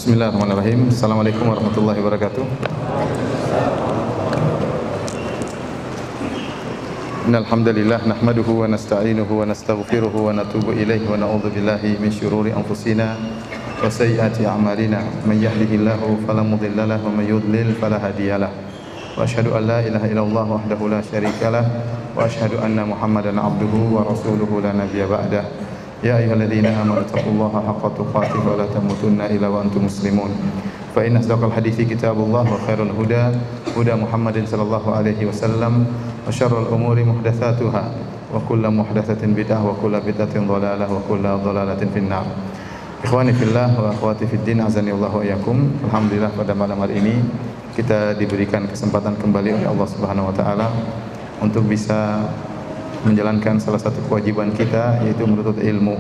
Bismillahirrahmanirrahim. Assalamualaikum warahmatullahi wabarakatuh. Innal hamdalillah nahmaduhu wa nasta'inuhu wa nastaghfiruhu wa natubu ilaihi wa na'udzu billahi min syururi anfusina wa sayyiati a'malina. Man yahdihillahu fala mudilla lahu wa may yudlil fala hadiyalah. Wa asyhadu an la ilaha illallah wahdahu la syarikalah wa asyhadu anna Muhammadan 'abduhu wa rasuluhu la nabiyya ba'dah. Ya ayyuhalladzina amanu taqullaha haqqa tuqatih wa la tamutunna illa wa antum muslimun. Fa inna asdaqal hadithi kitabullah wa khairul huda huda Muhammadin sallallahu alaihi wasallam wa syarrul umuri muhdatsatuha wa kullu muhdatsatin bid'ah wa kullu bid'atin dhalalah wa kullu dhalalatin finnar. Ikhwani fillah wa akhwati fid din, azani Allah wa iyyakum. Alhamdulillah pada malam hari ini kita diberikan kesempatan kembali oleh Allah Subhanahu wa taala untuk bisa menjalankan salah satu kewajiban kita, yaitu menuntut ilmu.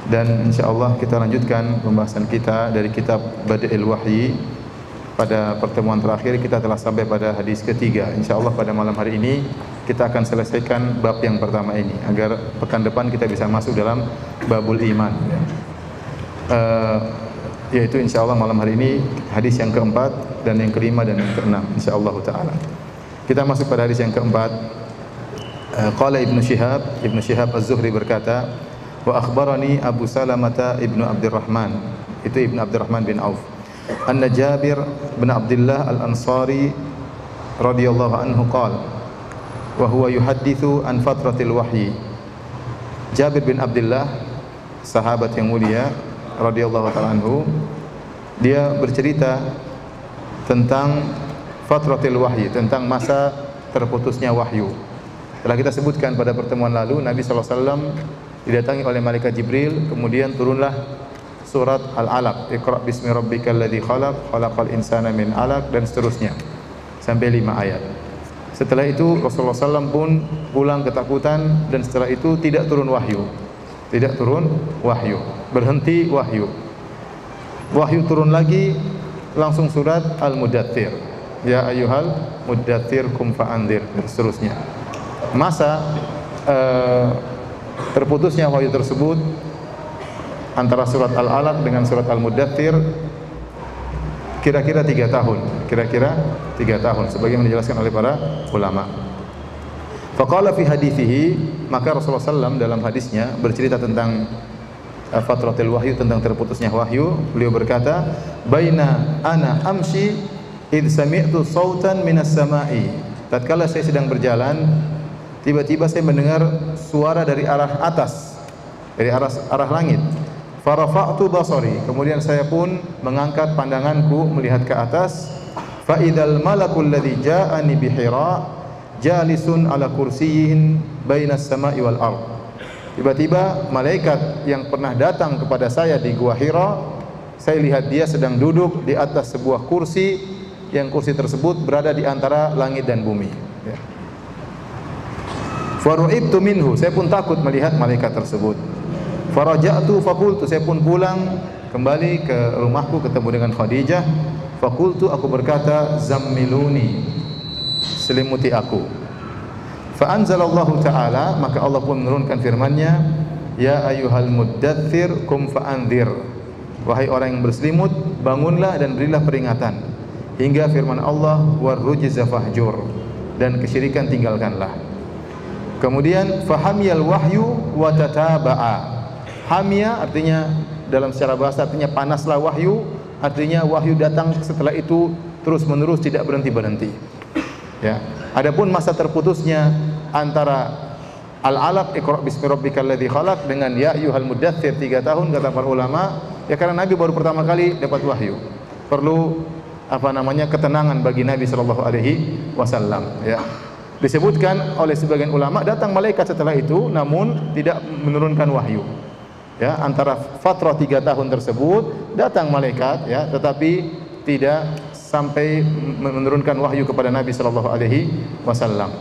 Dan insyaallah kita lanjutkan pembahasan kita dari kitab Badi'il Wahyi. Pada pertemuan terakhir kita telah sampai pada hadis ketiga. Insyaallah pada malam hari ini kita akan selesaikan bab yang pertama ini agar pekan depan kita bisa masuk dalam babul iman. Yaitu insyaallah malam hari ini hadis yang keempat dan yang kelima dan yang keenam insyaallah taala. Kita masuk pada hadis yang keempat. Qala Ibnu Syihab Az-Zuhri berkata, wa akhbarani Abu Salamah ibnu Abdurrahman, itu Ibnu Abdurrahman bin Auf, anna Jabir bin Abdullah Al-Ansari radhiyallahu anhu qala wa huwa yuhadditsu an fatratil wahyi. Jabir bin Abdullah, sahabat yang mulia radhiyallahu ta'ala anhu, dia bercerita tentang fatratil wahyi, tentang masa terputusnya wahyu. Telah kita sebutkan pada pertemuan lalu, Nabi SAW didatangi oleh malaikat Jibril, kemudian turunlah surat Al-Alaq, Iqra' bismi rabbikal ladzi khalaq, khalaqal insana min 'alaq, dan seterusnya sampai 5 ayat. Setelah itu Rasulullah SAW pun pulang ketakutan, dan setelah itu tidak turun wahyu, berhenti wahyu. Wahyu turun lagi, langsung surat Al-Mudaththir, ya ayyuhal mudaththir qum fa'andzir, dan seterusnya. Masa terputusnya wahyu tersebut antara surat Al-Alaq dengan surat Al-Mudaththir kira-kira 3 tahun. Sebagaimana dijelaskan oleh para ulama. Faqala fi hadithihi, maka Rasulullah SAW dalam hadisnya bercerita tentang fatratil wahyu, tentang terputusnya wahyu. Beliau berkata, baina ana amshi id sami'tu sautan minas sama'i. Tatkala saya sedang berjalan, tiba-tiba saya mendengar suara dari arah atas, dari arah langit. Farafa'tu basari, kemudian saya pun mengangkat pandanganku melihat ke atas. Fa idzal malakul ladzi ja'ani bi Hira jalisun ala kursiyyin bainas sama'i wal ardh. Tiba-tiba malaikat yang pernah datang kepada saya di Gua Hira, saya lihat dia sedang duduk di atas sebuah kursi, yang kursi tersebut berada di antara langit dan bumi. Ya. Faru'ibtu minhu, saya pun takut melihat malaikat tersebut. Faraja'tu faqultu, saya pun pulang kembali ke rumahku, ketemu dengan Khadijah. Faqultu, aku berkata, zammiluni, selimuti aku. Fa anzalallahu ta'ala, maka Allah pun menurunkan firman-Nya, ya ayyuhal muddaththir qum fa'andzir, wahai orang yang berselimut, bangunlah dan berilah peringatan, hingga firman Allah, warrujza fahjur, dan kesyirikan tinggalkanlah. Kemudian fahamiyal wahyu wa tataba'a. Hamia artinya dalam secara bahasa artinya panaslah wahyu, artinya wahyu datang setelah itu terus menerus, tidak berhenti-berhenti. Ya. Adapun masa terputusnya antara Al-Alaq, Iqra' bismi rabbikal ladzi khalaq, dengan ya ayyuhal mudaththir 3 tahun kata para ulama, ya karena Nabi baru pertama kali dapat wahyu. Perlu ketenangan bagi Nabi sallallahu alaihi wasallam, ya. Disebutkan oleh sebagian ulama datang malaikat setelah itu namun tidak menurunkan wahyu. Ya, antara fatrah 3 tahun tersebut datang malaikat, ya, tetapi tidak sampai menurunkan wahyu kepada Nabi sallallahu alaihi wasallam.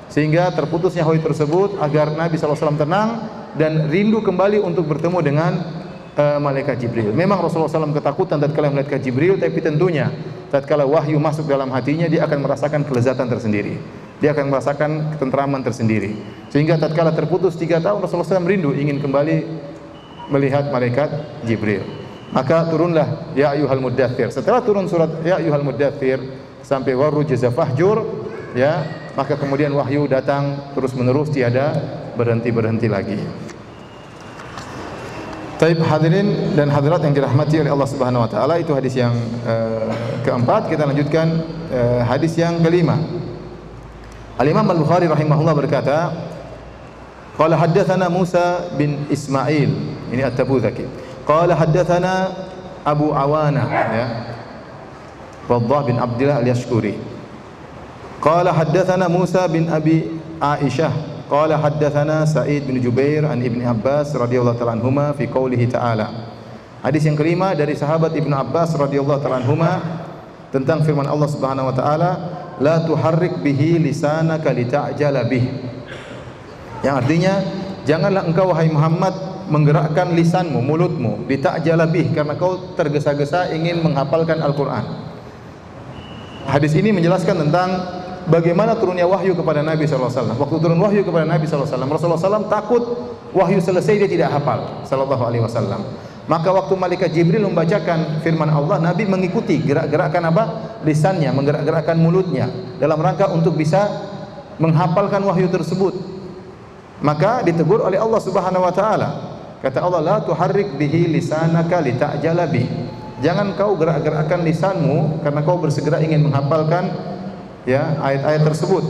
Sehingga terputusnya wahyu tersebut agar Nabi sallallahu alaihi wasallam tenang dan rindu kembali untuk bertemu dengan malaikat Jibril. Memang Rasulullah SAW ketakutan tatkala melihat Jibril, tapi tentunya tatkala wahyu masuk dalam hatinya, dia akan merasakan kelezatan tersendiri. Dia akan merasakan ketentraman tersendiri. Sehingga tatkala terputus 3 tahun, Rasulullah SAW rindu ingin kembali melihat malaikat Jibril. Maka turunlah ya ayyuhal muddatsir. Setelah turun surat ya ayyuhal muddatsir sampai warujza fahjur, ya, maka kemudian wahyu datang terus menerus, tiada berhenti lagi. Taib hadirin dan hadirat yang dirahmati oleh Allah Subhanahu wa taala, itu hadis yang keempat. Kita lanjutkan hadis yang kelima. Al-Imam Al-Bukhari rahimahullah berkata, qala haddatsana Musa bin Ismail, ini At-Tabuzaki. Qala haddatsana Abu Awana, ya, Waddah bin Abdullah Al-Yashkuri. Qala haddatsana Musa bin Abi Aisyah, qala haddatsana Sa'id bin Jubair an Ibnu Abbas radhiyallahu ta'ala anhuma fi qoulihi ta'ala. Hadis yang kelima dari sahabat Ibnu Abbas radhiyallahu ta'ala anhuma tentang firman Allah Subhanahu wa taala, la tuharrik bihi lisanaka lita'jala bih. Yang artinya, janganlah engkau wahai Muhammad menggerakkan lisanmu, mulutmu, lita'jala bih, karena kau tergesa-gesa ingin menghafalkan Al-Qur'an. Hadis ini menjelaskan tentang bagaimana turunnya wahyu kepada Nabi sallallahu alaihi wasallam. Waktu turun wahyu kepada Nabi sallallahu alaihi wasallam, Rasulullah SAW takut wahyu selesai dia tidak hafal sallallahu alaihi wasallam. Maka waktu malaikat Jibril membacakan firman Allah, Nabi mengikuti gerak-gerakan apa? Lisannya, menggerak-gerakkan mulutnya dalam rangka untuk bisa menghafalkan wahyu tersebut. Maka ditegur oleh Allah Subhanahu wa taala. Kata Allah, la tuharrik bihi lisanaka lita'jala bih. Jangan kau gerak-gerakkan lisanmu karena kau bersegera ingin menghafalkan, ya, ayat-ayat tersebut.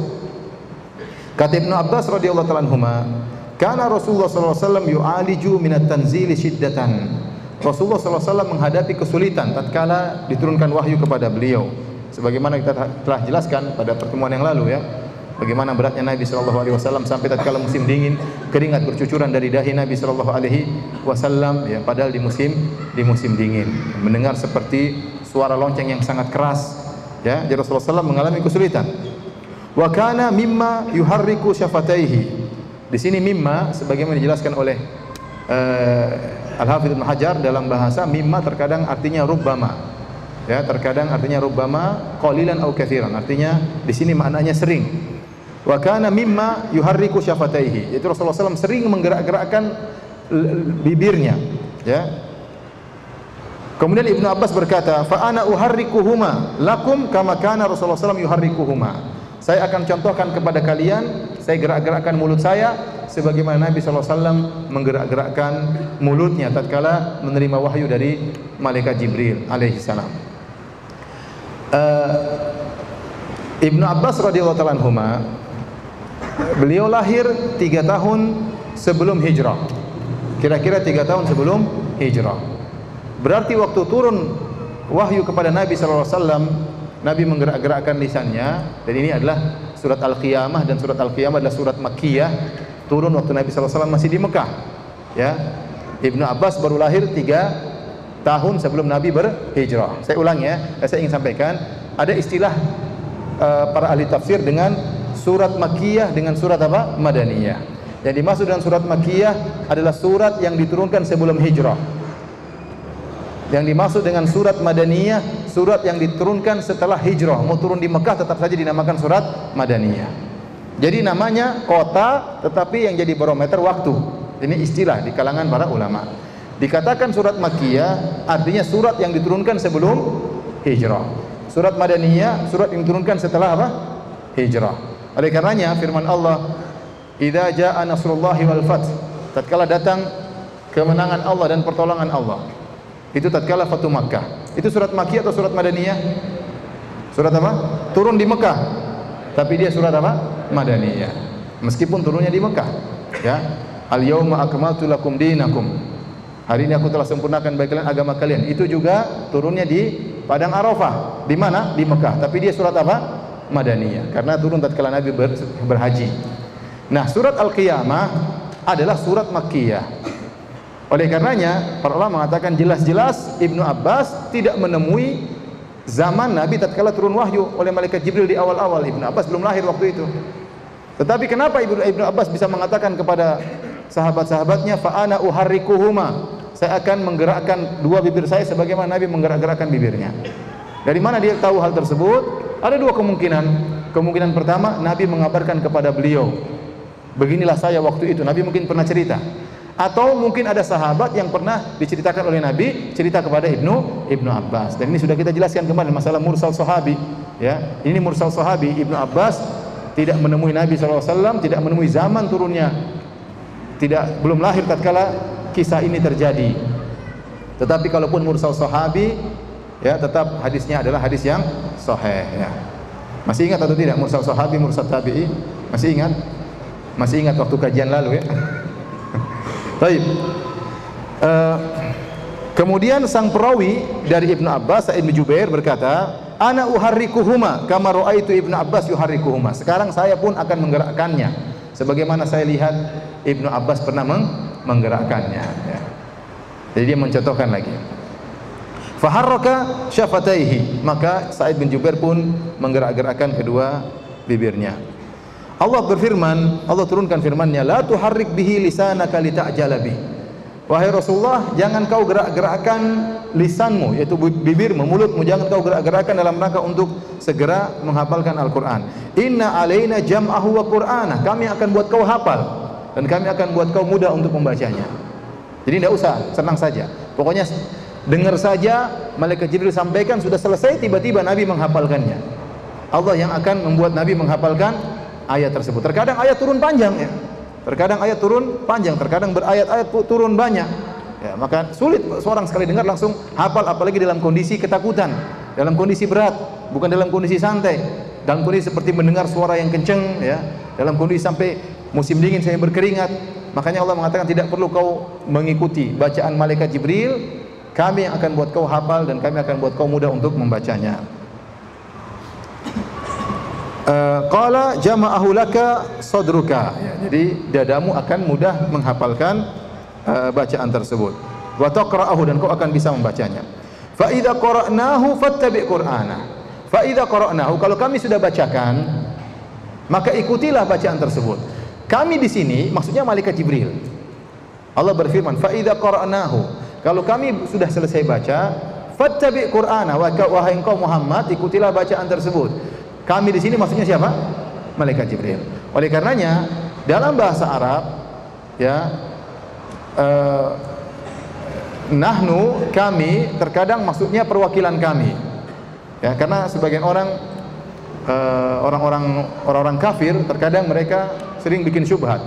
Kata Ibnu Abbas radhiyallahu ta'ala anhuma, kana Rasulullah sallallahu alaihi wasallam yu'aliju minat tanzili syiddatan. Rasulullah sallallahu alaihi wasallam menghadapi kesulitan tatkala diturunkan wahyu kepada beliau. Sebagaimana kita telah jelaskan pada pertemuan yang lalu, ya, bagaimana beratnya Nabi sallallahu alaihi wasallam sampai tatkala musim dingin keringat bercucuran dari dahi Nabi sallallahu alaihi wasallam, ya, padahal di musim dingin mendengar seperti suara lonceng yang sangat keras, ya. Jadi Rasulullah SAW mengalami kesulitan. Wa kana mimma yuharriku syafataihi. Di sini mimma sebagaimana dijelaskan oleh Al-Hafidz Ibnu Hajar, dalam bahasa mimma terkadang artinya rubbama, ya, terkadang artinya rubbama qalilan au katsiran, artinya di sini maknanya sering. Wa kana mimma yuharriku syafataihi, itu Rasulullah SAW sering menggerak-gerakkan bibirnya, ya. Kemudian Ibnu Abbas berkata, fa ana uharrikuhuma lakum kama kana Rasulullah SAW yuharrikuhuma. Saya akan contohkan kepada kalian, saya gerak-gerakkan mulut saya sebagaimana Nabi SAW menggerak-gerakkan mulutnya tatkala menerima wahyu dari malaikat Jibril alaihi salam. Ibnu Abbas radhiyallahu ta'ala anhuma, beliau lahir 3 tahun sebelum hijrah. Kira-kira 3 tahun sebelum hijrah. Berarti waktu turun wahyu kepada Nabi sallallahu alaihi wasallam, Nabi menggerak-gerakkan lisannya, dan ini adalah surat Al-Qiyamah, dan surat Al-Qiyamah adalah surat Makkiyah, turun waktu Nabi sallallahu alaihi wasallam masih di Mekah, ya. Ibnu Abbas baru lahir 3 tahun sebelum Nabi berhijrah. Saya ulang, ya, saya ingin sampaikan ada istilah para ahli tafsir dengan surat Makkiyah dengan surat apa? Madaniyah. Yang dimaksud dengan surat Makkiyah adalah surat yang diturunkan sebelum hijrah. Yang dimaksud dengan surat Madaniyah, surat yang diturunkan setelah hijrah. Mau turun di Mekah tetap saja dinamakan surat Madaniyah. Jadi namanya kota, tetapi yang jadi barometer waktu. Ini istilah di kalangan para ulama. Dikatakan surat Makkiyah artinya surat yang diturunkan sebelum hijrah. Surat Madaniyah surat yang diturunkan setelah apa? Hijrah. Oleh karenanya firman Allah, "Idza jaa nasrullahi wal fath." Tatkala datang kemenangan Allah dan pertolongan Allah. Itu tatkala Fatu Makkah. Itu surat Makkiyah atau surat Madaniyah? Surat apa? Turun di Mekah. Tapi dia surat apa? Madaniyah. Meskipun turunnya di Mekah, ya. Al-yauma akmaltu lakum dinakum. Hari ini aku telah sempurnakan bagi kalian agama kalian. Itu juga turunnya di Padang Arafah. Di mana? Di Mekah. Tapi dia surat apa? Madaniyah. Karena turun tatkala Nabi berhaji. Nah, surat Al-Qiyamah adalah surat Makkiyah. Oleh karenanya para ulama mengatakan jelas-jelas Ibnu Abbas tidak menemui zaman Nabi tatkala turun wahyu oleh malaikat Jibril di awal-awal. Ibnu Abbas belum lahir waktu itu. Tetapi kenapa Ibnu Abbas bisa mengatakan kepada sahabat-sahabatnya, fa ana uharrikuhuma, saya akan menggerakkan dua bibir saya sebagaimana Nabi menggerak-gerakkan bibirnya. Dari mana dia tahu hal tersebut? Ada dua kemungkinan. Kemungkinan pertama, Nabi mengabarkan kepada beliau, beginilah saya waktu itu. Nabi mungkin pernah cerita. Atau mungkin ada sahabat yang pernah diceritakan oleh Nabi cerita kepada Ibnu Abbas. Dan ini sudah kita jelaskan kemarin masalah mursal sahabi, ya. Ini mursal sahabi. Ibnu Abbas tidak menemui Nabi SAW, tidak menemui zaman turunnya, belum lahir tatkala kisah ini terjadi. Tetapi kalaupun mursal sahabi, ya, tetap hadisnya adalah hadis yang sahih, ya. Masih ingat atau tidak mursal sahabi, mursal tabi'i? Masih ingat? Masih ingat waktu kajian lalu, ya? Baik. Kemudian sang perawi dari Ibnu Abbas, Sa'id bin Jubair berkata, "Ana uharrikuhuma kama ra'aitu Ibnu Abbas yuharrikuhuma." Sekarang saya pun akan menggerakkannya sebagaimana saya lihat Ibnu Abbas pernah menggerakkannya, ya. Jadi dia mencontohkan lagi. Faharraka syafataihi, maka Sa'id bin Jubair pun menggerak-gerakkan kedua bibirnya. Allah berfirman, Allah turunkan firman-Nya, la tuharrik bihi lisanaka lita'jala bih. Wahai Rasulullah, jangan kau gerak-gerakkan lisanmu, yaitu bibirmu, mulutmu, jangan kau gerak-gerakkan dalam rangka untuk segera menghafalkan Al-Qur'an. Inna alaina jam'ahu wa qur'anah, kami akan buat kau hafal dan kami akan buat kau mudah untuk membacanya. Jadi tidak usah, senang saja. Pokoknya dengar saja, malaikat Jibril sampaikan, sudah selesai, tiba-tiba Nabi menghafalkannya. Allah yang akan membuat Nabi menghafalkan ayat tersebut. Terkadang ayat turun panjang, ya. Terkadang ayat turun panjang, terkadang berayat-ayat turun banyak, ya. Maka sulit seorang sekali dengar langsung hafal, apalagi dalam kondisi ketakutan, dalam kondisi berat, bukan dalam kondisi santai, dalam kondisi seperti mendengar suara yang kenceng, ya. Dalam kondisi sampai musim dingin saya berkeringat. Makanya Allah mengatakan tidak perlu kau mengikuti bacaan malaikat Jibril, kami yang akan buat kau hafal dan kami akan buat kau mudah untuk membacanya. Qala jama'ahu laka sadruka, ya, jadi dadamu akan mudah menghafalkan bacaan tersebut. Wa taqra'ahu, dan kau akan bisa membacanya. Fa idza qara'nahu fattabi' qur'ana. Fa idza qara'nahu, kalau kami sudah bacakan, maka ikutilah bacaan tersebut. Kami di sini maksudnya malaikat Jibril. Allah berfirman, fa idza qara'nahu, kalau kami sudah selesai baca, fattabi' qur'ana, wahai engkau Muhammad, ikutilah bacaan tersebut. Kami di sini maksudnya siapa? Malaikat Jibril. Oleh karenanya dalam bahasa Arab, ya, nahnu, kami, terkadang maksudnya perwakilan kami, ya, karena sebagian orang orang-orang kafir terkadang mereka sering bikin syubhat.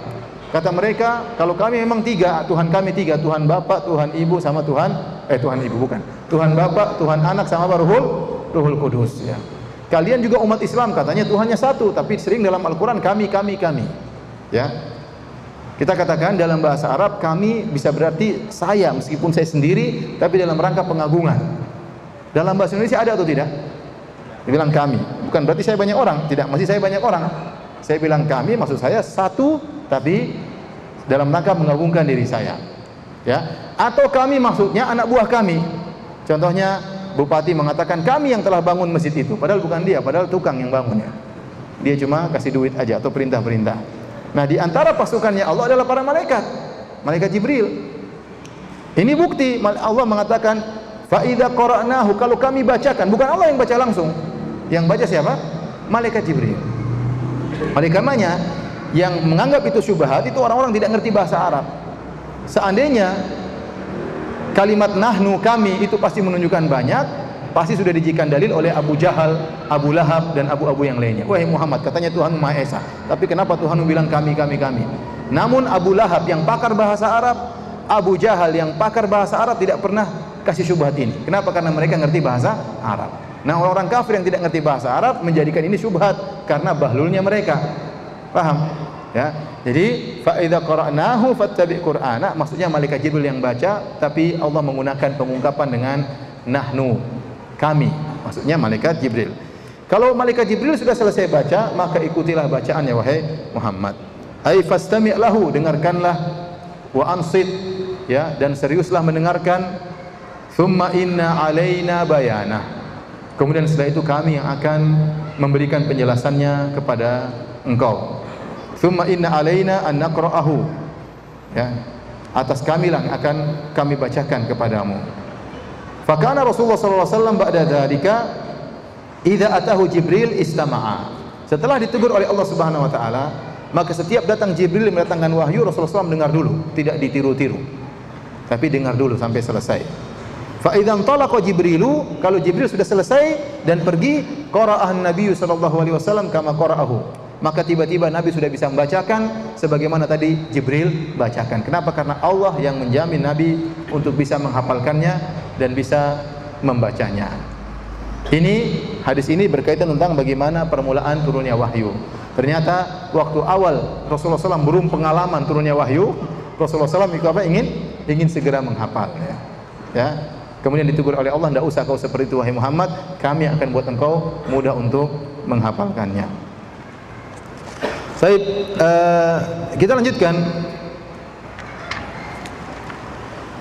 Kata mereka, kalau kami memang tiga, Tuhan kami tiga, Tuhan Bapa, Tuhan Ibu, sama Tuhan Ibu bukan, Tuhan Bapa, Tuhan Anak, sama Ruhul Kudus, ya. Kalian juga umat Islam, katanya Tuhannya satu, tapi sering dalam Al-Quran kami, ya. Kita katakan dalam bahasa Arab kami bisa berarti saya, meskipun saya sendiri, tapi dalam rangka pengagungan. Dalam bahasa Indonesia ada atau tidak? Dibilang kami, bukan berarti saya banyak orang, tidak, masih saya banyak orang. Saya bilang kami, maksud saya satu, tapi dalam rangka mengagungkan diri saya, ya. Atau kami maksudnya anak buah kami. Contohnya bupati mengatakan kami yang telah bangun masjid itu, padahal bukan dia, padahal tukang yang bangunnya. Dia cuma kasih duit aja atau perintah-perintah. Nah, di antara pasukannya Allah adalah para malaikat, malaikat Jibril. Ini bukti Allah mengatakan fa idza qara'nahu, kalau kami bacakan, bukan Allah yang baca langsung. Yang baca siapa? Malaikat Jibril. Oleh karenanya yang menganggap itu syubhat itu orang-orang tidak ngerti bahasa Arab. Seandainya kalimat nahnu, kami, itu pasti menunjukkan banyak, pasti sudah dijadikan dalil oleh Abu Jahal, Abu Lahab, dan abu-abu yang lainnya. Wahai Muhammad, katanya Tuhan Maha Esa, tapi kenapa Tuhan bilang kami? Namun Abu Lahab yang pakar bahasa Arab, Abu Jahal yang pakar bahasa Arab tidak pernah kasih syubhat ini. Kenapa? Karena mereka ngerti bahasa Arab. Nah, orang-orang kafir yang tidak ngerti bahasa Arab menjadikan ini syubhat karena bahlulnya mereka. Paham? Ya. Jadi fa idza qara'nahu fattabi' qur'ana, maksudnya malaikat Jibril yang baca, tapi Allah menggunakan pengungkapan dengan nahnu, kami, maksudnya malaikat Jibril. Kalau malaikat Jibril sudah selesai baca, maka ikutilah bacaannya wahai Muhammad. Ai fastami' lahu, dengarkanlah, wa ansit, ya, dan seriuslah mendengarkan. Tsumma inna alaina bayana, kemudian setelah itu kami yang akan memberikan penjelasannya kepada engkau. Tsumma inna alaina an naqra'ahu, ya, atas kami lah yang akan kami bacakan kepadamu. Fakana Rasulullah sallallahu alaihi wasallam ba'da dzalika idza atahu Jibril istama'a. Setelah ditegur oleh Allah Subhanahu wa taala, Maka setiap datang Jibril mendatangkan wahyu, Rasulullah SAW dengar dulu, tidak ditiru-tiru, tapi dengar dulu sampai selesai. Fa idzan talaqa Jibrilu, kalau Jibril sudah selesai dan pergi, qara'ahan Nabi sallallahu alaihi wasallam kama qara'ahu. Maka tiba-tiba Nabi sudah bisa membacakan sebagaimana tadi Jibril bacakan. Kenapa? Karena Allah yang menjamin Nabi untuk bisa menghafalkannya dan bisa membacanya. Ini hadis ini berkaitan tentang bagaimana permulaan turunnya wahyu. Ternyata waktu awal Rasulullah SAW belum pengalaman turunnya wahyu, Rasulullah SAW ingin segera menghafal. Ya. Kemudian ditegur oleh Allah, tidak usah kau seperti itu wahai Muhammad, kami akan buat engkau mudah untuk menghafalkannya. Baik, kita lanjutkan.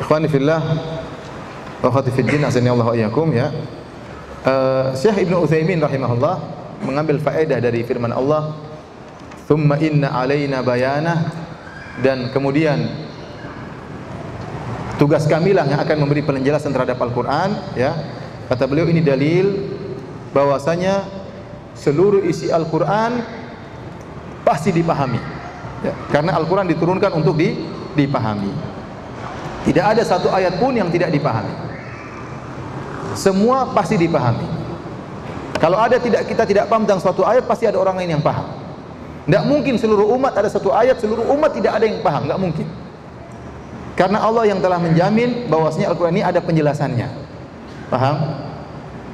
Ikhwani fillah wa akhwati fid din, azanillahu wa iyyakum ya. Syekh Ibnu Utsaimin rahimahullah mengambil faedah dari firman Allah, "Tsumma inna alaina bayanah," dan kemudian tugas kamilah yang akan memberi penjelasan terhadap Al-Qur'an ya. Kata beliau, ini dalil bahwasanya seluruh isi Al-Qur'an pasti dipahami ya, karena Al-Quran diturunkan untuk dipahami. Tidak ada satu ayat pun yang tidak dipahami, semua pasti dipahami. Kalau kita tidak paham tentang suatu ayat, pasti ada orang lain yang paham. Tidak mungkin seluruh umat ada satu ayat, seluruh umat tidak ada yang paham, tidak mungkin. Karena Allah yang telah menjamin bahwasanya Al-Quran ini ada penjelasannya. Paham?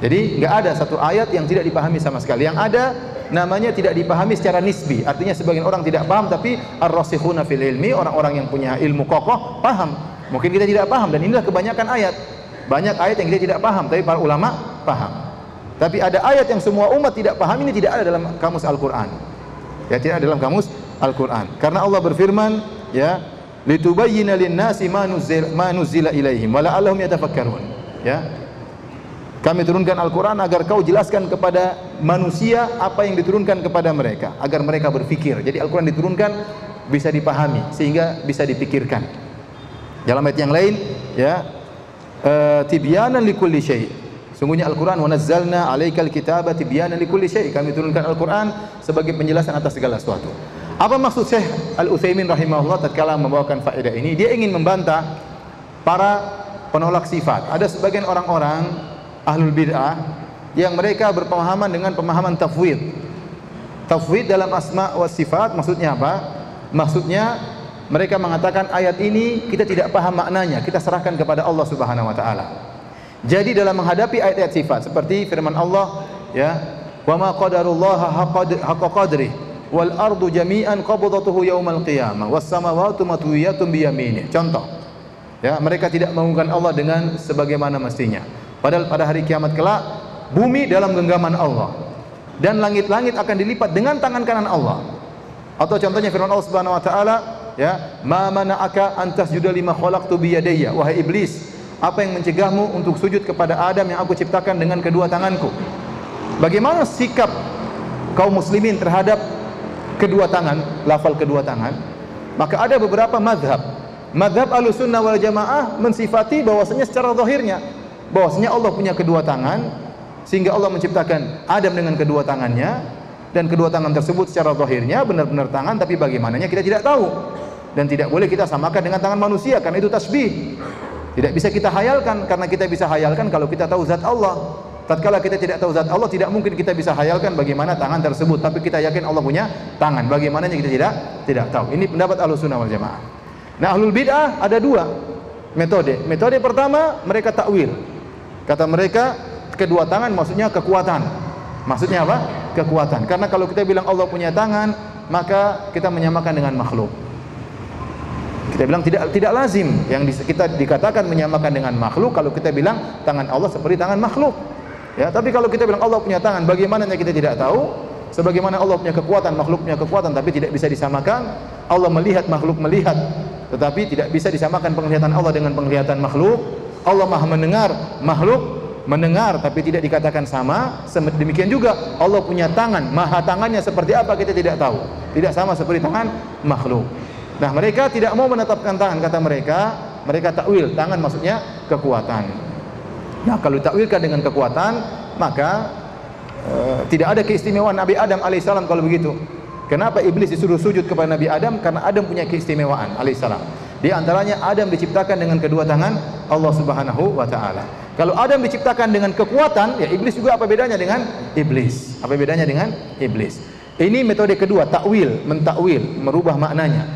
Jadi nggak ada satu ayat yang tidak dipahami sama sekali. Yang ada namanya tidak dipahami secara nisbi, artinya sebagian orang tidak paham, tapi ar-rasikhuna fil ilmi, orang-orang yang punya ilmu kokoh paham. Mungkin kita tidak paham, dan inilah kebanyakan ayat. Banyak ayat yang kita tidak paham, tapi para ulama paham. Tapi ada ayat yang semua umat tidak paham, ini tidak ada dalam kamus Al-Qur'an. Ya, tidak ada dalam kamus Al-Qur'an. Karena Allah berfirman, ya, litubayyina lin-nasi ma nuzila ilaihim wa la'allahum yatafakkarun. Ya. Kami turunkan Al-Quran agar kau jelaskan kepada manusia apa yang diturunkan kepada mereka, agar mereka berpikir. Jadi Al-Quran diturunkan bisa dipahami sehingga bisa dipikirkan. Dalam ayat yang lain, ya, tibyanan likulli syai'. Sungguhnya Al-Quran, wa nazzalna 'alaikal kitaba tibyanan likulli syai'. Kami turunkan Al-Quran sebagai penjelasan atas segala sesuatu. Apa maksud Syekh Al-Utsaimin rahimahullah tatkala membawakan faedah ini? Dia ingin membantah para penolak sifat. Ada sebagian orang-orang ahlul bid'ah yang mereka berpemahaman dengan pemahaman tafwid. Tafwid dalam asma wa sifat maksudnya apa? Maksudnya mereka mengatakan ayat ini kita tidak paham maknanya, kita serahkan kepada Allah Subhanahu wa taala. Jadi dalam menghadapi ayat-ayat sifat seperti firman Allah, ya, wa ma qadarullaha haqqa qadri wal ardu jami'an qabdatuhu yaumal qiyamah was samawati matwiyatun bi yaminih. Contoh, ya, mereka tidak mengagungkan Allah dengan sebagaimana mestinya. Padahal pada hari kiamat kelak bumi dalam genggaman Allah dan langit-langit akan dilipat dengan tangan kanan Allah. Atau contohnya firman Allah Subhanahu wa taala, ya, ma mana'aka an tasjuda lima khalaqtu bi yadayya, wahai iblis, apa yang mencegahmu untuk sujud kepada Adam yang aku ciptakan dengan kedua tanganku? Bagaimana sikap kaum muslimin terhadap kedua tangan, lafal kedua tangan? Maka ada beberapa mazhab. Mazhab Ahlussunnah wal Jamaah mensifati bahwasanya secara zahirnya bahwasanya Allah punya kedua tangan, sehingga Allah menciptakan Adam dengan kedua tangannya, dan kedua tangan tersebut secara zahirnya benar-benar tangan, tapi bagaimananya kita tidak tahu, dan tidak boleh kita samakan dengan tangan manusia karena itu tasbih. Tidak bisa kita hayalkan, karena kita bisa hayalkan kalau kita tahu zat Allah. Tatkala kita tidak tahu zat Allah, tidak mungkin kita bisa hayalkan bagaimana tangan tersebut, tapi kita yakin Allah punya tangan, bagaimananya kita tidak tahu. Ini pendapat Ahlussunnah wal Jamaah. Nah, ahlul bid'ah ada dua metode. Metode pertama, mereka takwil. Kata mereka kedua tangan maksudnya kekuatan. Maksudnya apa? Kekuatan. Karena kalau kita bilang Allah punya tangan, maka kita menyamakan dengan makhluk. Kita bilang tidak lazim yang kita dikatakan menyamakan dengan makhluk kalau kita bilang tangan Allah seperti tangan makhluk. Ya, tapi kalau kita bilang Allah punya tangan, bagaimana kita tidak tahu. Sebagaimana Allah punya kekuatan, makhluk punya kekuatan, tapi tidak bisa disamakan. Allah melihat, makhluk melihat, tetapi tidak bisa disamakan penglihatan Allah dengan penglihatan makhluk. Allah Maha mendengar, makhluk mendengar, tapi tidak dikatakan sama. Demikian juga Allah punya tangan, maha tangannya seperti apa kita tidak tahu, tidak sama seperti tangan makhluk. Nah, mereka tidak mau menetapkan tangan, kata mereka takwil, tangan maksudnya kekuatan. Nah, kalau ditakwilkan dengan kekuatan, maka tidak ada keistimewaan Nabi Adam alaihissalam kalau begitu. Kenapa iblis disuruh sujud kepada Nabi Adam? Karena Adam punya keistimewaan alaihissalam. Di antaranya Adam diciptakan dengan kedua tangan Allah Subhanahu wa taala. Kalau Adam diciptakan dengan kekuatan, ya iblis juga apa bedanya dengan iblis? Apa bedanya dengan iblis? Ini metode kedua, takwil, mentakwil, merubah maknanya.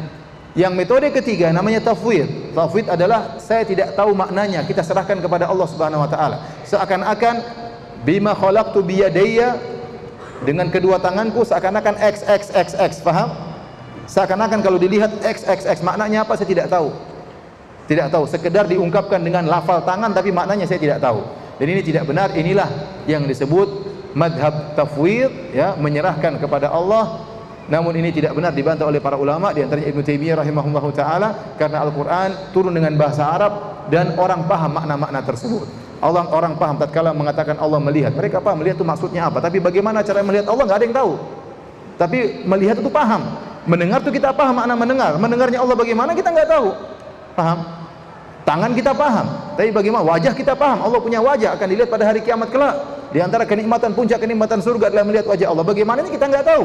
Yang metode ketiga namanya tafwid. Tafwid adalah saya tidak tahu maknanya, kita serahkan kepada Allah Subhanahu wa taala. Seakan-akan bima khalaqtu biyadayya, dengan kedua tanganku seakan-akan XXXX, paham? Seakan-akan kalau dilihat XXX maknanya apa saya tidak tahu. Tidak tahu, sekedar diungkapkan dengan lafal tangan tapi maknanya saya tidak tahu. Dan ini tidak benar, inilah yang disebut madhab tafwid, ya, menyerahkan kepada Allah. Namun ini tidak benar, dibantah oleh para ulama, di antaranya Ibnu Taimiyah rahimahullahu taala, karena Al-Qur'an turun dengan bahasa Arab dan orang paham makna-makna tersebut. Orang paham tatkala mengatakan Allah melihat, mereka paham melihat itu maksudnya apa, tapi bagaimana cara melihat Allah nggak ada yang tahu. Tapi melihat itu paham, mendengar itu kita paham makna mendengar, mendengarnya Allah bagaimana kita nggak tahu, paham? Tangan kita paham, tapi bagaimana wajah kita paham, Allah punya wajah akan dilihat pada hari kiamat kelak. Di antara kenikmatan, puncak kenikmatan surga adalah melihat wajah Allah. Bagaimana ini kita nggak tahu,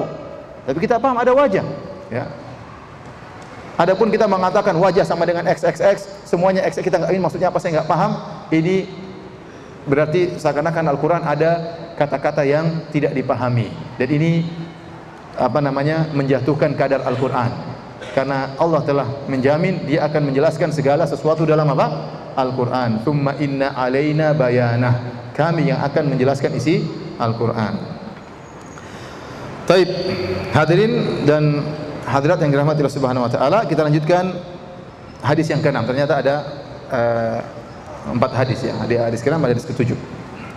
tapi kita paham ada wajah, ya. Adapun kita mengatakan wajah sama dengan XXX, semuanya X, kita nggak, ini maksudnya apa saya nggak paham. Ini berarti seakan-akan Al-Quran ada kata-kata yang tidak dipahami, dan ini apa namanya, menjatuhkan kadar Al-Quran, karena Allah telah menjamin Dia akan menjelaskan segala sesuatu dalam apa? Al-Quran. Tsumma inna alaina bayanah, kami yang akan menjelaskan isi Al-Quran. Taib, hadirin dan hadirat yang dirahmati Allah Subhanahu wa taala, kita lanjutkan hadis yang ke-6. Ternyata ada 4 hadis, ya. Hadis ke-6, hadis ke-7.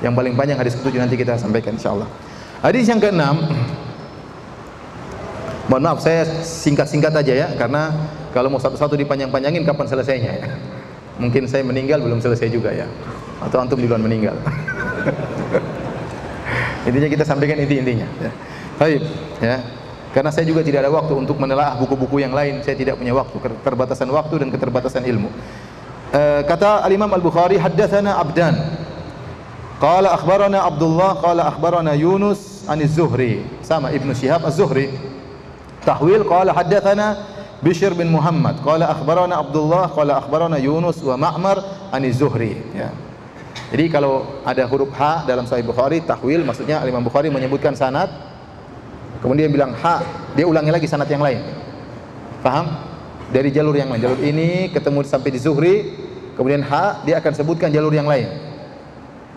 Yang paling panjang hadis ke-7 nanti kita sampaikan insyaallah. Hadis yang ke-6, mohon maaf saya singkat-singkat aja ya, karena kalau mau satu-satu dipanjang-panjangin kapan selesainya ya. Mungkin saya meninggal belum selesai juga ya, atau antum duluan meninggal. Intinya kita sampaikan inti-intinya ya. Baik, ya. Karena saya juga tidak ada waktu untuk menelaah buku-buku yang lain, saya tidak punya waktu, keterbatasan waktu dan keterbatasan ilmu. Kata Al-Imam Al-Bukhari, haddatsana Abdan qala akhbarana Abdullah qala akhbarana Yunus an Az-Zuhri, sama Ibnu Syihab Az-Zuhri. Tahwil, qala haddatsana Bishr bin Muhammad qala akhbarana Abdullah qala akhbarana Yunus wa Ma'mar an Az-Zuhri, ya. Jadi kalau ada huruf ha dalam Sahih Bukhari, tahwil maksudnya Al-Imam Bukhari menyebutkan sanad, kemudian dia bilang ha, dia ulangi lagi sanad yang lain, paham? Dari jalur yang lain, jalur ini ketemu sampai di Zuhri, kemudian ha, dia akan sebutkan jalur yang lain,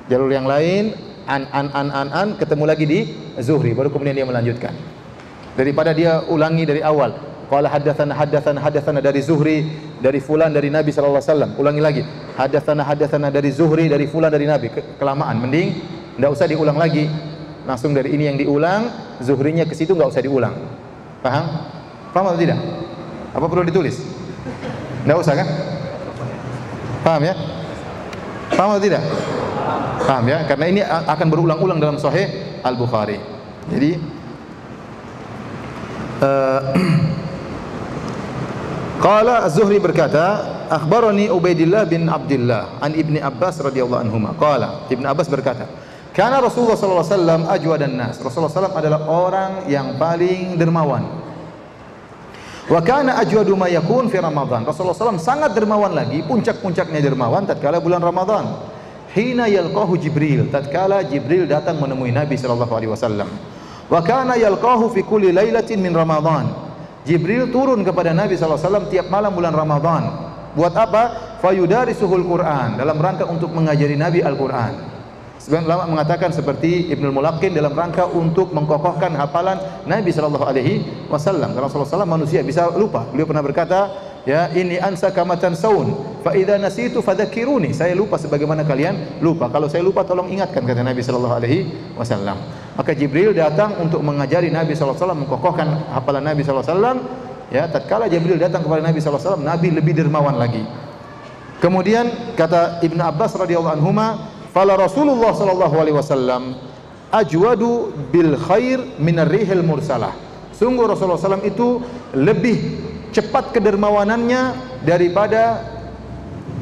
jalur yang lain, an, ketemu lagi di Zuhri, baru kemudian dia melanjutkan. Daripada dia ulangi dari awal, qala haddatsana dari Zuhri, dari fulan dari Nabi sallallahu alaihi wasallam, ulangi lagi, haddatsana dari Zuhri, dari fulan dari Nabi, kelamaan, mending enggak usah diulang lagi, langsung dari ini yang diulang, Zuhrinya ke situ enggak usah diulang. Paham? Paham atau tidak? Apa perlu ditulis? Enggak usah kan? Paham ya? Paham atau tidak? Paham ya? Karena ini akan berulang-ulang dalam Sahih Al-Bukhari. Jadi qala Az-Zuhri berkata, akhbarani Ubaidillah bin Abdullah an Ibni Abbas radhiyallahu anhuma. Qala, Ibnu Abbas berkata, kana Rasulullah sallallahu alaihi wasallam ajwadan nas. Rasulullah sallallahu adalah orang yang paling dermawan. Wa kana ajwadu ma yakun fi Ramadan. Rasulullah SAW sangat dermawan lagi, puncak-puncaknya dermawan tatkala bulan Ramadan. Hina yalqahu Jibril, tatkala Jibril datang menemui Nabi sallallahu alaihi wasallam. Wa kana yalqahu fi kulli lailatin min Ramadan. Jibril turun kepada Nabi sallallahu alaihi wasallam tiap malam bulan Ramadan. Buat apa? Fayudarisuhul Quran, dalam rangka untuk mengajari Nabi Al-Quran. Sebagian ulama mengatakan seperti Ibnul Mulaqqin dalam rangka untuk mengkokohkan hafalan Nabi sallallahu alaihi wasallam. Karena Rasulullah SAW manusia bisa lupa. Beliau pernah berkata, ya ini ansa kama tansaun fa idza nasitu fadzakiruni. Saya lupa sebagaimana kalian lupa. Kalau saya lupa tolong ingatkan, kata Nabi sallallahu alaihi wasallam. Maka Jibril datang untuk mengajari Nabi sallallahu alaihi wasallam, mengkokohkan hafalan Nabi sallallahu alaihi wasallam. Ya, tatkala Jibril datang kepada Nabi sallallahu alaihi wasallam, Nabi lebih dermawan lagi. Kemudian kata Ibnu Abbas radhiyallahu anhuma, fala Rasulullah sallallahu alaihi wasallam ajwadu bil khair minar rihil mursalah. Sungguh Rasulullah SAW itu lebih cepat kedermawanannya daripada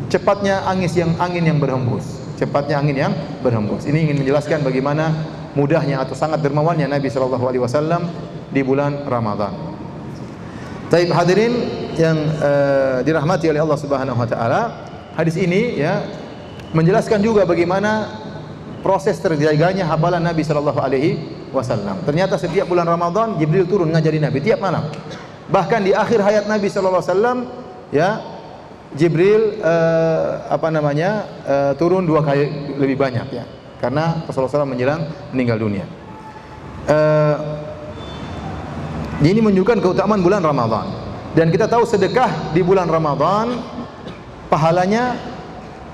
cepatnya angin yang berhembus. Cepatnya angin yang berhembus. Ini ingin menjelaskan bagaimana mudahnya atau sangat dermawannya Nabi sallallahu alaihi wasallam di bulan Ramadan. Taib hadirin yang dirahmati oleh Allah Subhanahu wa taala, hadis ini ya menjelaskan juga bagaimana proses terjaganya hafalan Nabi sallallahu alaihi wasallam. Ternyata setiap bulan Ramadan Jibril turun ngajari Nabi tiap malam. Bahkan di akhir hayat Nabi sallallahu alaihi wasallam ya Jibril turun 2 kali lebih banyak ya. Karena Rasulullah SAW menjelang meninggal dunia. Ini menunjukkan keutamaan bulan Ramadan. Dan kita tahu sedekah di bulan Ramadan pahalanya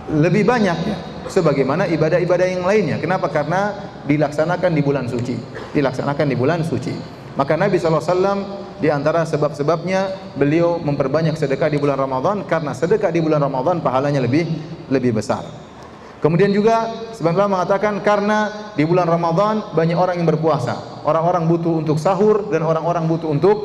lebih banyak ya, sebagaimana ibadah-ibadah yang lainnya. Kenapa? Karena dilaksanakan di bulan suci. Dilaksanakan di bulan suci. Maka Nabi SAW di antara sebab-sebabnya beliau memperbanyak sedekah di bulan Ramadan, karena sedekah di bulan Ramadan pahalanya lebih besar. Kemudian juga sebenarnya mengatakan karena di bulan Ramadan banyak orang yang berpuasa. Orang-orang butuh untuk sahur dan orang-orang butuh untuk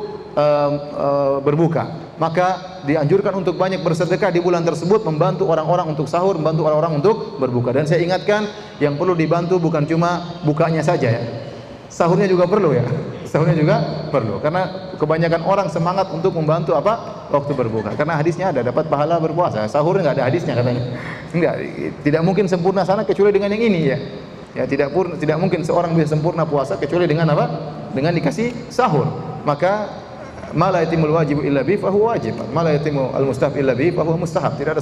berbuka. Maka dianjurkan untuk banyak bersedekah di bulan tersebut, membantu orang-orang untuk sahur, membantu orang-orang untuk berbuka. Dan saya ingatkan, yang perlu dibantu bukan cuma bukanya saja ya. Sahurnya juga perlu ya. Sahurnya juga perlu. Karena kebanyakan orang semangat untuk membantu waktu berbuka. Karena hadisnya ada, dapat pahala berpuasa. Sahur enggak ada hadisnya katanya. Enggak, tidak mungkin sempurna sana kecuali dengan yang ini ya. Ya tidak mungkin seorang bisa sempurna puasa kecuali dengan apa? Dengan dikasih sahur. Maka ma la yatimul wajibu illa bi fa huwa wajib. Ma la yatimul mustahab illa bi fa huwa mustahab. Tidak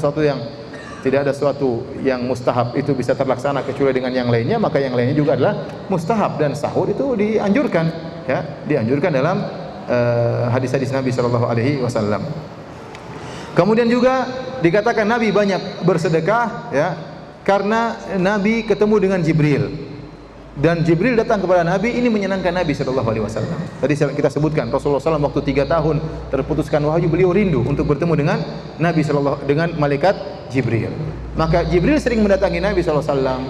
ada suatu yang mustahab itu bisa terlaksana kecuali dengan yang lainnya, maka yang lainnya juga adalah mustahab. Dan sahur itu dianjurkan ya, dianjurkan dalam hadis-hadis Nabi sallallahu alaihi wasallam. Kemudian juga dikatakan Nabi banyak bersedekah ya, karena Nabi ketemu dengan Jibril. Dan Jibril datang kepada Nabi, ini menyenangkan Nabi sallallahu alaihi wasallam. Tadi kita sebutkan Rasulullah SAW waktu 3 tahun terputuskan wahyu, beliau rindu untuk bertemu dengan Nabi dengan malaikat Jibril. Maka Jibril sering mendatangi Nabi sallallahu alaihi wasallam,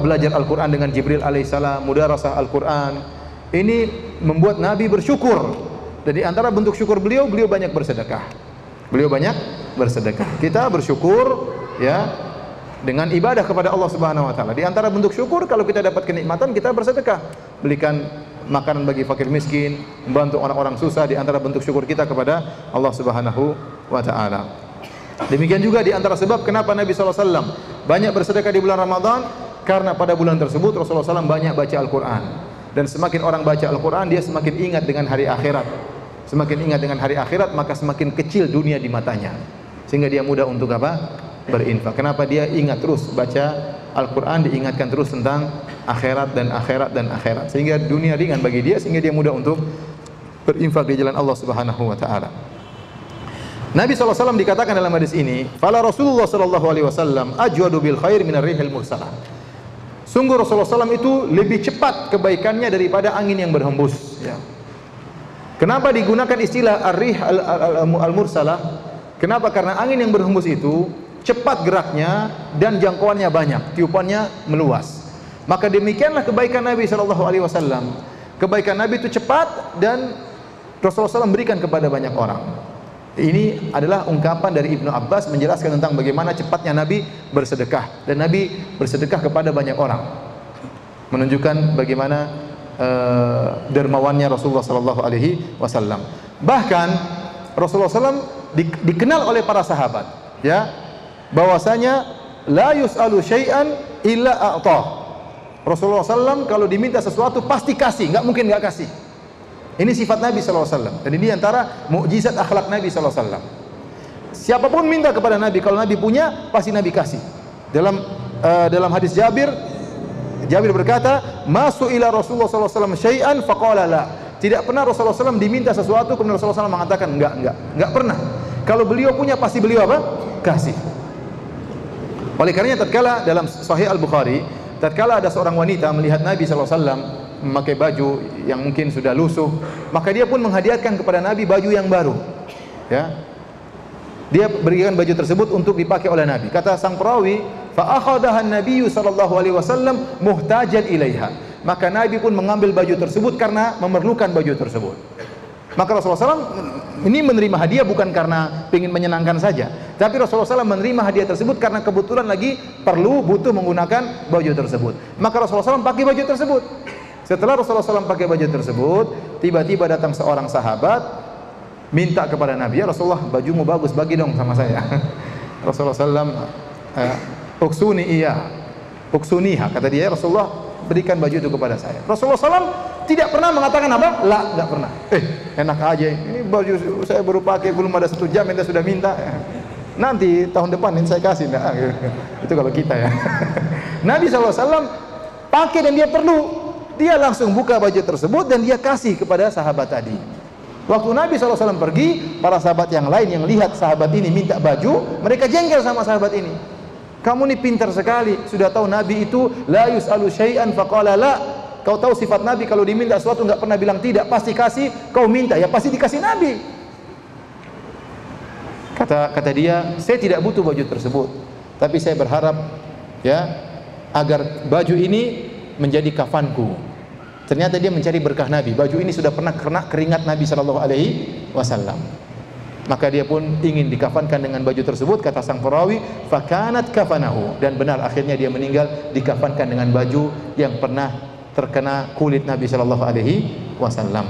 belajar Al-Qur'an dengan Jibril alaihissalam, mudarasah Al-Qur'an. Ini membuat Nabi bersyukur. Jadi antara bentuk syukur beliau banyak bersedekah. Beliau banyak bersedekah. Kita bersyukur ya dengan ibadah kepada Allah Subhanahu wa taala. Di antara bentuk syukur kalau kita dapat kenikmatan, kita bersedekah. Belikan makanan bagi fakir miskin, membantu orang-orang susah, di antara bentuk syukur kita kepada Allah Subhanahu wa taala. Demikian juga di antara sebab kenapa Nabi SAW banyak bersedekah di bulan Ramadan, karena pada bulan tersebut Rasulullah SAW banyak baca Al-Quran. Dan semakin orang baca Al-Quran, dia semakin ingat dengan hari akhirat. Semakin ingat dengan hari akhirat, maka semakin kecil dunia di matanya, sehingga dia mudah untuk berinfak. Kenapa? Dia ingat terus baca Al-Quran, diingatkan terus tentang akhirat dan akhirat dan akhirat, sehingga dunia ringan bagi dia, sehingga dia mudah untuk berinfak di jalan Allah Subhanahu wa taala. Nabi SAW dikatakan dalam hadis ini, "Fala Rasulullah sallallahu alaihi wasallam ajwadu bil khair minar rihil mursalah." Sungguh Rasulullah SAW itu lebih cepat kebaikannya daripada angin yang berhembus ya. Kenapa digunakan istilah ar-rih al-mursalah? Kenapa? Karena angin yang berhembus itu cepat geraknya dan jangkauannya banyak, tiupannya meluas. Maka demikianlah kebaikan Nabi sallallahu alaihi wasallam. Kebaikan Nabi itu cepat dan Rasulullah SAW berikan kepada banyak orang. Ini adalah ungkapan dari Ibnu Abbas menjelaskan tentang bagaimana cepatnya Nabi bersedekah, dan Nabi bersedekah kepada banyak orang. Menunjukkan bagaimana dermawannya Rasulullah sallallahu alaihi wasallam. Bahkan Rasulullah SAW dikenal oleh para sahabat ya, bahwasanya la yus'alu syai'an illa a'tah. Rasulullah SAW kalau diminta sesuatu pasti kasih, enggak mungkin enggak kasih. Ini sifat Nabi SAW. Dan ini antara mukjizat akhlak Nabi SAW. Siapapun minta kepada Nabi, kalau Nabi punya pasti Nabi kasih. Dalam hadis Jabir berkata, "Masu ila Rasulullah SAW syai'an faqala la." Tidak pernah Rasulullah SAW diminta sesuatu kemudian Rasulullah SAW mengatakan enggak pernah. Kalau beliau punya pasti beliau kasih. Oleh karenanya tatkala dalam Sahih Al-Bukhari, tatkala ada seorang wanita melihat Nabi SAW memakai baju yang mungkin sudah lusuh, maka dia pun menghadiahkan kepada Nabi baju yang baru. Ya. Dia berikan baju tersebut untuk dipakai oleh Nabi. Kata sang perawi, fa akhadaha an-nabiyyu sallallahu alaihi wasallam muhtajan ilaiha. Maka Nabi pun mengambil baju tersebut karena memerlukan baju tersebut. Maka Rasulullah SAW ini menerima hadiah bukan karena ingin menyenangkan saja, tapi Rasulullah SAW menerima hadiah tersebut karena kebetulan lagi butuh menggunakan baju tersebut. Maka Rasulullah SAW pakai baju tersebut. Setelah Rasulullah SAW pakai baju tersebut, tiba-tiba datang seorang sahabat minta kepada Nabi, "Ya Rasulullah, bajumu bagus, bagi dong sama saya." Rasulullah SAW, "Uksuni iya, uksuniha," kata dia, "Ya Rasulullah, berikan baju itu kepada saya." Rasulullah SAW tidak pernah mengatakan apa? La, enggak pernah. Enak aja, ini baju saya baru pakai, belum ada 1 jam ente sudah minta. Nanti tahun depan ini saya kasih. Nah, itu kalau kita ya. Nabi SAW pakai dan dia perlu. Dia langsung buka baju tersebut dan dia kasih kepada sahabat tadi. Waktu Nabi SAW pergi, para sahabat yang lain yang lihat sahabat ini minta baju, mereka jengkel sama sahabat ini. "Kamu ini pintar sekali, sudah tahu Nabi itu la yus'alu syai'an faqala la." Kau tahu sifat Nabi, kalau diminta sesuatu enggak pernah bilang tidak, pasti kasih. Kau minta, ya pasti dikasih Nabi. Kata dia, "Saya tidak butuh baju tersebut, tapi saya berharap ya agar baju ini menjadi kafanku." Ternyata dia mencari berkah Nabi. Baju ini sudah pernah kena keringat Nabi sallallahu alaihi wasallam. Maka dia pun ingin dikafankan dengan baju tersebut. Kata sang perawi, "Fakanat kafanahu." Dan benar, akhirnya dia meninggal dikafankan dengan baju yang pernah terkena kulit Nabi sallallahu alaihi wasallam.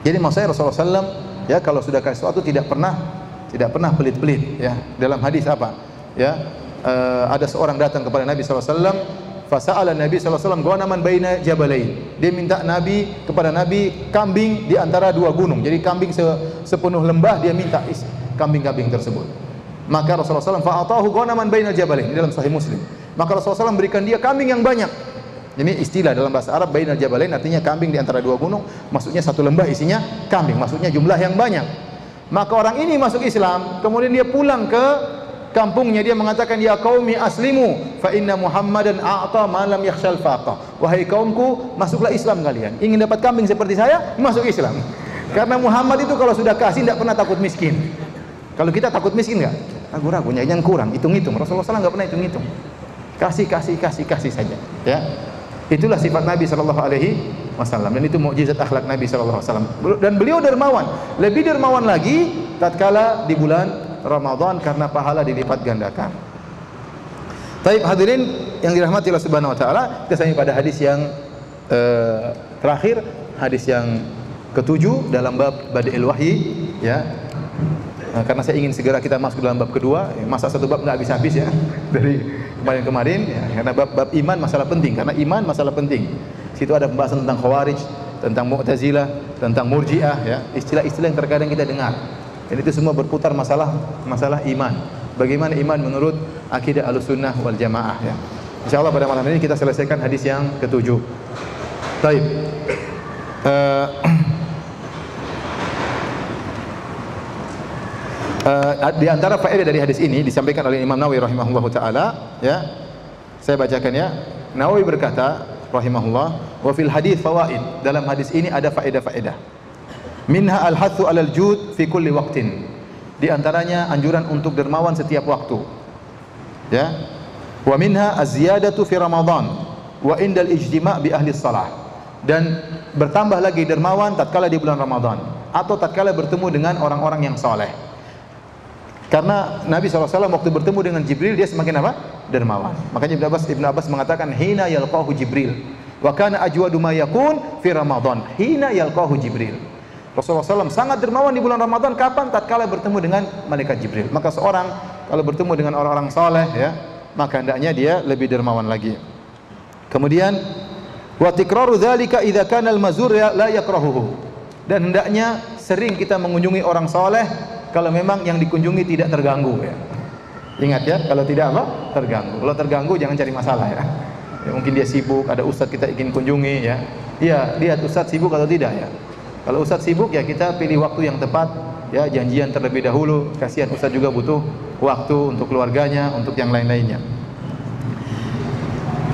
Jadi maksud saya Rasulullah SAW ya kalau sudah kasih sesuatu tidak pernah pelit-pelit ya. Dalam hadis apa? Ya, ada seorang datang kepada Nabi sallallahu alaihi wasallam, fasa'ala Nabi sallallahu alaihi wasallam ghanaman baina jabalain. Dia minta kepada Nabi kambing di antara 2 gunung. Jadi kambing sepenuh lembah, dia minta kambing-kambing tersebut. Maka Rasulullah SAW fa'atahu ghanaman baina jabalain, dalam Sahih Muslim. Maka Rasulullah SAW berikan dia kambing yang banyak. Ini istilah dalam bahasa Arab bainal jabalain, artinya kambing di antara 2 gunung, maksudnya 1 lembah isinya kambing, maksudnya jumlah yang banyak. Maka orang ini masuk Islam, kemudian dia pulang ke kampungnya, dia mengatakan, "Ya qaumi aslimu fa inna Muhammadan a'ta ma lam yakhshal faqa." Wahai kaumku, masuklah Islam kalian. Ingin dapat kambing seperti saya, masuk Islam. Karena Muhammad itu kalau sudah kasih tidak pernah takut miskin. Kalau kita takut miskin enggak? Ragu-ragu, jangan kurang, hitung-hitung. Rasulullah SAW enggak pernah hitung-hitung. Kasih saja, ya. Itulah sifat Nabi sallallahu alaihi wasallam, dan itu mukjizat akhlak Nabi sallallahu alaihi wasallam. Dan beliau dermawan, lebih dermawan lagi tatkala di bulan Ramadan karena pahala dilipat gandakan. Baik hadirin yang dirahmati Allah Subhanahu wa taala, kita sampai pada hadis yang terakhir, hadis yang ke-7 dalam bab Bada'il Wahyi, ya. Karena saya ingin segera kita masuk dalam bab kedua, masa satu bab nggak habis-habis ya dari kemarin-kemarin, ya, karena bab iman masalah penting, karena iman masalah penting. Situ ada pembahasan tentang Khawarij, tentang Mu'tazilah, tentang Murji'ah, ya, istilah-istilah yang terkadang kita dengar. Dan itu semua berputar masalah iman. Bagaimana iman menurut akidah Ahlussunnah wal Jamaah, ya. Insyaallah pada malam ini kita selesaikan hadis yang ke-7. Baik. Di antara faedah dari hadis ini disampaikan oleh Imam Nawawi rahimahullahu taala, ya. Saya bacakan ya. Nawawi berkata rahimahullah, wa fil hadis fawaid. Dalam hadis ini ada faedah-faedah. Minha al-hathu 'alal jud fi kulli waqtin. Di antaranya anjuran untuk dermawan setiap waktu. Ya. Wa minha az-ziyadatu fi Ramadan wa indal ijtima' bi ahli shalah. Dan bertambah lagi dermawan tatkala di bulan Ramadan atau tatkala bertemu dengan orang-orang yang saleh. Karena Nabi SAW waktu bertemu dengan Jibril dia semakin apa? Dermawan. Makanya Ibn Abbas mengatakan hina yalqahu Jibril wa kana ajwadu ma yakun fi Ramadan hina yalqahu Jibril. Rasulullah SAW sangat dermawan di bulan Ramadan kapan? Tatkala bertemu dengan malaikat Jibril. Maka seorang kalau bertemu dengan orang-orang saleh, ya, maka hendaknya dia lebih dermawan lagi. Kemudian wa tikraru dzalika idza kana al-mazur la yakrahuhu. Dan hendaknya sering kita mengunjungi orang saleh kalau memang yang dikunjungi tidak terganggu, ya. Ingat ya, kalau tidak apa? Terganggu. Kalau terganggu jangan cari masalah, ya. Ya, mungkin dia sibuk, ada ustaz kita ingin kunjungi, ya. Iya, lihat ustaz sibuk atau tidak, ya. Kalau ustaz sibuk, ya kita pilih waktu yang tepat, ya, janjian terlebih dahulu. Kasihan ustaz juga butuh waktu untuk keluarganya, untuk yang lain-lainnya.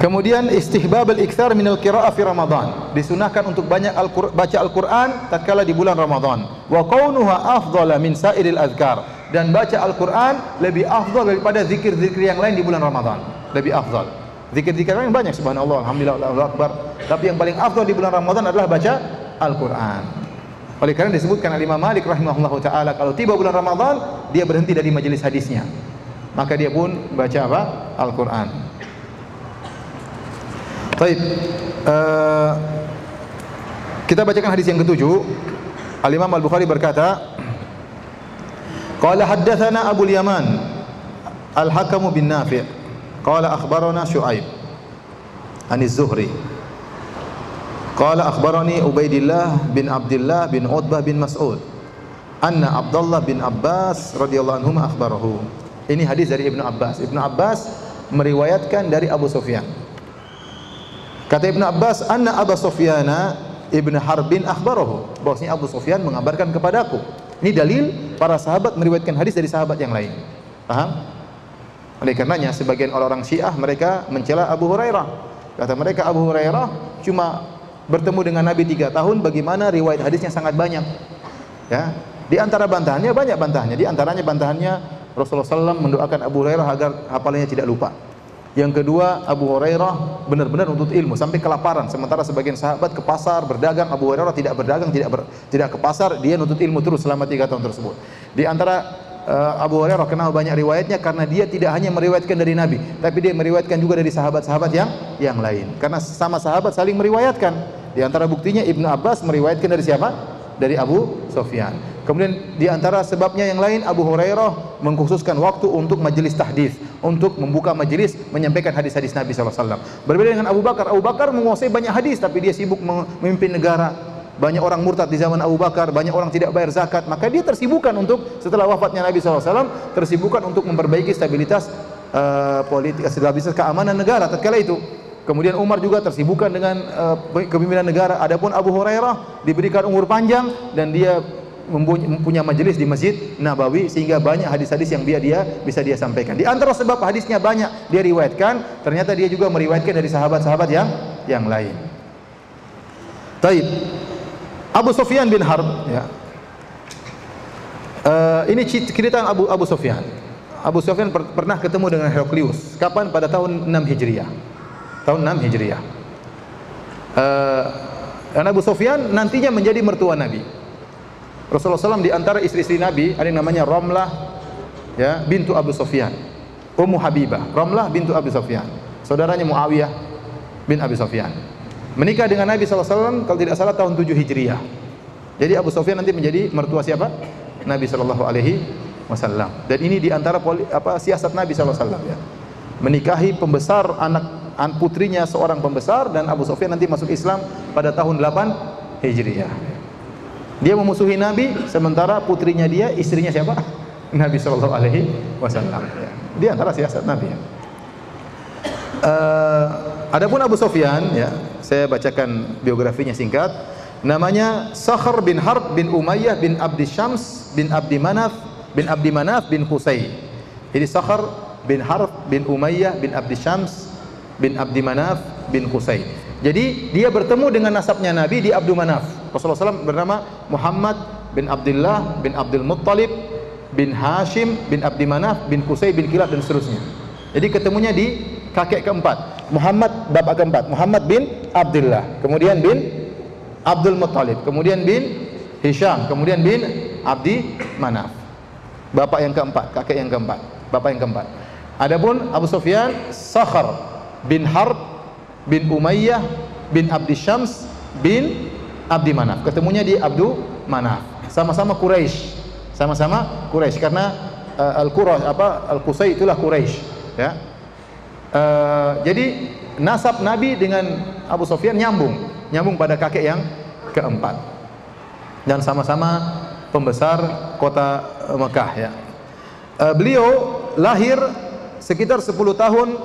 Kemudian istihbab al-iktsar min al-qira'ah fi Ramadan. Disunahkan untuk banyak baca Al-Qur'an tatkala di bulan Ramadan. Wa kaunuha afdhala min sa'iril azkar. Dan baca Al-Qur'an lebih afdal daripada zikir-zikir yang lain di bulan Ramadan. Lebih afdal. Zikir-zikir yang banyak, subhanallah, alhamdulillah, Allahu akbar. Tapi yang paling afdal di bulan Ramadan adalah baca Al-Qur'an. Oleh karena disebutkan oleh Imam Malik rahimahullahu taala, kalau tiba bulan Ramadan dia berhenti dari majelis hadisnya. Maka dia pun baca apa? Al-Qur'an. Baik, Kita bacakan hadis yang ketujuh. Al-Imam Al-Bukhari berkata, qala haddatsana Abul Yaman Al-Hakam bin Nafi' qala akhbarana Syu'aib an Az-Zuhri qala akhbarani Ubaidillah bin Abdullah bin Utbah bin Mas'ud anna Abdullah bin Abbas radhiyallahu anhu akhbarahu. Ini hadis dari Ibnu Abbas. Ibnu Abbas meriwayatkan dari Abu Sufyan. Kata Ibnu Abbas, anna Abu Sufyana Ibn Harbin akhbarahu, bahwasanya Abu Sufyan mengabarkan kepadaku. Ini dalil para sahabat meriwayatkan hadis dari sahabat yang lain. Paham? Oleh karenanya sebagian orang-orang Syiah mereka mencela Abu Hurairah. Kata mereka Abu Hurairah cuma bertemu dengan Nabi 3 tahun, bagaimana riwayat hadisnya sangat banyak. Ya, di antara bantahannya banyak bantahannya. Di antaranya bantahannya Rasulullah SAW mendoakan Abu Hurairah agar hafalannya tidak lupa. Yang kedua, Abu Hurairah benar-benar nuntut ilmu sampai kelaparan. Sementara sebagian sahabat ke pasar berdagang, Abu Hurairah tidak berdagang, tidak ke pasar, dia nuntut ilmu terus selama 3 tahun tersebut. Di antara Abu Hurairah kenal banyak riwayatnya karena dia tidak hanya meriwayatkan dari Nabi, tapi dia meriwayatkan juga dari sahabat-sahabat yang lain. Karena sama sahabat saling meriwayatkan. Di antara buktinya Ibnu Abbas meriwayatkan dari siapa? Dari Abu Sufyan. Kemudian di antara sebabnya yang lain, Abu Hurairah mengkhususkan waktu untuk majelis tahdits, untuk membuka majelis menyampaikan hadis-hadis Nabi SAW. Berbeda dengan Abu Bakar. Abu Bakar menguasai banyak hadis tapi dia sibuk memimpin negara. Banyak orang murtad di zaman Abu Bakar, banyak orang tidak bayar zakat, maka dia tersibukkan untuk setelah wafatnya Nabi SAW, tersibukkan untuk memperbaiki stabilitas politik, stabilitas keamanan negara tatkala itu. Kemudian Umar juga tersibukkan dengan kepemimpinan negara. Adapun Abu Hurairah diberikan umur panjang dan dia mempunyai majelis di Masjid Nabawi sehingga banyak hadis-hadis yang dia bisa dia sampaikan. Di antara sebab hadisnya banyak dia riwayatkan, ternyata dia juga meriwayatkan dari sahabat-sahabat yang lain. Taib. Abu Sufyan bin Harb, ya. Ini cerita Abu Sufyan. Abu Sufyan pernah ketemu dengan Heraklius. Kapan? Pada tahun 6 Hijriah. Tahun 6 Hijriah. Dan Abu Sufyan nantinya menjadi mertua Nabi. Rasulullah SAW di antara istri-istri Nabi ada yang namanya Ramlah, ya, bintu Abu Sufyan, Ummu Habibah. Ramlah bintu Abu Sufyan, saudaranya Muawiyah bin Abi Sufyan. Menikah dengan Nabi SAW kalau tidak salah tahun 7 Hijriah. Jadi Abu Sufyan nanti menjadi mertua siapa? Nabi SAW. Dan ini di antara siasat Nabi SAW, ya. Menikahi pembesar anak putrinya seorang pembesar, dan Abu Sufyan nanti masuk Islam pada tahun 8 Hijriah. Dia memusuhi Nabi, sementara putrinya dia, istrinya siapa? Nabi SAW. Ya. Di antara siasat Nabi. Ya. Adapun Abu Sufyan, ya, saya bacakan biografinya singkat. Namanya Sakhr bin Harb bin Umayyah bin Abdi Syams bin Abdi Manaf bin Qusay. Jadi Sakhr bin Harb bin Umayyah bin Abdi Syams bin Abdi Manaf bin Qusay. Jadi dia bertemu dengan nasabnya Nabi di Abdu Manaf. Rasulullah SAW bernama Muhammad bin Abdullah bin Abdul Muttalib bin Hashim bin Abdi Manaf bin Qusay bin Kilab dan seterusnya. Jadi ketemunya di kakek keempat, Muhammad bapak keempat, Muhammad bin Abdullah, kemudian bin Abdul Muttalib, kemudian bin Hisham, kemudian bin Abdi Manaf. Bapak yang keempat, kakek yang keempat, bapak yang keempat. Adapun Abu Sufyan, Sakhr bin Harb bin Umayyah bin Abdi Syams bin Abdi Manaf. Ketemunya di Abdu Manaf. Sama-sama Quraisy. Sama-sama Quraisy karena Al-Qusay itulah Quraisy, ya. Jadi nasab Nabi dengan Abu Sufyan nyambung pada kakek yang keempat. Dan sama-sama pembesar kota Mekah, ya. Beliau lahir sekitar 10 tahun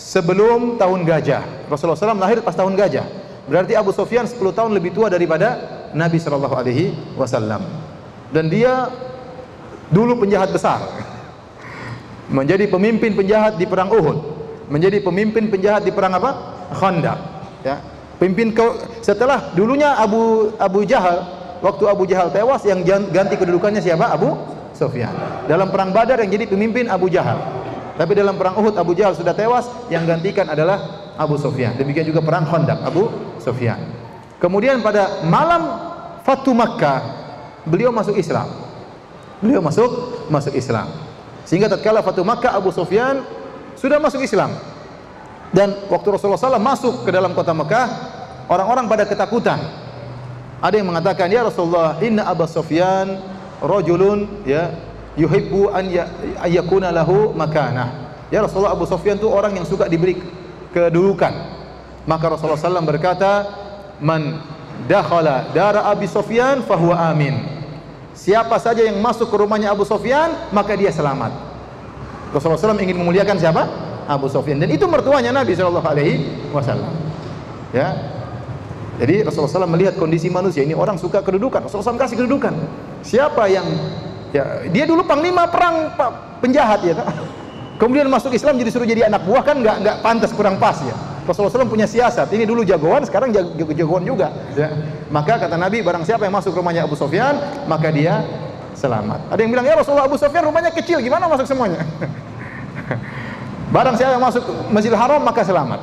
sebelum tahun gajah. Rasulullah SAW lahir pas tahun gajah. Berarti Abu Sufyan 10 tahun lebih tua daripada Nabi SAW. Dan dia dulu penjahat besar, menjadi pemimpin penjahat di perang Uhud, menjadi pemimpin penjahat di perang apa? Khandaq, ya. Setelah dulunya Abu Jahal, waktu Abu Jahal tewas, yang ganti kedudukannya siapa? Abu Sufyan. Dalam perang Badar yang jadi pemimpin Abu Jahal. Tapi dalam perang Uhud Abu Jahal sudah tewas, yang gantikan adalah Abu Sufyan. Demikian juga perang Khandaq, Abu Sufyan. Kemudian pada malam Fatu Makkah, beliau masuk Islam. Beliau masuk Islam. Sehingga tatkala Fatu Makkah, Abu Sufyan sudah masuk Islam. Dan waktu Rasulullah SAW masuk ke dalam kota Mekah, orang-orang pada ketakutan. Ada yang mengatakan, ya Rasulullah, inna Abu Sufyan rajulun ya yuhibbu an yakuna lahu makanah. Ya Rasulullah, Abu Sufyan itu orang yang suka diberi kedudukan. Maka Rasulullah SAW berkata, man dakhala dara Abi Sufyan fahuwa amin. Siapa saja yang masuk ke rumahnya Abu Sufyan, maka dia selamat. Rasulullah SAW ingin memuliakan siapa? Abu Sufyan. Dan itu mertuanya Nabi SAW. Ya. Jadi Rasulullah SAW melihat kondisi manusia ini, orang suka kedudukan. Rasulullah SAW kasih kedudukan. Siapa yang ya, dia dulu panglima perang penjahat ya. Kemudian masuk Islam jadi suruh jadi anak buah, kan nggak pantas, kurang pas ya. Rasulullah SAW punya siasat. Ini dulu jagoan, sekarang jagoan juga. Ya. Maka kata Nabi, barang siapa yang masuk rumahnya Abu Sufyan, maka dia selamat. Ada yang bilang, ya Rasulullah, Abu Sufyan rumahnya kecil, gimana masuk semuanya? Barang siapa yang masuk Masjidil Haram, maka selamat.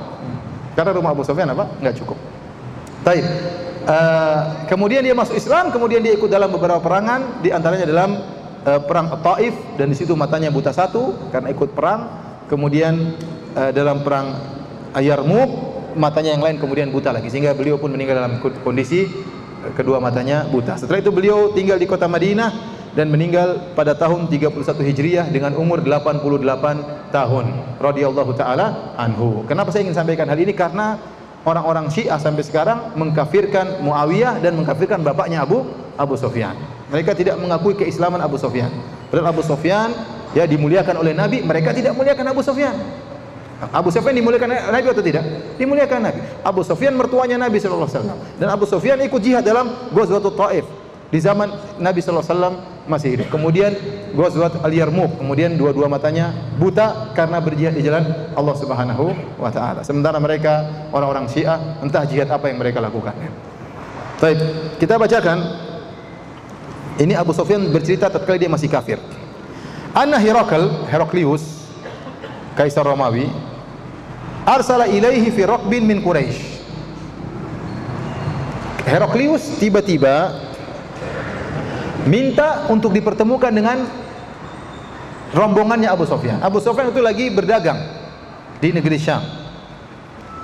Karena rumah Abu Sufyan apa? Nggak cukup. Taib. Kemudian dia masuk Islam, kemudian dia ikut dalam beberapa perangan, di antaranya dalam perang Taif, dan di situ matanya buta satu karena ikut perang. Kemudian dalam perang Yarmuk, matanya yang lain kemudian buta lagi, sehingga beliau pun meninggal dalam kondisi kedua matanya buta. Setelah itu beliau tinggal di kota Madinah dan meninggal pada tahun 31 Hijriah dengan umur 88 tahun radhiyallahu taala anhu. Kenapa saya ingin sampaikan hal ini? Karena orang-orang Syiah sampai sekarang mengkafirkan Muawiyah dan mengkafirkan bapaknya Abu Sufyan. Mereka tidak mengakui keislaman Abu Sufyan. Padahal Abu Sufyan ya dimuliakan oleh Nabi, mereka tidak muliakan Abu Sufyan. Abu Sufyan dimuliakan Nabi atau tidak? Dimuliakan Nabi. Abu Sufyan mertuanya Nabi sallallahu alaihi wasallam. Dan Abu Sufyan ikut jihad dalam Ghazwatul Taif di zaman Nabi sallallahu alaihi wasallam masih hidup. Kemudian Ghazwat Al-Yarmuk, kemudian dua-dua matanya buta karena berjihad di jalan Allah Subhanahu wa taala. Sementara mereka orang-orang Syiah entah jihad apa yang mereka lakukan. Baik, kita bacakan. Ini Abu Sufyan bercerita tatkala dia masih kafir. Anna Heraklius, kaisar Romawi, arsala ilaihi fi raqbin min Quraisy. Heraklius tiba-tiba minta untuk dipertemukan dengan rombongannya Abu Sufyan. Abu Sufyan itu lagi berdagang di negeri Syam.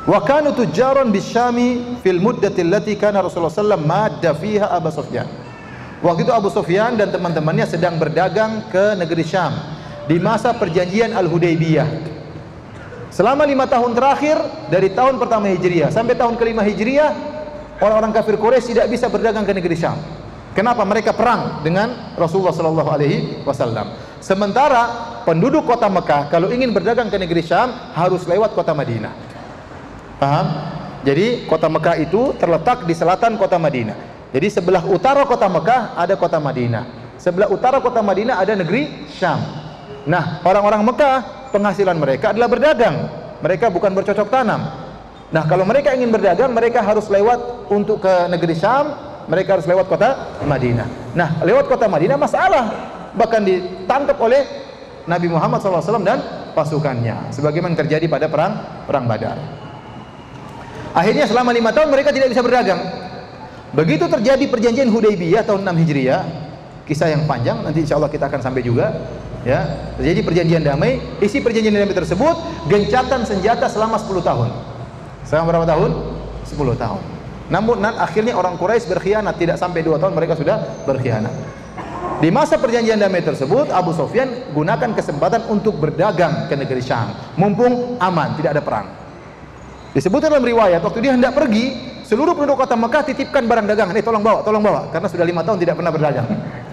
Wa kanu tujjaran bisyami fil muddati allati kana Rasulullah sallallahu alaihi wasallam madda fiha Abu Sufyan. Waktu itu Abu Sufyan dan teman-temannya sedang berdagang ke negeri Syam di masa perjanjian Al-Hudaybiyah. Selama 5 tahun terakhir, dari tahun pertama Hijriah sampai tahun kelima Hijriah, orang-orang kafir Quraisy tidak bisa berdagang ke negeri Syam. Kenapa? Mereka perang dengan Rasulullah sallallahu alaihi wasallam. Sementara penduduk kota Mekah kalau ingin berdagang ke negeri Syam harus lewat kota Madinah. Paham? Jadi kota Mekah itu terletak di selatan kota Madinah. Jadi sebelah utara kota Mekah ada kota Madinah. Sebelah utara kota Madinah ada negeri Syam. Nah, orang-orang Mekah penghasilan mereka adalah berdagang. Mereka bukan bercocok tanam. Nah, kalau mereka ingin berdagang, mereka harus lewat untuk ke negeri Syam, mereka harus lewat kota Madinah. Nah, lewat kota Madinah masalah. Bahkan ditangkap oleh Nabi Muhammad SAW dan pasukannya. Sebagaimana terjadi pada perang Badar. Akhirnya selama 5 tahun mereka tidak bisa berdagang. Begitu terjadi perjanjian Hudaybiyah tahun 6 Hijriah, kisah yang panjang, nanti insya Allah kita akan sampai juga. Ya, terjadi perjanjian damai. Isi perjanjian damai tersebut gencatan senjata selama 10 tahun. Selama berapa tahun? 10 tahun. Namun akhirnya orang Quraisy berkhianat, tidak sampai 2 tahun mereka sudah berkhianat. Di masa perjanjian damai tersebut, Abu Sufyan gunakan kesempatan untuk berdagang ke negeri Syam, mumpung aman, tidak ada perang. Disebutkan dalam riwayat, waktu dia hendak pergi, seluruh penduduk kota Mekah titipkan barang dagangan. Tolong bawa, karena sudah 5 tahun tidak pernah berdagang.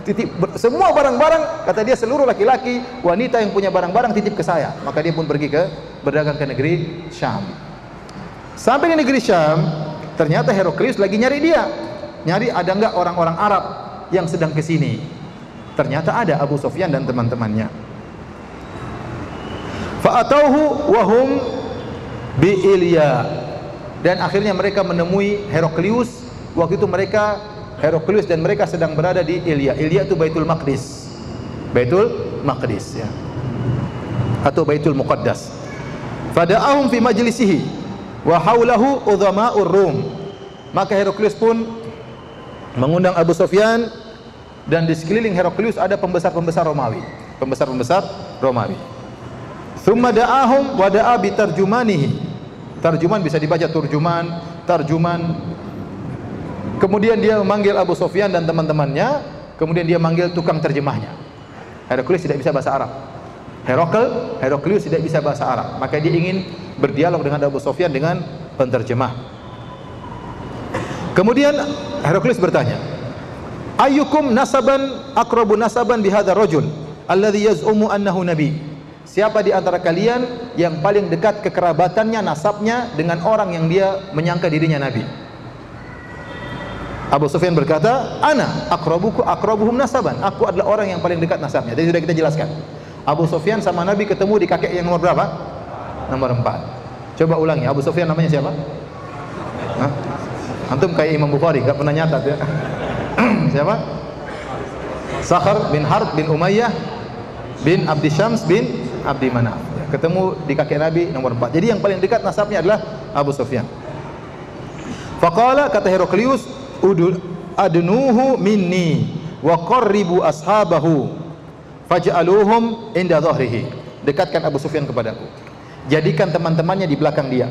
Titip semua barang-barang, kata dia, seluruh laki-laki, wanita yang punya barang-barang titip ke saya. Maka dia pun pergi berdagang ke negeri Syam. Sampai di negeri Syam, ternyata Heraklius lagi nyari dia. Nyari ada enggak orang-orang Arab yang sedang ke sini. Ternyata ada Abu Sufyan dan teman-temannya. Fa'atauhu wahum bi Ilya, dan akhirnya mereka menemui Heraklius. Waktu itu Heraklius dan mereka sedang berada di Ilya. Ilya itu Baitul Maqdis. Baitul Maqdis ya. Atau Baitul Muqaddas. Fada'ahum fi majlisihi wa haulahu udhama'ur Rum. Maka Heraklius pun mengundang Abu Sufyan, dan di sekeliling Heraklius ada pembesar-pembesar Romawi. Pembesar-pembesar Romawi. Thumma da'ahum wa da'a bi tarjumanihi. Tarjuman bisa dibaca turjuman, tarjuman. Kemudian dia memanggil Abu Sufyan dan teman-temannya, kemudian dia manggil tukang terjemahnya. Heraklius tidak bisa bahasa Arab. Heraklius tidak bisa bahasa Arab, maka dia ingin berdialog dengan Abu Sufyan dengan penterjemah. Kemudian Heraklius bertanya, ayyukum nasaban aqrabu nasaban bihadzal rajul alladhi yaz'umu annahu nabi? Siapa di antara kalian yang paling dekat kekerabatannya, nasabnya dengan orang yang dia menyangka dirinya nabi? Abu Sufyan berkata, ana aqrabuhum nasaban. Aku adalah orang yang paling dekat nasabnya. Jadi sudah kita jelaskan. Abu Sufyan sama Nabi ketemu di kakek yang nomor berapa? Nomor 4. Coba ulangi, Abu Sufyan namanya siapa? Hah? Antum kayak Imam Bukhari, enggak pernah nyatat ya. Siapa? Sakhar bin Harb bin Umayyah bin Abdi Syams bin Abdi Manaf. Ketemu di kakek Nabi nomor 4. Jadi yang paling dekat nasabnya adalah Abu Sufyan. Faqala, kata Heraklius, adnuhu minni wa qarribu ashabahu faj'aluhum inda dhahrihi. Dekatkan Abu Sufyan kepadaku, jadikan teman-temannya di belakang dia.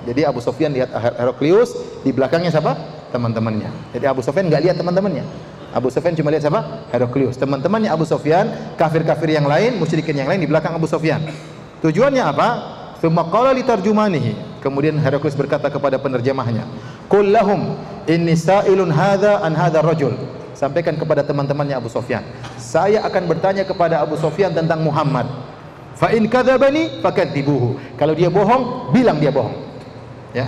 Jadi Abu Sufyan lihat Heraklius, di belakangnya siapa? Teman-temannya. Jadi Abu Sufyan enggak lihat teman-temannya. Abu Sufyan cuma lihat siapa? Heraklius. Teman-temannya Abu Sufyan, kafir-kafir yang lain, musyrikin yang lain di belakang Abu Sufyan. Tujuannya apa? Tsumma qala li tarjumanihi. Kemudian Heraklius berkata kepada penerjemahnya, qul lahum inni sa'ilun hadza an hadzal rajul. Sampaikan kepada teman-temannya Abu Sufyan, saya akan bertanya kepada Abu Sufyan tentang Muhammad. Fa in kadzabani fakadzibuhu. Kalau dia bohong, bilang dia bohong. Ya.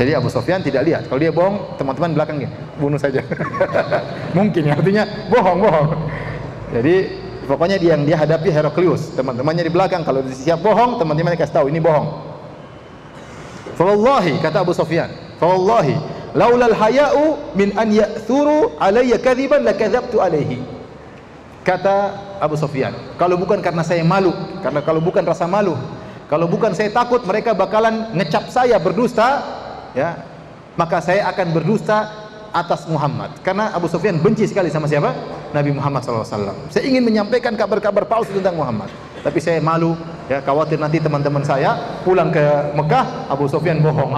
Jadi Abu Sufyan tidak lihat. Kalau dia bohong, teman-teman belakangnya bunuh saja. Mungkin ya, artinya bohong. Jadi pokoknya dia yang dia hadapi Heraklius, teman-temannya di belakang. Kalau siap bohong, teman-temannya kasih tahu ini bohong. Fa wallahi, kata Abu Sufyan, fa wallahi laulal haya'u min an ya'thuru alayya kadziban lakadzabtu alaihi. Kata Abu Sufyan, kalau bukan karena saya malu, karena kalau bukan rasa malu, kalau bukan saya takut mereka bakalan ngecap saya berdusta, ya, maka saya akan berdusta atas Muhammad. Karena Abu Sufyan benci sekali sama siapa? Nabi Muhammad SAW. Saya ingin menyampaikan kabar-kabar palsu tentang Muhammad, tapi saya malu, ya, khawatir nanti teman-teman saya pulang ke Mekah, Abu Sufyan bohong.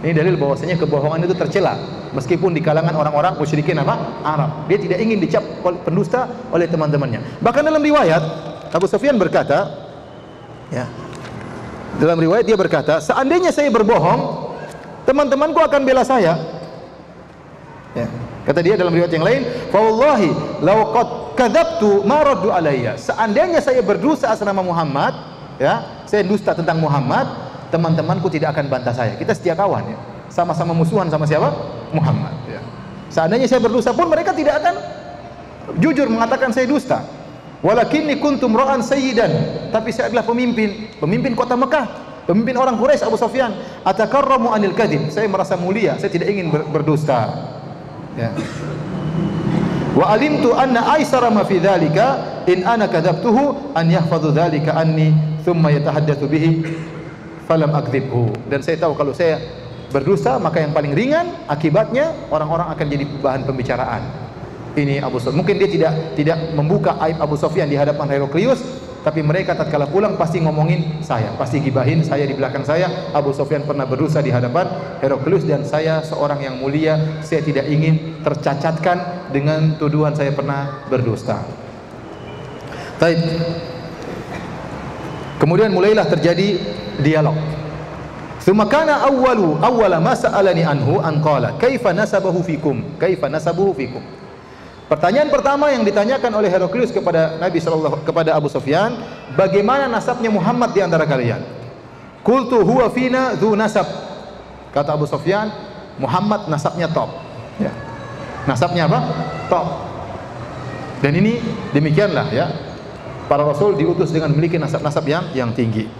Ini dalil bahwasanya kebohongan itu tercela, meskipun di kalangan orang-orang musyrikin apa? Arab. Dia tidak ingin dicap pendusta oleh teman-temannya. Bahkan dalam riwayat Abu Sufyan berkata, ya, dalam riwayat dia berkata, seandainya saya berbohong, teman-temanku akan bela saya. Ya. Kata dia dalam riwayat yang lain, fa wallahi law qad kadzabtu ma raddu alayya. Seandainya saya berdusta atas nama Muhammad, ya, saya dusta tentang Muhammad, teman-temanku tidak akan bantah saya. Kita setia kawan, ya. Sama-sama musuhan sama siapa? Muhammad, ya. Seandainya saya berdusta pun mereka tidak akan jujur mengatakan saya dusta. Walakinni kuntum ra'an sayyidan, tapi saya adalah pemimpin kota Mekah, pemimpin orang Quraisy. Abu Sufyan, atakarramu anil kadzib, saya merasa mulia, saya tidak ingin berdusta. Ya. Wa alimtu anna aisara ma fi dzalika in ana kadzabtuhu an yahfazu dzalika anni thumma yatahaddatsu bihi falam akdzibhu. Dan saya tahu kalau saya berdusta maka yang paling ringan akibatnya orang-orang akan jadi bahan pembicaraan. Ini Abu Sufyan. Mungkin dia tidak membuka aib Abu Sufyan di hadapan Heraklius, tapi mereka tatkala pulang pasti ngomongin saya, pasti gibahin saya di belakang saya. Abu Sufyan pernah berdosa di hadapan Heraklius dan saya seorang yang mulia, saya tidak ingin tercacatkan dengan tuduhan saya pernah berdusta. Baik. Kemudian mulailah terjadi dialog. Tsumma kana awwala ma sa'alani anhu an qala kaifa nasabahu fikum? Pertanyaan pertama yang ditanyakan oleh Heraklius kepada Nabi kepada Abu Sufyan, bagaimana nasabnya Muhammad di antara kalian? Qultu huwa fina dzu nasab. Kata Abu Sufyan, Muhammad nasabnya top. Ya. Nasabnya apa? Top. Dan ini demikianlah, ya. Para rasul diutus dengan memiliki nasab-nasab yang tinggi.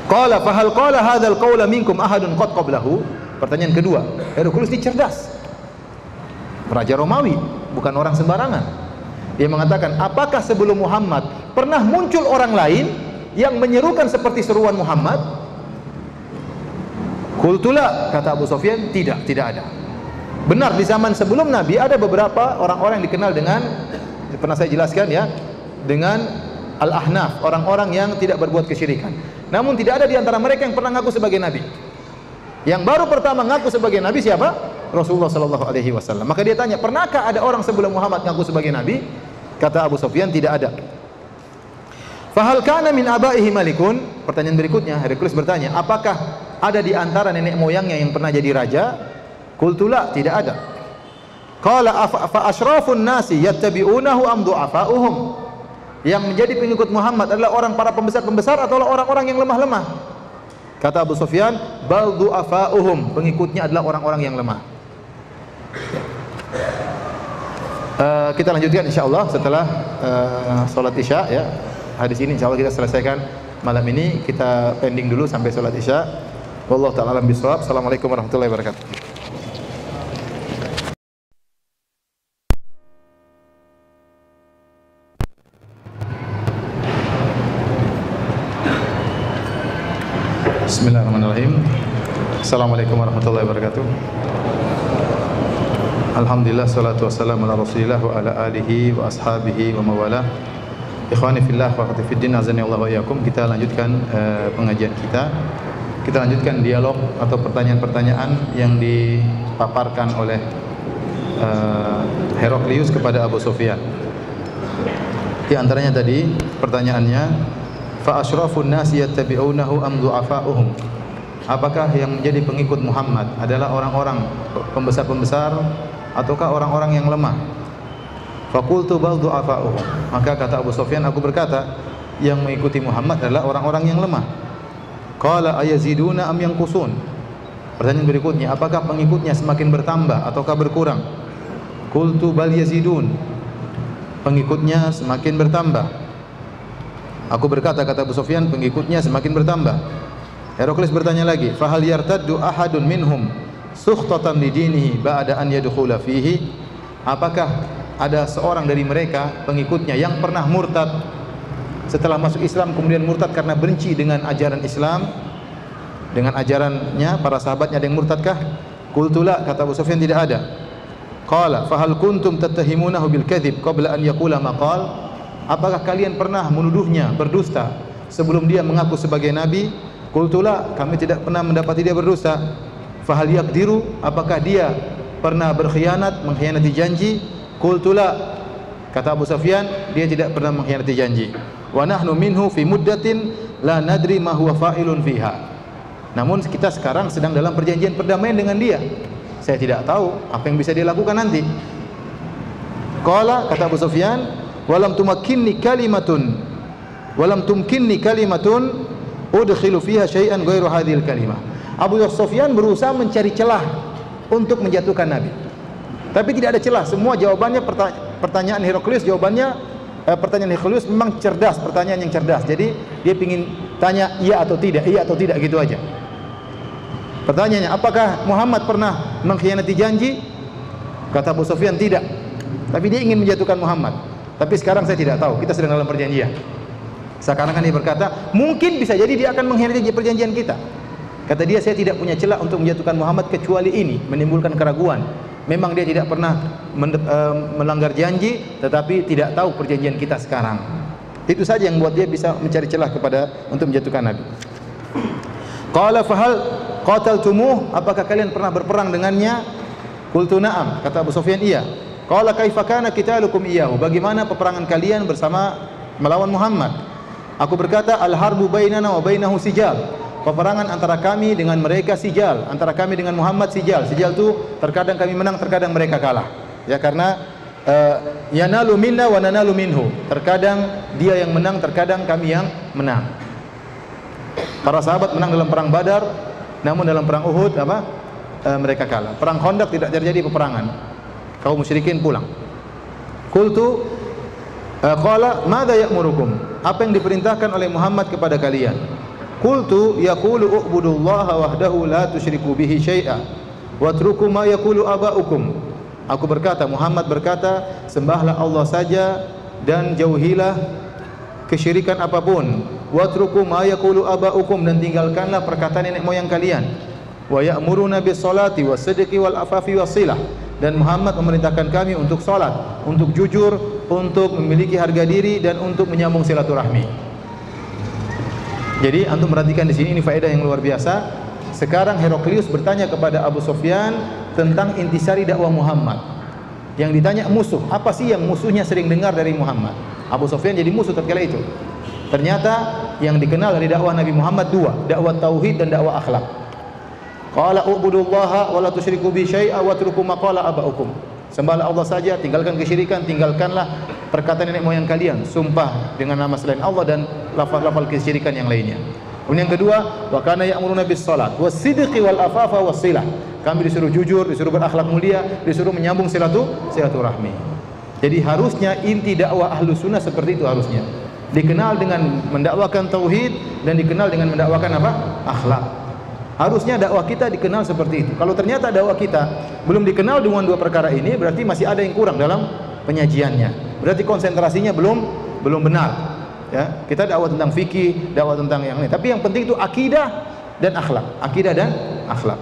Qala fa hal qala hadzal qaula minkum ahadun qad qablahu? Pertanyaan kedua, Heraklius ini cerdas. Raja Romawi, bukan orang sembarangan. Dia mengatakan, apakah sebelum Muhammad pernah muncul orang lain yang menyerukan seperti seruan Muhammad? Qultula, kata Abu Sufyan, tidak ada. Benar, di zaman sebelum Nabi ada beberapa orang-orang yang dikenal dengan, pernah saya jelaskan, ya, dengan Al-Ahnaf, orang-orang yang tidak berbuat kesyirikan. Namun tidak ada di antara mereka yang pernah ngaku sebagai Nabi. Yang baru pertama ngaku sebagai nabi siapa? Rasulullah sallallahu alaihi wasallam. Maka dia tanya, "Pernahkah ada orang sebelum Muhammad ngaku sebagai nabi?" Kata Abu Sufyan, "Tidak ada." Fahal kana min abaihi malikun? Pertanyaan berikutnya, Heraklius bertanya, apakah ada di antara nenek moyangnya yang pernah jadi raja? Qultu la, tidak ada. Qala fa asyrafun nasi yattabi'unahu am du'afa'uhum? Yang menjadi pengikut Muhammad adalah orang para pembesar-pembesar atau orang-orang yang lemah-lemah? Kata Abu Sufyan, bal du'afa'uhum, pengikutnya adalah orang-orang yang lemah. Kita lanjutkan insyaallah setelah salat Isya ya. Hadis ini insyaallah kita selesaikan malam ini. Kita pending dulu sampai salat Isya. Wallahu ta'ala alam bishawab. Assalamualaikum warahmatullahi wabarakatuh. Bismillahirrahmanirrahim. Assalamualaikum warahmatullahi wabarakatuh. Alhamdulillah, salatu wassalamu ala Rasulillah wa ala alihi wa ashabihi wa mawalah. Ikhwani fillah wa akhwati fiddin, azani Allah wa iyyakum. Kita lanjutkan pengajian kita. Kita lanjutkan dialog atau pertanyaan-pertanyaan yang dipaparkan oleh Heraklius kepada Abu Sufyan. Di antaranya tadi pertanyaannya, fa asyrafun nasi yattabi'unahu am du'afa'uhum? Apakah yang menjadi pengikut Muhammad adalah orang-orang pembesar-pembesar ataukah orang-orang yang lemah? Faqultu bal du'afa'uhum. Maka kata Abu Sufyan, aku berkata, yang mengikuti Muhammad adalah orang-orang yang lemah. Qala ayaziduna am yanqusun? Pertanyaan berikutnya, apakah pengikutnya semakin bertambah ataukah berkurang? Qultu bal yazidun. Pengikutnya semakin bertambah. Aku berkata, kata Abu Sufyan, pengikutnya semakin bertambah. Heraklius bertanya lagi, fahal yartaddu ahadun minhum sukhtatan lidinihi ba'da an yadkhula fihi? Apakah ada seorang dari mereka pengikutnya yang pernah murtad setelah masuk Islam kemudian murtad karena benci dengan ajaran Islam, dengan ajarannya para sahabatnya ada yang murtadkah? Qultu la, kata Abu Sufyan, tidak ada. Qala fahal kuntum tattahimunahu bil kadzib qabla an yaqula ma qala? Apakah kalian pernah menuduhnya berdusta sebelum dia mengaku sebagai nabi? Qultu la, kami tidak pernah mendapati dia berdusta. Fahal yaqdiru, apakah dia pernah berkhianat, mengkhianati janji? Qultu la, kata Abu Sufyan, dia tidak pernah mengkhianati janji. Wa nahnu minhu fi muddatin la nadri ma huwa fa'ilun fiha. Namun kita sekarang sedang dalam perjanjian perdamaian dengan dia. Saya tidak tahu apa yang bisa dia lakukan nanti. Qala, kata Abu Sufyan, walam tumakkinni kalimatun udkhilu fiha syai'an ghairu hadhil kalimah. Abu Sufyan berusaha mencari celah untuk menjatuhkan Nabi. Tapi tidak ada celah. Semua jawabannya pertanyaan Heraklius, pertanyaan Heraklius memang cerdas, pertanyaan yang cerdas. Jadi dia ingin tanya iya atau tidak gitu aja. Pertanyaannya, apakah Muhammad pernah mengkhianati janji? Kata Abu Sufyan, tidak. Tapi dia ingin menjatuhkan Muhammad. Tapi sekarang saya tidak tahu, kita sedang dalam perjanjian. Sekarang kan dia berkata, mungkin bisa jadi dia akan mengkhianati perjanjian kita. Kata dia, saya tidak punya celah untuk menjatuhkan Muhammad kecuali ini, menimbulkan keraguan. Memang dia tidak pernah melanggar janji, tetapi tidak tahu perjanjian kita sekarang. Itu saja yang buat dia bisa mencari celah untuk menjatuhkan Nabi. Qala fahal qataltumuh? Apakah kalian pernah berperang dengannya? Qultu na'am, kata Abu Sufyan, iya. Qala kaifa kana qitalukum iyyahu? Bagaimana peperangan kalian melawan Muhammad? Aku berkata, al-harbu bainana wa bainahu sijal. Peperangan antara kami dengan mereka sijal, antara kami dengan Muhammad sijal. Sijal itu terkadang kami menang, terkadang mereka kalah. Ya, karena yanalu minna wa nanalu minhu. Terkadang dia yang menang, terkadang kami yang menang. Para sahabat menang dalam perang Badar, namun dalam perang Uhud mereka kalah. Perang Khandaq tidak terjadi peperangan. Kaum musyrikin pulang. Qultu qala madza ya'murukum? Apa yang diperintahkan oleh Muhammad kepada kalian? Qultu yaqulu u'budullaha wahdahu la tusyriku bihi syai'a watruku ma yaqulu aba'ukum. Aku berkata, Muhammad berkata, sembahlah Allah saja dan jauhilah kesyirikan apapun. Watruku ma yaqulu aba'ukum, dan tinggalkanlah perkataan nenek moyang kalian. Wa ya'muruna bis salati was sidqi wal afafi wasilah. Dan Muhammad memerintahkan kami untuk salat, untuk jujur, untuk memiliki harga diri, dan untuk menyambung silaturahmi. Jadi antum perhatikan di sini, ini faedah yang luar biasa. Sekarang Heraklius bertanya kepada Abu Sufyan tentang intisari dakwah Muhammad. Yang ditanya musuh, apa sih yang musuhnya sering dengar dari Muhammad? Abu Sufyan jadi musuh tatkala itu. Ternyata yang dikenal dari dakwah Nabi Muhammad dua, dakwah tauhid dan dakwah akhlak. Qala ubudullaha wa la tusyriku bi syai'a wa atruku ma qala aba'ukum. Sembahlah Allah saja, tinggalkan kesyirikan, tinggalkanlah perkataan nenek moyang kalian, sumpah dengan nama selain Allah dan lafal-lafal kesyirikan yang lainnya. Kemudian yang kedua, wa kana ya'muruna bis salat was sidqi wal afafa was silah. Kami disuruh jujur, disuruh berakhlak mulia, disuruh menyambung silaturahmi. Jadi harusnya inti dakwah Ahlus Sunnah seperti itu harusnya. Dikenal dengan mendakwakan tauhid dan dikenal dengan mendakwakan apa? Akhlak. Harusnya dakwah kita dikenal seperti itu. Kalau ternyata dakwah kita belum dikenal dengan dua perkara ini, berarti masih ada yang kurang dalam penyajiannya. Berarti konsentrasinya belum benar. Ya, kita dakwah tentang fikih, dakwah tentang yang lain. Tapi yang penting itu akidah dan akhlak. Akidah dan akhlak.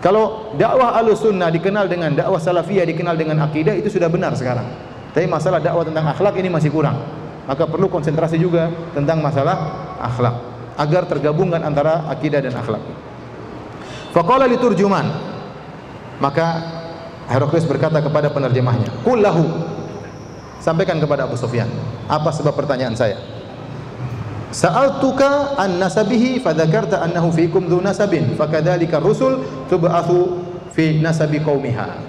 Kalau dakwah Ahlussunnah dikenal dengan dakwah Salafiyah dikenal dengan akidah, itu sudah benar sekarang. Tapi masalah dakwah tentang akhlak ini masih kurang. Maka perlu konsentrasi juga tentang masalah akhlak agar tergabungkan antara akidah dan akhlak. Faqala liturjuman. Maka Heraklius berkata kepada penerjemahnya, "Qul lahu." Sampaikan kepada Abu Sufyan, apa sebab pertanyaan saya? Sa'altuka an nasabihi fadzakarta annahu fiikum dzu nasabin fakadzalika rusul tub'atsu fi nasabi qaumiha.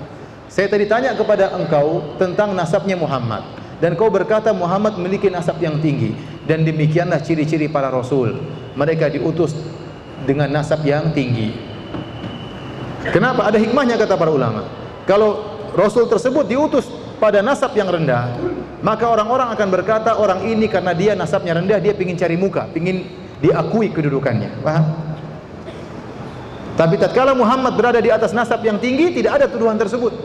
Saya tadi tanya kepada engkau tentang nasabnya Muhammad dan kau berkata Muhammad memiliki nasab yang tinggi dan demikianlah ciri-ciri para rasul. Mereka diutus dengan nasab yang tinggi. Kenapa? Ada hikmahnya kata para ulama. Kalau rasul tersebut diutus pada nasab yang rendah, maka orang-orang akan berkata orang ini karena dia nasabnya rendah, dia ingin cari muka, ingin diakui kedudukannya. Paham? Tapi tatkala Muhammad berada di atas nasab yang tinggi, tidak ada tuduhan tersebut.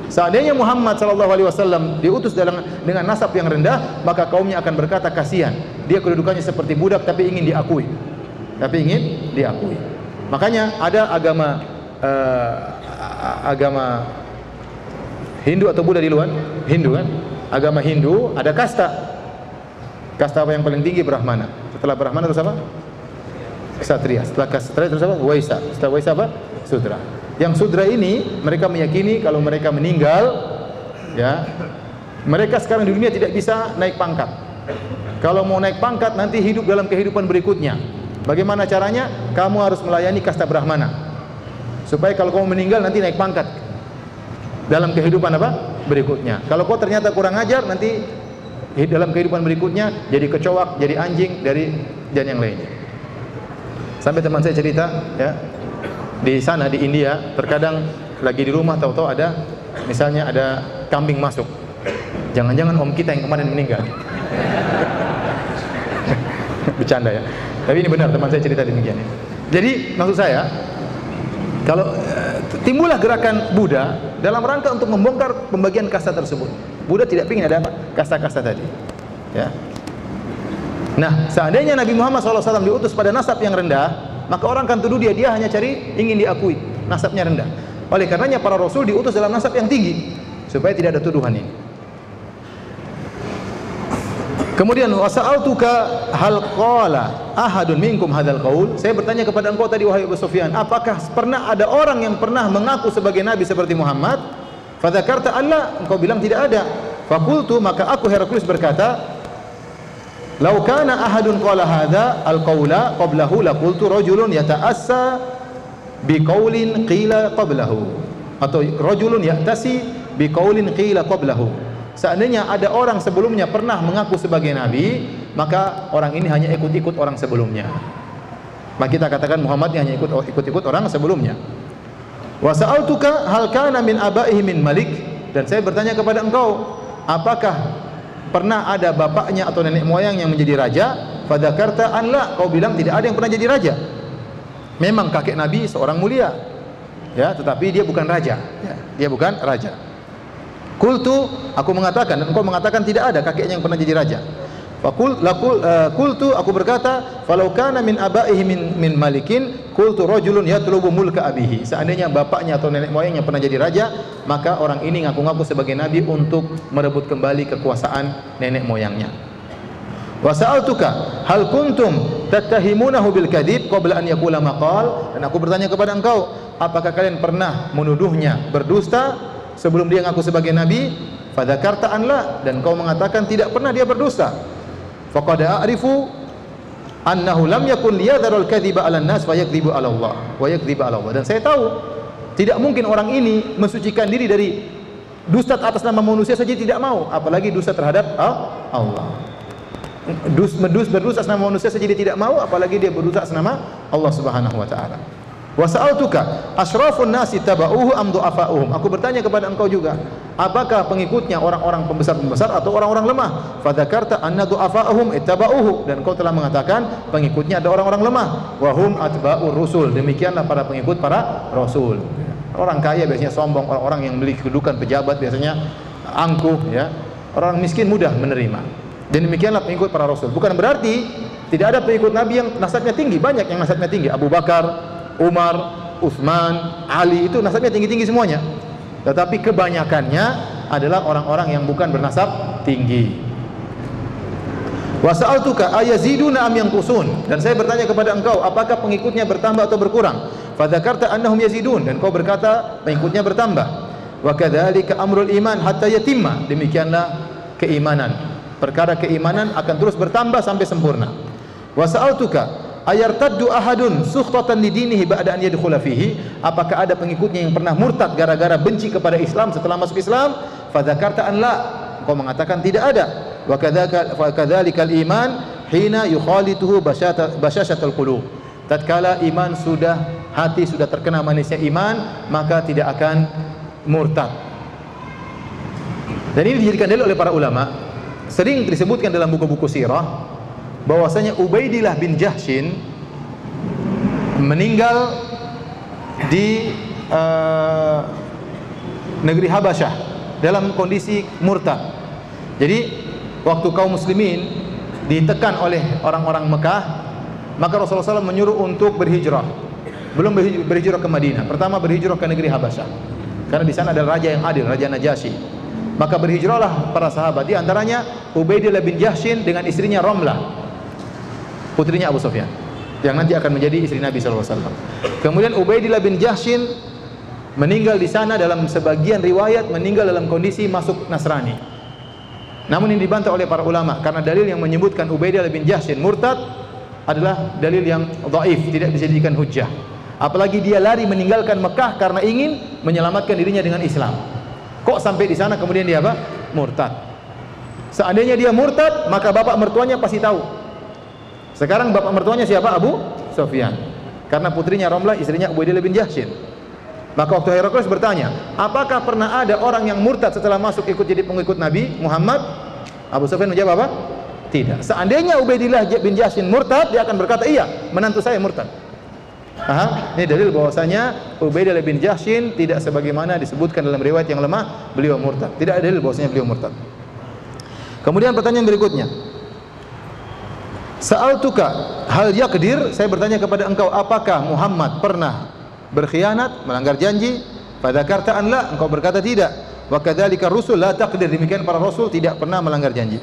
Seandainya Muhammad SAW diutus dengan nasab yang rendah, maka kaumnya akan berkata kasihan, dia kedudukannya seperti budak tapi ingin diakui. Makanya ada agama Hindu atau Buddha di luar? Hindu kan? Agama Hindu ada kasta. Kasta apa yang paling tinggi? Brahmana. Setelah Brahmana terus apa? Ksatria. Setelah Ksatria terus apa? Waisa. Setelah Waisa apa? Sudra. Yang Sudra ini mereka meyakini kalau mereka meninggal, ya, mereka sekarang di dunia tidak bisa naik pangkat. Kalau mau naik pangkat nanti hidup dalam kehidupan berikutnya. Bagaimana caranya? Kamu harus melayani kasta Brahmana. Supaya kalau kamu meninggal nanti naik pangkat dalam kehidupan apa? Berikutnya. Kalau kau ternyata kurang ajar, nanti dalam kehidupan berikutnya jadi kecoak, jadi anjing, dan yang lainnya. Sampai teman saya cerita, ya, di sana di India, terkadang lagi di rumah tahu-tahu ada, misalnya ada kambing masuk. Jangan-jangan om kita yang kemarin meninggal. Bercanda ya. Tapi ini benar, teman saya cerita demikian. Jadi maksud saya, kalau timbullah gerakan Buddha dalam rangka untuk membongkar pembagian kasta tersebut. Buddha tidak ingin ada kasta-kasta tadi. Ya. Nah, seandainya Nabi Muhammad SAW diutus pada nasab yang rendah, maka orang akan tuduh dia hanya ingin diakui, nasabnya rendah. Oleh karenanya para rasul diutus dalam nasab yang tinggi supaya tidak ada tuduhan ini. Kemudian wasa'altuka hal qala ahadun minkum hadzal qaul. Saya bertanya kepada engkau tadi wahai Abu Sufyan, apakah pernah ada orang yang pernah mengaku sebagai nabi seperti Muhammad? Fadzakarta alla, engkau bilang tidak ada. Faqultu, maka aku Heraklius berkata, "Lau kana ahadun qala hadza al-qaula qablahu laqultu rajulun yata'assa biqaulin qila qablahu." Atau rajulun ya'tasi biqaulin qila qablahu. Seandainya ada orang sebelumnya pernah mengaku sebagai nabi, maka orang ini hanya ikut-ikut orang sebelumnya. Maka kita katakan Muhammad hanya ikut-ikut orang sebelumnya. Wa sa'altuka hal kana min abaihi min malik, dan saya bertanya kepada engkau, apakah pernah ada bapaknya atau nenek moyang yang menjadi raja? Fadzakarta an la, kau bilang tidak ada yang pernah jadi raja. Memang kakek nabi seorang mulia, ya, tetapi dia bukan raja, ya, dia bukan raja. Kultu, aku mengatakan, dan engkau mengatakan tidak ada kakeknya yang pernah jadi raja. Kultu, aku berkata, falau kana min abaihi min malikin, kultu rajulun yatlubu mulka abihi. Seandainya bapaknya atau nenek moyangnya pernah jadi raja, maka orang ini ngaku-ngaku sebagai nabi untuk merebut kembali kekuasaan nenek moyangnya. Wa sa'altuka hal kuntum tattahimunahu bil kadhib qabla an yaqula maqal, dan aku bertanya kepada engkau, apakah kalian pernah menuduhnya berdusta sebelum dia ngaku sebagai nabi? Fadzakarta an la, dan kau mengatakan tidak pernah dia berdusta. Faqad a'rifu annahu lam yakun liyadharul kadhiba 'alan nas wa yakdzibu 'ala Allah wa yakdzibu 'ala Allah, dan saya tahu tidak mungkin orang ini mensucikan diri dari dusta atas nama manusia saja tidak mau, apalagi dusta terhadap Allah. Berdusta atas nama manusia saja dia tidak mau, apalagi dia berdusta atas nama Allah Subhanahu wa taala. Wa sa'altuka asyrafun nasi tabauhu am du'afa'uhum, aku bertanya kepada engkau juga, apakah pengikutnya orang-orang pembesar-pembesar atau orang-orang lemah? Fadzakarta anna du'afa'uhum ittaba'uhu, dan kau telah mengatakan pengikutnya ada orang-orang lemah. Wa hum atba'ur rusul, demikianlah para pengikut para rasul. Orang kaya biasanya sombong, orang-orang yang memiliki kedudukan pejabat biasanya angkuh, ya. Orang miskin mudah menerima. Dan demikianlah pengikut para rasul. Bukan berarti tidak ada pengikut Nabi yang nasabnya tinggi. Banyak yang nasabnya tinggi. Abu Bakar, Umar, Utsman, Ali, itu nasabnya tinggi-tinggi semuanya. Tetapi kebanyakannya adalah orang-orang yang bukan bernasab tinggi. Wa sa'altuka ayaziduna am yanqusun, dan saya bertanya kepada engkau, apakah pengikutnya bertambah atau berkurang? Fadzakarta annahum yazidun, dan kau berkata pengikutnya bertambah. Wa kadzalika amrul iman hatta yatimma, demikianlah keimanan. Perkara keimanan akan terus bertambah sampai sempurna. Wa sa'altuka ayartaddu ahadun sukhtatan lidinihi ba'da an yadkhula fihi, apakah ada pengikutnya yang pernah murtad gara-gara benci kepada Islam setelah masuk Islam? Fadzakarta an la, kau mengatakan tidak ada. Wa kadzalikal iman hina yukhalituhu basyashatul qulub, tatkala iman sudah, hati sudah terkena manisnya iman, maka tidak akan murtad. Dan ini dijadikan dalil oleh para ulama. Sering disebutkan dalam buku-buku sirah bahwasanya Ubaidillah bin Jahshin meninggal di negeri Habasyah dalam kondisi murtad. Jadi waktu kaum muslimin ditekan oleh orang-orang Mekah, maka Rasulullah SAW menyuruh untuk berhijrah. Belum berhijrah ke Madinah, pertama berhijrah ke negeri Habasyah, karena di sana ada raja yang adil, Raja Najasyi. Maka berhijrahlah para sahabat, di antaranya Ubaidillah bin Jahshin dengan istrinya Ramlah, putrinya Abu Sufyan, yang nanti akan menjadi istri Nabi SAW. Kemudian Ubaidillah bin Jahshin meninggal di sana, dalam sebagian riwayat meninggal dalam kondisi masuk Nasrani. Namun ini dibantah oleh para ulama, karena dalil yang menyebutkan Ubaidillah bin Jahshin murtad adalah dalil yang dhaif, tidak bisa dijadikan hujjah. Apalagi dia lari meninggalkan Mekah karena ingin menyelamatkan dirinya dengan Islam. Kok sampai di sana kemudian dia apa? Murtad. Seandainya dia murtad, maka bapak mertuanya pasti tahu. Sekarang bapak mertuanya siapa? Abu Sufyan. Karena putrinya Ramlah, istrinya Ubaidillah bin Jahshin. Maka waktu Heraklius bertanya, apakah pernah ada orang yang murtad setelah masuk ikut jadi pengikut Nabi Muhammad? Abu Sufyan menjawab apa? Tidak. Seandainya Ubaidillah bin Jahshin murtad, dia akan berkata, iya, menantu saya murtad. Aha, ini dalil bahwasanya Ubaidillah bin Jahshin tidak sebagaimana disebutkan dalam riwayat yang lemah beliau murtad. Tidak ada dalil bahwasanya beliau murtad. Kemudian pertanyaan berikutnya, sa'altuka hal yaqdir, saya bertanya kepada engkau, apakah Muhammad pernah berkhianat, melanggar janji? Fadzakarta an la, engkau berkata tidak. Wa kadzalika rusul la taqdir, demikian para rasul tidak pernah melanggar janji.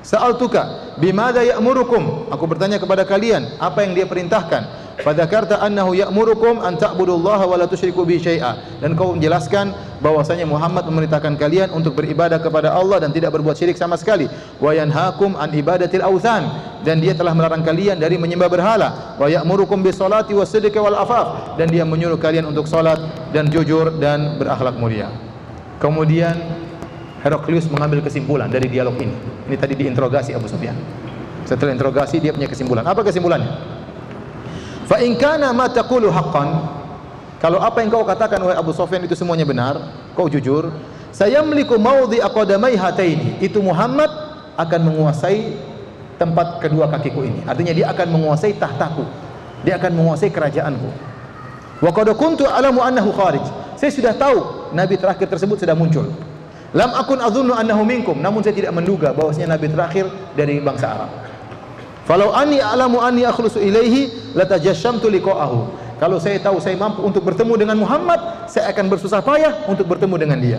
Sa'altuka bimadza ya'murukum, aku bertanya kepada kalian, apa yang dia perintahkan? Fadzakarta annahu ya'murukum an ta'budullaha wa la tusyriku bihi syai'a, dan kau menjelaskan bahwasanya Muhammad memerintahkan kalian untuk beribadah kepada Allah dan tidak berbuat syirik sama sekali. Wa yanhaakum an ibadatil authan, dan dia telah melarang kalian dari menyembah berhala. Wa ya'murukum bis salati was sidqi wal afaf, dan dia menyuruh kalian untuk salat dan jujur dan berakhlak mulia. Kemudian Heraklius mengambil kesimpulan dari dialog ini. Ini tadi diinterogasi Abu Sufyan. Setelah interogasi dia punya kesimpulan. Apa kesimpulannya? Fa in kana ma taqulu haqqan, kalau apa yang kau katakan wahai Abu Sufyan itu semuanya benar, kau jujur, sayamliku maudhi'a qadamai hataini, itu Muhammad akan menguasai tempat kedua kakiku ini. Artinya dia akan menguasai tahtaku, dia akan menguasai kerajaanku. Wa qad kuntu alamu annahu kharij, saya sudah tahu nabi terakhir tersebut sudah muncul. Lam akun adhunnu annahu minkum, namun saya tidak menduga bahwasanya nabi terakhir dari bangsa Arab. Falau anni a'lamu anni akhlusu ilaihi latajashamtu liqa'ahu, kalau saya tahu saya mampu untuk bertemu dengan Muhammad, saya akan bersusah payah untuk bertemu dengan dia.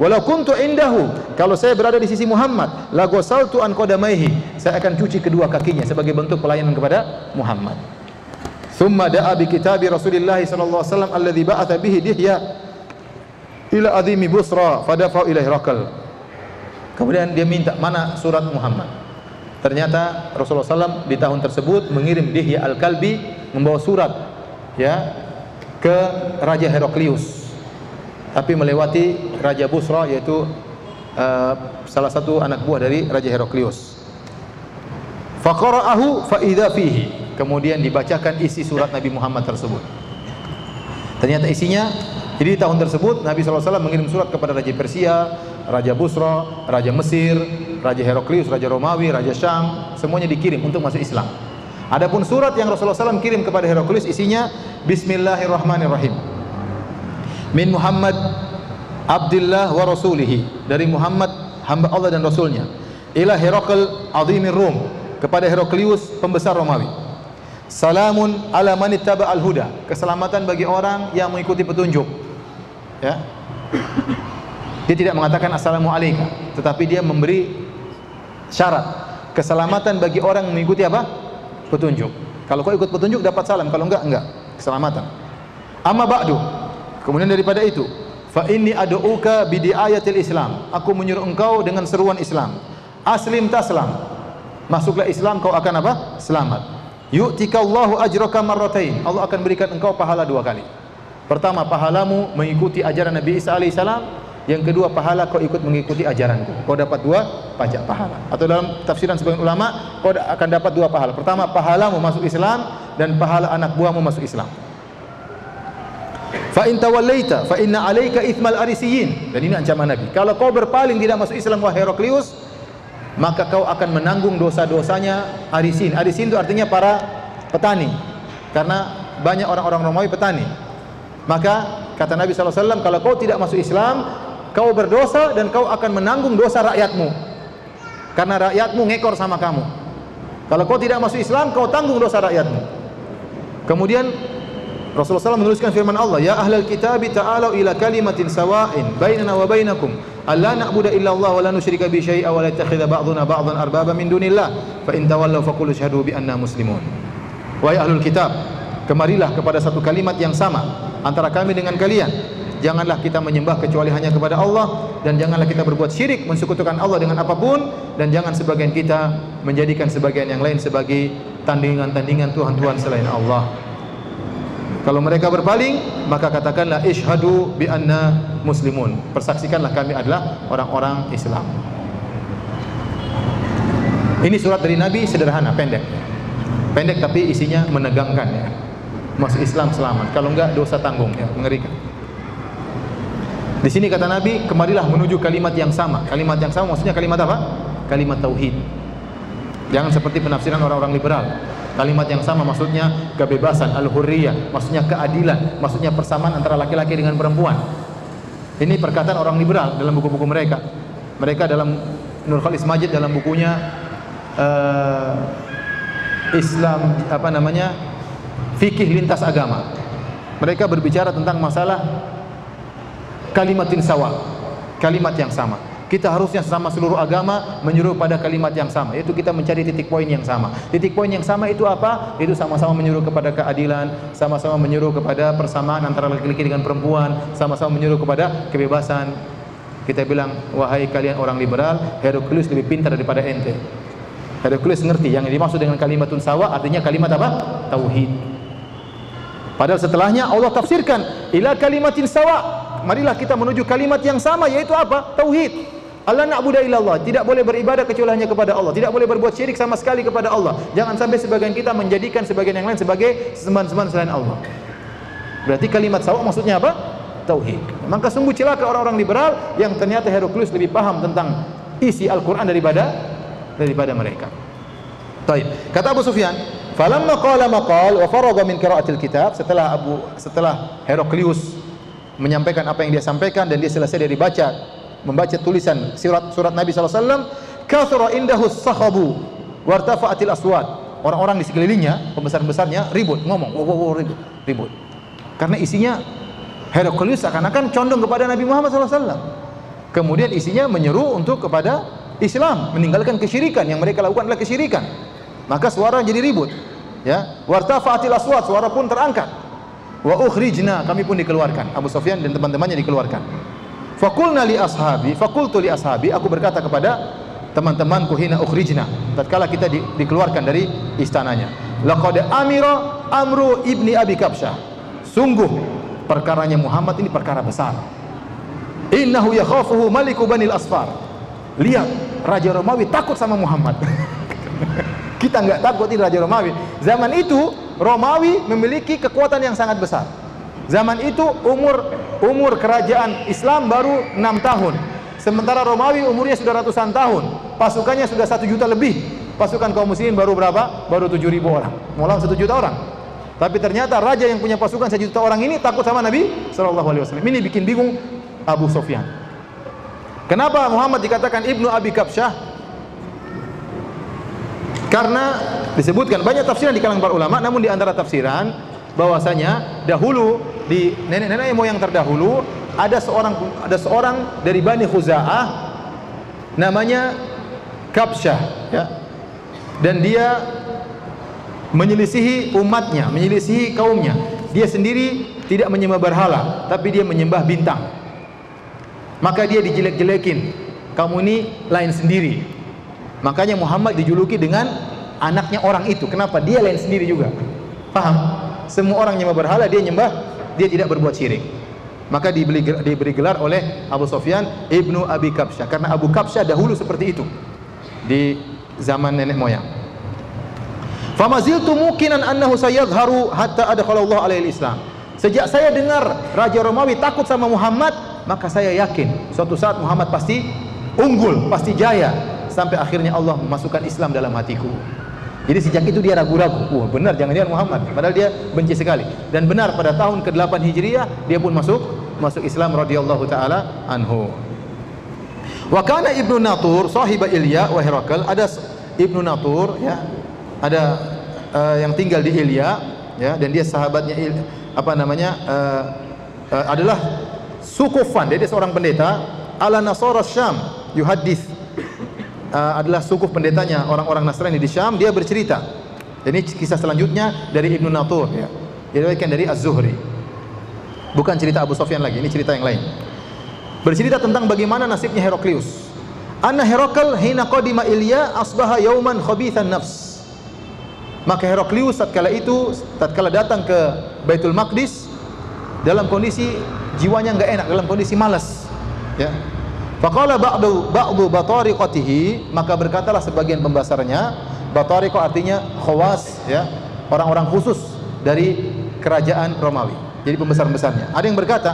Walau kuntu indahu, kalau saya berada di sisi Muhammad, la ghasaltu an qadamaihi, saya akan cuci kedua kakinya sebagai bentuk pelayanan kepada Muhammad. Thumma da'a bi kitabi Rasulillah sallallahu alaihi wasallam alladhi ba'atha bihi Dihya ila adhimi Busra fadafa'u ilaihi Rakal. Kemudian dia minta mana surat Muhammad. Ternyata Rasulullah SAW di tahun tersebut mengirim Dihya al-Kalbi membawa surat ya ke Raja Heraklius, tapi melewati Raja Busra, yaitu salah satu anak buah dari Raja Heraklius. Faqara'ahu fa idza fihi, kemudian dibacakan isi surat Nabi Muhammad tersebut. Ternyata isinya, jadi di tahun tersebut Nabi SAW mengirim surat kepada Raja Persia, Raja Busra, Raja Mesir, Raja Heraklius, Raja Romawi, Raja Syam, semuanya dikirim untuk masuk Islam. Adapun surat yang Rasulullah SAW kirim kepada Heraklius isinya Bismillahirrahmanirrahim. Min Muhammad Abdillah wa Rasulihi, dari Muhammad hamba Allah dan Rasulnya, ila Herakl azimir Rum, kepada Heraklius pembesar Romawi. Salamun ala man ittaba al-huda, keselamatan bagi orang yang mengikuti petunjuk. Ya. Dia tidak mengatakan assalamu alayka, tetapi dia memberi syarat keselamatan bagi orang yang mengikuti apa? Petunjuk. Kalau kau ikut petunjuk dapat salam, kalau enggak keselamatan. Amma ba'du, kemudian daripada itu, fa inni ad'uka bi di'ayatil Islam, aku menyuruh engkau dengan seruan Islam. Aslim taslam, masuklah Islam kau akan apa? Selamat. Yu'tikallahu ajraka marratain, Allah akan berikan engkau pahala dua kali. Pertama, pahalamu mengikuti ajaran Nabi Isa alaihissalam. Yang kedua, pahala kau ikut mengikuti ajaranku, kau dapat dua pajak pahala. Atau dalam tafsiran sebagian ulama, kau akan dapat dua pahala. Pertama, pahalamu masuk Islam, dan pahala anak buahmu masuk Islam. Fa in tawallaita fa inna 'alaika itsmal arisiyin, dan ini ancaman Nabi. Kalau kau berpaling tidak masuk Islam wahai Heraklius, maka kau akan menanggung dosa-dosanya Arisin. Arisin itu artinya para petani, karena banyak orang-orang Romawi petani. Maka kata Nabi SAW, kalau kau tidak masuk Islam, kau berdosa dan kau akan menanggung dosa rakyatmu, karena rakyatmu ngekor sama kamu. Kalau kau tidak masuk Islam, kau tanggung dosa rakyatmu. Kemudian Rasulullah SAW menuliskan firman Allah, ya ahlal kitabi ta'alau ila kalimatin sawa'in bainana wa bainakum alla na'budu illa Allah wa la nusyrika bi syai'a wa la yattakhidha ba'duna ba'dhan arbaba min dunillah fa in tawallaw faqul asyhadu bi anna muslimun. Wahai ahlul kitab, kemarilah kepada satu kalimat yang sama antara kami dengan kalian. Janganlah kita menyembah kecuali hanya kepada Allah, dan janganlah kita berbuat syirik, mensekutukan Allah dengan apapun, dan jangan sebagian kita menjadikan sebagian yang lain sebagai tandingan-tandingan Tuhan-Tuhan selain Allah. Kalau mereka berpaling, maka katakanlah isyhadu bi anna muslimun, persaksikanlah kami adalah orang-orang Islam. Ini surat dari Nabi, sederhana, pendek tapi isinya menegangkan ya. Masuk Islam selamat, kalau enggak dosa tanggung ya, mengerikan. Di sini kata Nabi, kemarilah menuju kalimat yang sama. Kalimat yang sama maksudnya kalimat apa? Kalimat tauhid. Jangan seperti penafsiran orang-orang liberal. Kalimat yang sama maksudnya kebebasan, al-hurriyah, maksudnya keadilan, maksudnya persamaan antara laki-laki dengan perempuan. Ini perkataan orang liberal dalam buku-buku mereka. Mereka dalam Nur Khalis Majid dalam bukunya Islam fikih lintas agama. Mereka berbicara tentang masalah kalimatin sawa, kalimat yang sama. Kita harusnya sesama seluruh agama menyuruh pada kalimat yang sama, yaitu kita mencari titik poin yang sama. Titik poin yang sama itu apa? Itu sama-sama menyuruh kepada keadilan, sama-sama menyuruh kepada persamaan antara laki-laki dengan perempuan, sama-sama menyuruh kepada kebebasan. Kita bilang, wahai kalian orang liberal, Heraklius lebih pintar daripada ente. Heraklius ngerti yang dimaksud dengan kalimatun sawa artinya kalimat apa? Tauhid. Padahal setelahnya Allah tafsirkan ila kalimatin sawa. Marilah kita menuju kalimat yang sama, yaitu apa? Tauhid. Allah na'budu illallah, tidak boleh beribadah kecuali hanya kepada Allah, tidak boleh berbuat syirik sama sekali kepada Allah. Jangan sampai sebagian kita menjadikan sebagian yang lain sebagai sesembahan-sembahan selain Allah. Berarti kalimat sawa maksudnya apa? Tauhid. Maka sungguh celaka orang-orang liberal yang ternyata Heraklius lebih paham tentang isi Al-Quran daripada mereka. Taib. Kata Abu Sufyan, falamma qala maqal wa faragha min qira'atil kitab, setelah Heraklius menyampaikan apa yang dia sampaikan dan dia selesai dari membaca tulisan surat Nabi SAW, kathura indahu sakhabu wartafa'atil aswad. Orang-orang di sekelilingnya, pembesar-besarnya ribut, ngomong, ribut. Karena isinya Heraklius seakan-akan condong kepada Nabi Muhammad SAW. Kemudian isinya menyeru untuk kepada Islam, meninggalkan kesyirikan. Yang mereka lakukan adalah kesyirikan. Maka suara jadi ribut. Ya, wartafa'atil aswat, suara pun terangkat. Wa ukhrijna, kami pun dikeluarkan. Abu Sufyan dan teman-temannya dikeluarkan. Faqulna li ashabi, faqultu li ashabi, aku berkata kepada teman-temanku hina ukhrijna, tatkala kita dikeluarkan dari istananya. Laqad amira amru ibni Abi Kabsyah. Sungguh perkaranya Muhammad ini perkara besar. Innahu yakhafuhu maliku Banil Asfar. Lihat, Raja Romawi takut sama Muhammad. Kita enggak takut ini Raja Romawi. Zaman itu Romawi memiliki kekuatan yang sangat besar. Zaman itu umur kerajaan Islam baru 6 tahun. Sementara Romawi umurnya sudah ratusan tahun. Pasukannya sudah 1 juta lebih. Pasukan kaum muslimin baru berapa? Baru 7.000 orang. Melawan 1 juta orang. Tapi ternyata raja yang punya pasukan 1 juta orang ini takut sama Nabi sallallahu alaihi wasallam. Ini bikin bingung Abu Sufyan. Kenapa Muhammad dikatakan Ibnu Abi Kabsyah? Karena disebutkan banyak tafsiran di kalangan para ulama, namun di antara tafsiran bahwasanya dahulu di nenek-nenek moyang terdahulu ada seorang dari Bani Khuza'ah namanya Kabsyah, ya. Dan dia menyelisihi umatnya, menyelisihi kaumnya. Dia sendiri tidak menyembah berhala, tapi dia menyembah bintang. Maka dia dijelek-jelekin. Kamu ini lain sendiri. Makanya Muhammad dijuluki dengan anaknya orang itu. Kenapa? Dia lain sendiri juga. Paham? Semua orang nyembah berhala, dia nyembah, dia tidak berbuat syirik. Maka diberi gelar oleh Abu Sufyan Ibnu Abi Kabsyah, karena Abu Kabsyah dahulu seperti itu di zaman nenek moyang. Famaziltu mukinan annahu sayadharu hatta adkhalallahu alaihi Islam. Sejak saya dengar Raja Romawi takut sama Muhammad, maka saya yakin suatu saat Muhammad pasti unggul, pasti jaya, sampai akhirnya Allah memasukkan Islam dalam hatiku. Jadi sejak itu dia ragu-ragu. Wah, benar jangan-jangan Muhammad, padahal dia benci sekali. Dan benar pada tahun ke-8 Hijriah dia pun masuk Islam radhiyallahu taala anhu. Wa kana Ibnu Natur sahiba Ilya wa Herakl. Ada Ibnu Natur, ya, ada yang tinggal di Ilya, ya, dan dia sahabatnya adalah Sukufan. Dia seorang pendeta ala Nasara Syam yuhaddits, adalah suku pendetanya orang-orang Nasrani di Syam. Dia bercerita. Ini kisah selanjutnya dari Ibnu Natur, ya. Diriwayatkan dari Az-Zuhri. Bukan cerita Abu Sufyan lagi, ini cerita yang lain. Bercerita tentang bagaimana nasibnya Heraklius. Anna Herakl hina qadima Ilya asbaha yauman khabithan nafs. Maka Heraklius tatkala datang ke Baitul Maqdis dalam kondisi jiwanya enggak enak, dalam kondisi malas, ya. Faqala ba'du batariqatihi, maka berkatalah sebagian pembasarnya, batariqah artinya khawas, ya, orang-orang khusus dari kerajaan Romawi. Jadi pembesar-besarnya. Ada yang berkata,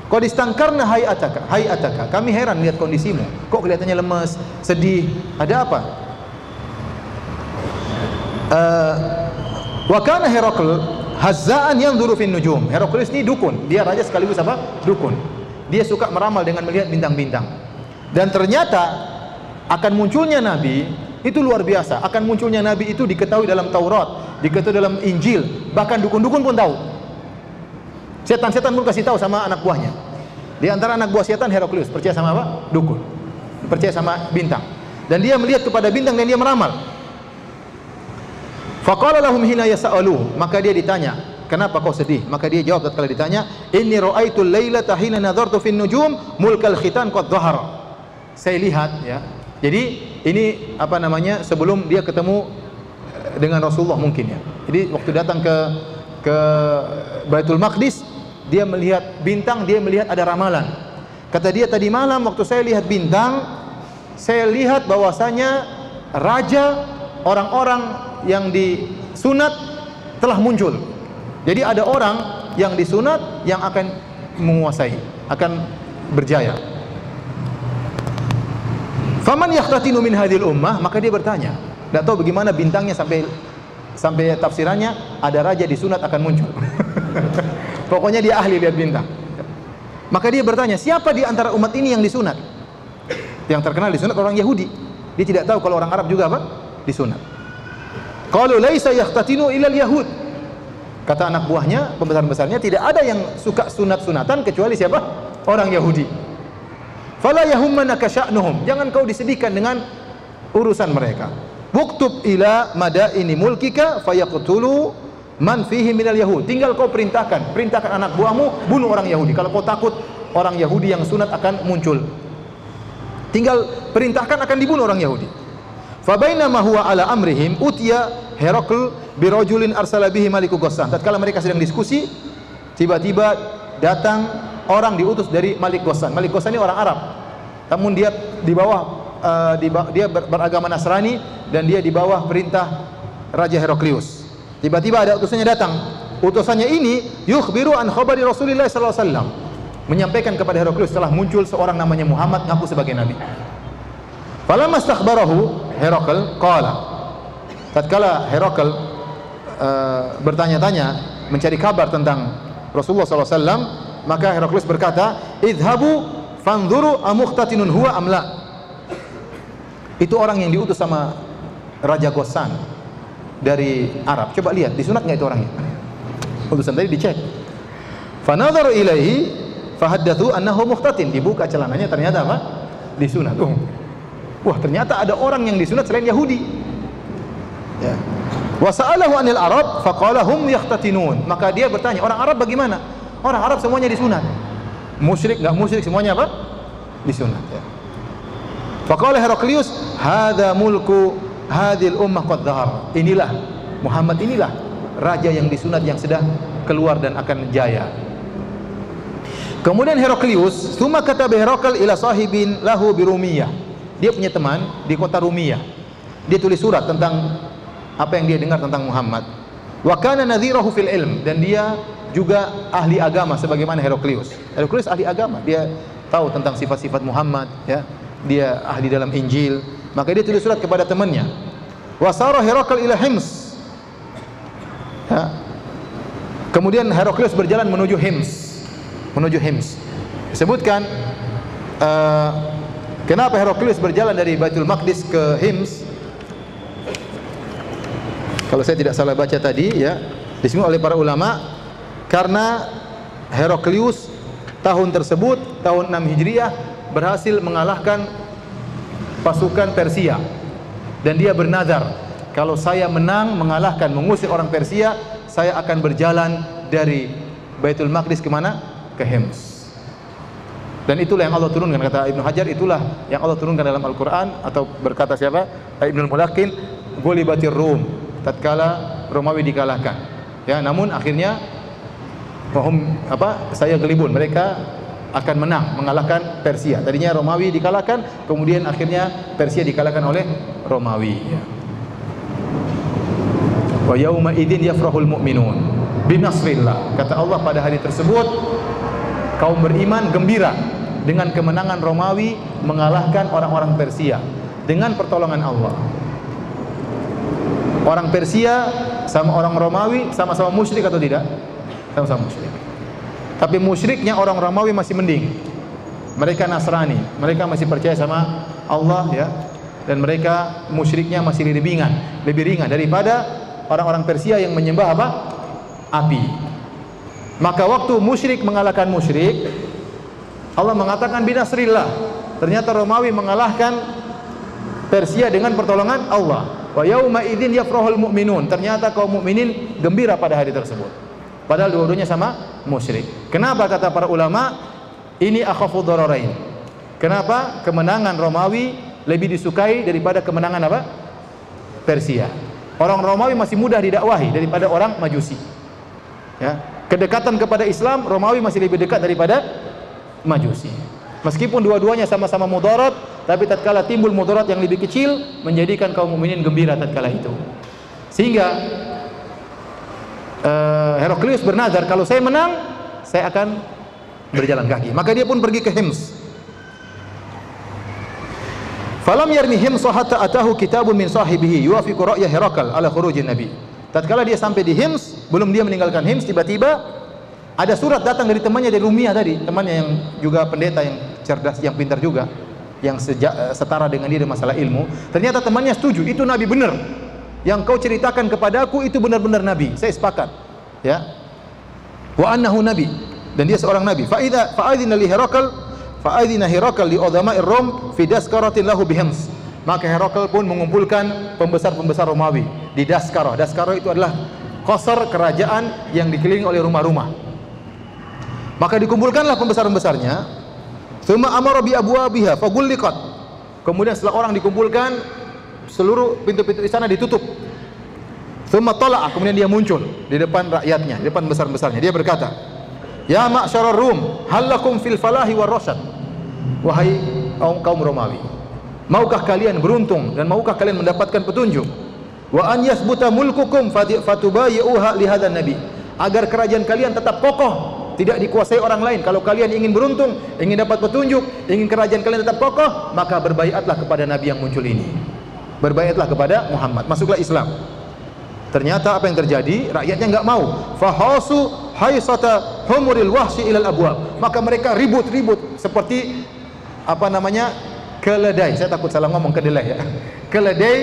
qad istankarna hayataka, kami heran lihat kondisimu, kok kelihatannya lemas, sedih, ada apa? Wa kana Herakl hazza'an yanzuru fin nujum. Heraklius ini dukun, dia raja sekaligus apa? Dukun. Dia suka meramal dengan melihat bintang-bintang. Dan ternyata akan munculnya nabi itu luar biasa. Akan munculnya nabi itu diketahui dalam Taurat, diketahui dalam Injil, bahkan dukun-dukun pun tahu. Setan-setan pun kasih tahu sama anak buahnya. Di antara anak buah setan Heraklius percaya sama apa? Dukun. Percaya sama bintang. Dan dia melihat kepada bintang dan dia meramal. Faqala lahum hina yas'alu, maka dia ditanya, kenapa kau sedih? Maka dia jawab tatkala ditanya, inni ra'aitul lailata hina nadhartu fin nujum mulkal khitan qad dhahara. Saya lihat, ya. Jadi ini sebelum dia ketemu dengan Rasulullah mungkin, ya. Jadi waktu datang ke Baitul Maqdis, dia melihat bintang, dia melihat ada ramalan. Kata dia, tadi malam waktu saya lihat bintang, saya lihat bahwasanya raja orang-orang yang disunat telah muncul. Jadi ada orang yang disunat yang akan menguasai, akan berjaya. Faman yahtatinu min hadhil ummah, maka dia bertanya, tidak tahu bagaimana bintangnya sampai tafsirannya ada raja disunat akan muncul. Pokoknya dia ahli lihat bintang. Maka dia bertanya, siapa di antara umat ini yang disunat? Yang terkenal disunat orang Yahudi. Dia tidak tahu kalau orang Arab juga apa? Disunat. Qalu laisa yahtatinu ilal yahud. Kata anak buahnya, pembesar-besarnya, tidak ada yang suka sunat-sunatan kecuali siapa? Orang Yahudi. Fala yahummanaka sya'nuhum. Jangan kau disedihkan dengan urusan mereka. Wuktub ila madaini mulkika fayaqtulu man fihi minal yahud. Tinggal kau perintahkan anak buahmu bunuh orang Yahudi. Kalau kau takut orang Yahudi yang sunat akan muncul, tinggal perintahkan akan dibunuh orang Yahudi. Fa bainama huwa ala amrihim utiya Herakl birajulin arsala bihi maliku Ghassan. Tatkala mereka sedang diskusi, tiba-tiba datang orang diutus dari Malik Ghassan. Malik Ghassan ini orang Arab, namun dia di bawah dia beragama Nasrani dan dia di bawah perintah Raja Heraklius. Tiba-tiba ada utusannya datang. Utusannya ini yukhbiru an khabari Rasulullah sallallahu alaihi wasallam, menyampaikan kepada Heraklius telah muncul seorang namanya Muhammad ngaku sebagai nabi. Falamma istakhbarahu Herakl qala. Tatkala Herakl bertanya-tanya mencari kabar tentang Rasulullah sallallahu alaihi wasallam, maka Heraklius berkata, "Idhabu fanzuru amukhtatinun huwa amla." Itu orang yang diutus sama Raja Ghassan dari Arab. Coba lihat, disunat enggak itu orangnya? Utusan tadi dicek. Fanadharu ilaihi fahaddathu annahu mukhtatin. Dibuka celananya, ternyata apa? Disunat. Wah, ternyata ada orang yang disunat selain Yahudi. Ya. Wa sa'alahu 'anil Arab faqala hum yahtatinun. Maka dia bertanya, orang Arab bagaimana? Orang Arab semuanya disunat. Musyrik enggak musyrik semuanya apa? Disunat, ya. Faqala Heraklius, "Hadza mulku hadhil ummah qad dhahar." Inilah Muhammad, inilah raja yang disunat yang sudah keluar dan akan jaya. Kemudian Heraklius, "Tsumma kataba Herakl ila sahibin lahu bi Rumiyah." Dia punya teman di kota Rumiyah. Dia tulis surat tentang apa yang dia dengar tentang Muhammad. Wa kana nadhirahu fil ilm, dan dia juga ahli agama sebagaimana Heraklius. Heraklius ahli agama, dia tahu tentang sifat-sifat Muhammad, ya. Dia ahli dalam Injil. Maka dia tulis surat kepada temannya. Wa sara Herakl ila Hims. Ya. Kemudian Heraklius berjalan menuju Hims. Disebutkan kenapa Heraklius berjalan dari Baitul Maqdis ke Hims? Kalau saya tidak salah baca tadi, ya, disebut oleh para ulama karena Heraklius tahun tersebut, tahun 6 Hijriah, berhasil mengalahkan pasukan Persia, dan dia bernazar, kalau saya menang mengalahkan mengusir orang Persia, saya akan berjalan dari Baitul Maqdis ke mana? Ke Hims. Dan itulah yang Allah turunkan, kata Ibnu Hajar, itulah yang Allah turunkan dalam Al-Quran, atau berkata siapa? Ibnul Mulaqin, "Ghulibatir Rum." Tatkala Romawi dikalahkan, ya, namun akhirnya saya gelibun, mereka akan menang, mengalahkan Persia. Tadinya Romawi dikalahkan, kemudian akhirnya Persia dikalahkan oleh Romawi. Wa yauma idzin yafrahul mu'minun binasrillah. Kata Allah, pada hari tersebut kaum beriman gembira dengan kemenangan Romawi mengalahkan orang-orang Persia dengan pertolongan Allah. Orang Persia sama orang Romawi sama-sama musyrik atau tidak? Sama-sama musyrik. Tapi musyriknya orang Romawi masih mending. Mereka Nasrani, mereka masih percaya sama Allah, ya. Dan mereka musyriknya masih lebih ringan daripada orang-orang Persia yang menyembah apa? Api. Maka waktu musyrik mengalahkan musyrik, Allah mengatakan binasrillah. Ternyata Romawi mengalahkan Persia dengan pertolongan Allah. Wa yauma idzin yafrahul mu'minun. Ternyata kaum mukminin gembira pada hari tersebut. Padahal dua-duanya sama musyrik. Kenapa kata para ulama? Ini akhafu dhararain. Kenapa kemenangan Romawi lebih disukai daripada kemenangan apa? Persia. Orang Romawi masih mudah didakwahi daripada orang Majusi. Ya, kedekatan kepada Islam, Romawi masih lebih dekat daripada Majusi. Meskipun dua-duanya sama-sama mudarat, tapi tatkala timbul mudarat yang lebih kecil, menjadikan kaum mukminin gembira tatkala itu. Sehingga Heraklius bernazar, kalau saya menang, saya akan berjalan kaki. Maka dia pun pergi ke Hims. Falam yarmi Hims hatta atahu kitabun min sahibihi yuwafiqu ra'ya Herakl ala khurujin nabi. Tatkala dia sampai di Hims, belum dia meninggalkan Hims, tiba-tiba ada surat datang dari temannya dari Rumiyah tadi, temannya yang juga pendeta, yang cerdas, yang pintar juga, yang setara dengan dia di masalah ilmu. Ternyata temannya setuju, itu nabi benar. Yang kau ceritakan kepadaku itu benar-benar nabi. Saya sepakat, ya. Wa annahu nabi, dan dia seorang nabi. Fa idza fa'adina li Herakl Fa adzina Herakl li udhama'ir Rum fi daskaratin lahu bihims. Maka Herakl pun mengumpulkan pembesar-pembesar Romawi di Daskarah. Daskarah itu adalah qasar kerajaan yang dikelilingi oleh rumah-rumah. Maka dikumpulkanlah pembesar-pembesarnya. Tsumma amara bi abwabiha fagulliqat. Kemudian setelah orang dikumpulkan, seluruh pintu-pintu istana ditutup. Tsumma tala'a, kemudian dia muncul di depan rakyatnya, di depan besar-besarnya. Dia berkata, "Ya ma'syarar Rum, hal lakum fil falahi war rasyad." Wahai kaum Romawi, maukah kalian beruntung dan maukah kalian mendapatkan petunjuk? Wa an yasbuta mulkukum fatubayyuha li hadzal nabi. Agar kerajaan kalian tetap kokoh, tidak dikuasai orang lain. Kalau kalian ingin beruntung, ingin dapat petunjuk, ingin kerajaan kalian tetap kokoh, maka berbaiatlah kepada nabi yang muncul ini. Berbaiatlah kepada Muhammad, masuklah Islam. Ternyata apa yang terjadi? Rakyatnya enggak mau. Fahasu haisata humuril wahsy ilal abwab. Maka mereka ribut-ribut seperti apa namanya? Keledai. Saya takut salah ngomong, kedelai ya. Keledai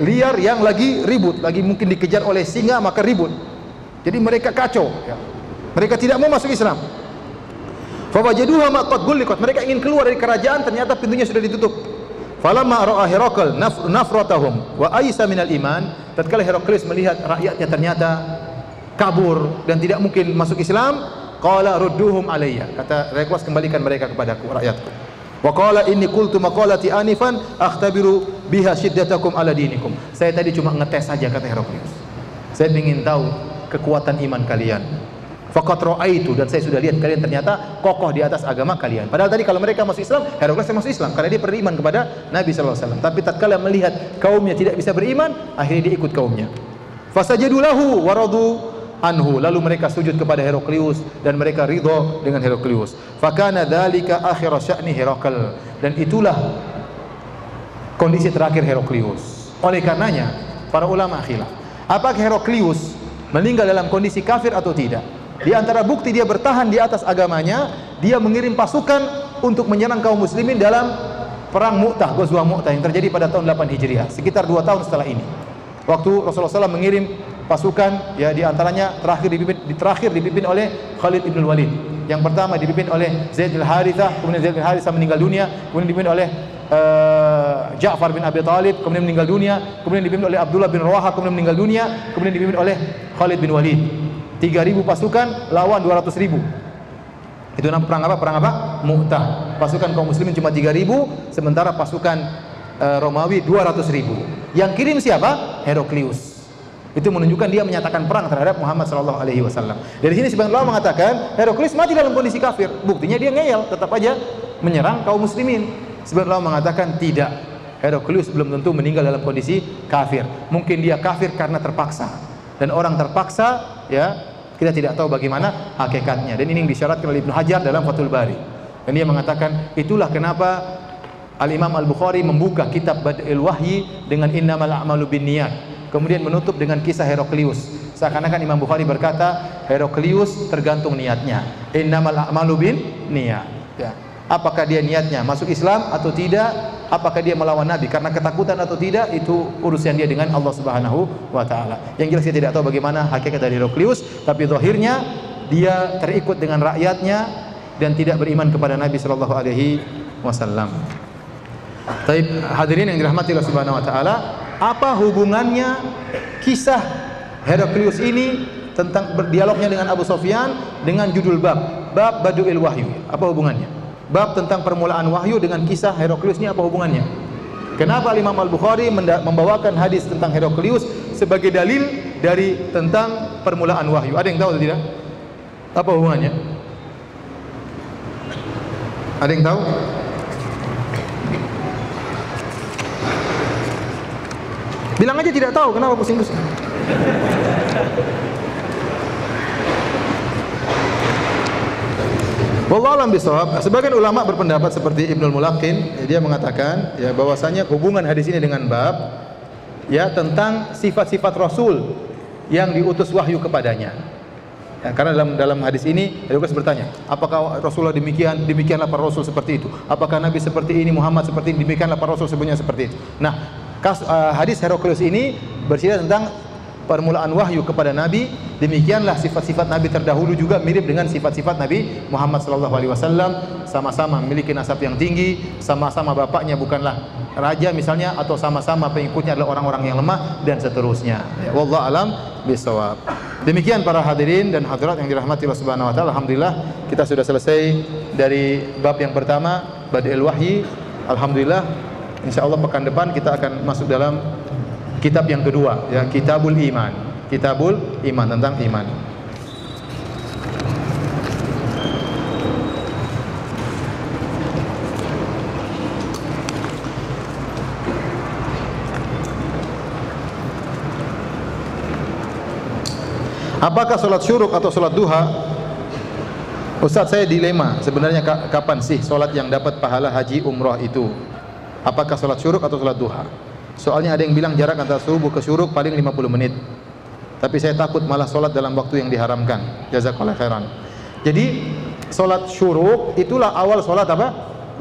liar yang lagi ribut, lagi mungkin dikejar oleh singa, maka ribut. Jadi mereka kacau ya. Mereka tidak mau masuk Islam. Fawajaduha ma qad gulliqat. Mereka ingin keluar dari kerajaan, ternyata pintunya sudah ditutup. Falamma ra'a Herakl nafratahum wa aisa minal iman. Tatkala Heraklius melihat rakyatnya ternyata kabur dan tidak mungkin masuk Islam, qala rudduhum alayya. Kata Heraklius, kembalikan mereka kepadaku, rakyatku. Wa qala inni qultu maqalati anifan akhtabiru biha shiddatakum ala dinikum. Saya tadi cuma ngetes saja, kata Heraklius. Saya ingin tahu kekuatan iman kalian. Faqat ra'aitu, dan saya sudah lihat kalian ternyata kokoh di atas agama kalian. Padahal tadi kalau mereka masuk Islam, Heraklius masuk Islam karena dia beriman kepada Nabi sallallahu alaihi wasallam. Tapi tatkala melihat kaumnya tidak bisa beriman, akhirnya dia ikut kaumnya. Fasajadu lahu wa radu anhu. Lalu mereka sujud kepada Heraklius dan mereka ridha dengan Heraklius. Fakana dzalika akhir sya'ni Herakl. Dan itulah kondisi terakhir Heraklius. Oleh karenanya para ulama khilaf, apakah Heraklius meninggal dalam kondisi kafir atau tidak? Di antara bukti dia bertahan di atas agamanya, dia mengirim pasukan untuk menyerang kaum muslimin dalam perang Mu'tah, Ghazwah Mu'tah yang terjadi pada tahun 8 Hijriah, sekitar 2 tahun setelah ini. Waktu Rasulullah SAW mengirim pasukan, ya di antaranya terakhir dipimpin oleh Khalid bin Walid. Yang pertama dipimpin oleh Zaid bin Harithah, kemudian Zaid bin Harithah meninggal dunia, kemudian dipimpin oleh Ja'far bin Abi Thalib, kemudian meninggal dunia, kemudian dipimpin oleh Abdullah bin Rawaha, kemudian meninggal dunia, kemudian dipimpin oleh Khalid bin Walid. 3.000 pasukan lawan 200.000. Itu namanya perang apa? Perang apa? Mu'tah. Pasukan kaum muslimin cuma 3.000, sementara pasukan Romawi 200.000. Yang kirim siapa? Heraklius. Itu menunjukkan dia menyatakan perang terhadap Muhammad sallallahu alaihi wasallam. Dari sini sebagian ulama mengatakan Heraklius mati dalam kondisi kafir. Buktinya dia ngeyel, tetap aja menyerang kaum muslimin. Sebagian ulama mengatakan tidak. Heraklius belum tentu meninggal dalam kondisi kafir. Mungkin dia kafir karena terpaksa. Dan orang terpaksa, ya, kita tidak tahu bagaimana hakikatnya. Dan ini yang disyaratkan oleh Ibnu Hajar dalam Fathul Bari. Dan dia mengatakan itulah kenapa Al-Imam Al-Bukhari membuka kitab Bad'il Wahyi dengan innamal a'malu binniyat, kemudian menutup dengan kisah Heraklius. Seakan-akan Imam Bukhari berkata Heraklius tergantung niatnya. Innamal a'malu binniyat. Ya. Apakah dia niatnya masuk Islam atau tidak? Apakah dia melawan Nabi karena ketakutan atau tidak? Itu urusan dia dengan Allah Subhanahu wa taala. Yang jelas saya tidak tahu bagaimana hakikat dari Heraklius, tapi zahirnya dia terikut dengan rakyatnya dan tidak beriman kepada Nabi sallallahu alaihi wasallam. Baik, hadirin yang dirahmati Allah Subhanahu wa taala, apa hubungannya kisah Heraklius ini tentang berdialognya dengan Abu Sufyan dengan judul bab Bad'il Wahyi? Apa hubungannya? Bab tentang permulaan wahyu dengan kisah Heraklius ini apa hubungannya? Kenapa Imam Al-Bukhari membawakan hadis tentang Heraklius sebagai dalil dari tentang permulaan wahyu? Ada yang tahu atau tidak? Apa hubungannya? Ada yang tahu? Bilang aja tidak tahu, kenapa pusing-pusing? Wallahu a'lam bishawab. Sebagian ulama berpendapat seperti Ibnul Mulaqin, dia mengatakan ya bahwasanya hubungan hadis ini dengan bab ya tentang sifat-sifat Rasul yang diutus wahyu kepadanya. Ya, karena dalam hadis ini Heraklius bertanya, apakah Rasulullah demikianlah para Rasul seperti itu? Apakah Nabi seperti ini, Muhammad seperti ini, demikianlah para Rasul sebelumnya seperti itu. Nah, hadis Heraklius ini bercerita tentang permulaan wahyu kepada Nabi, demikianlah sifat-sifat Nabi terdahulu juga mirip dengan sifat-sifat Nabi Muhammad sallallahu alaihi wasallam, sama-sama memiliki nasab yang tinggi, sama-sama bapaknya bukanlah raja misalnya, atau sama-sama pengikutnya adalah orang-orang yang lemah, dan seterusnya. Ya, wallahu alam bisawab. Demikian para hadirin dan hadirat yang dirahmati Allah Subhanahu wa taala, alhamdulillah kita sudah selesai dari bab yang pertama, Badil Wahyi. Alhamdulillah, insyaallah pekan depan kita akan masuk dalam kitab yang kedua, ya, Kitabul Iman. Kitabul Iman, tentang iman. Apakah sholat syuruk atau sholat duha? Ustaz, saya dilema sebenarnya kapan sih sholat yang dapat pahala haji umrah itu? Apakah sholat syuruk atau sholat duha? Soalnya ada yang bilang jarak antara subuh ke syuruk paling 50 menit. Tapi saya takut malah sholat dalam waktu yang diharamkan. Jazakallahu khairan. Jadi sholat syuruk itulah awal sholat apa?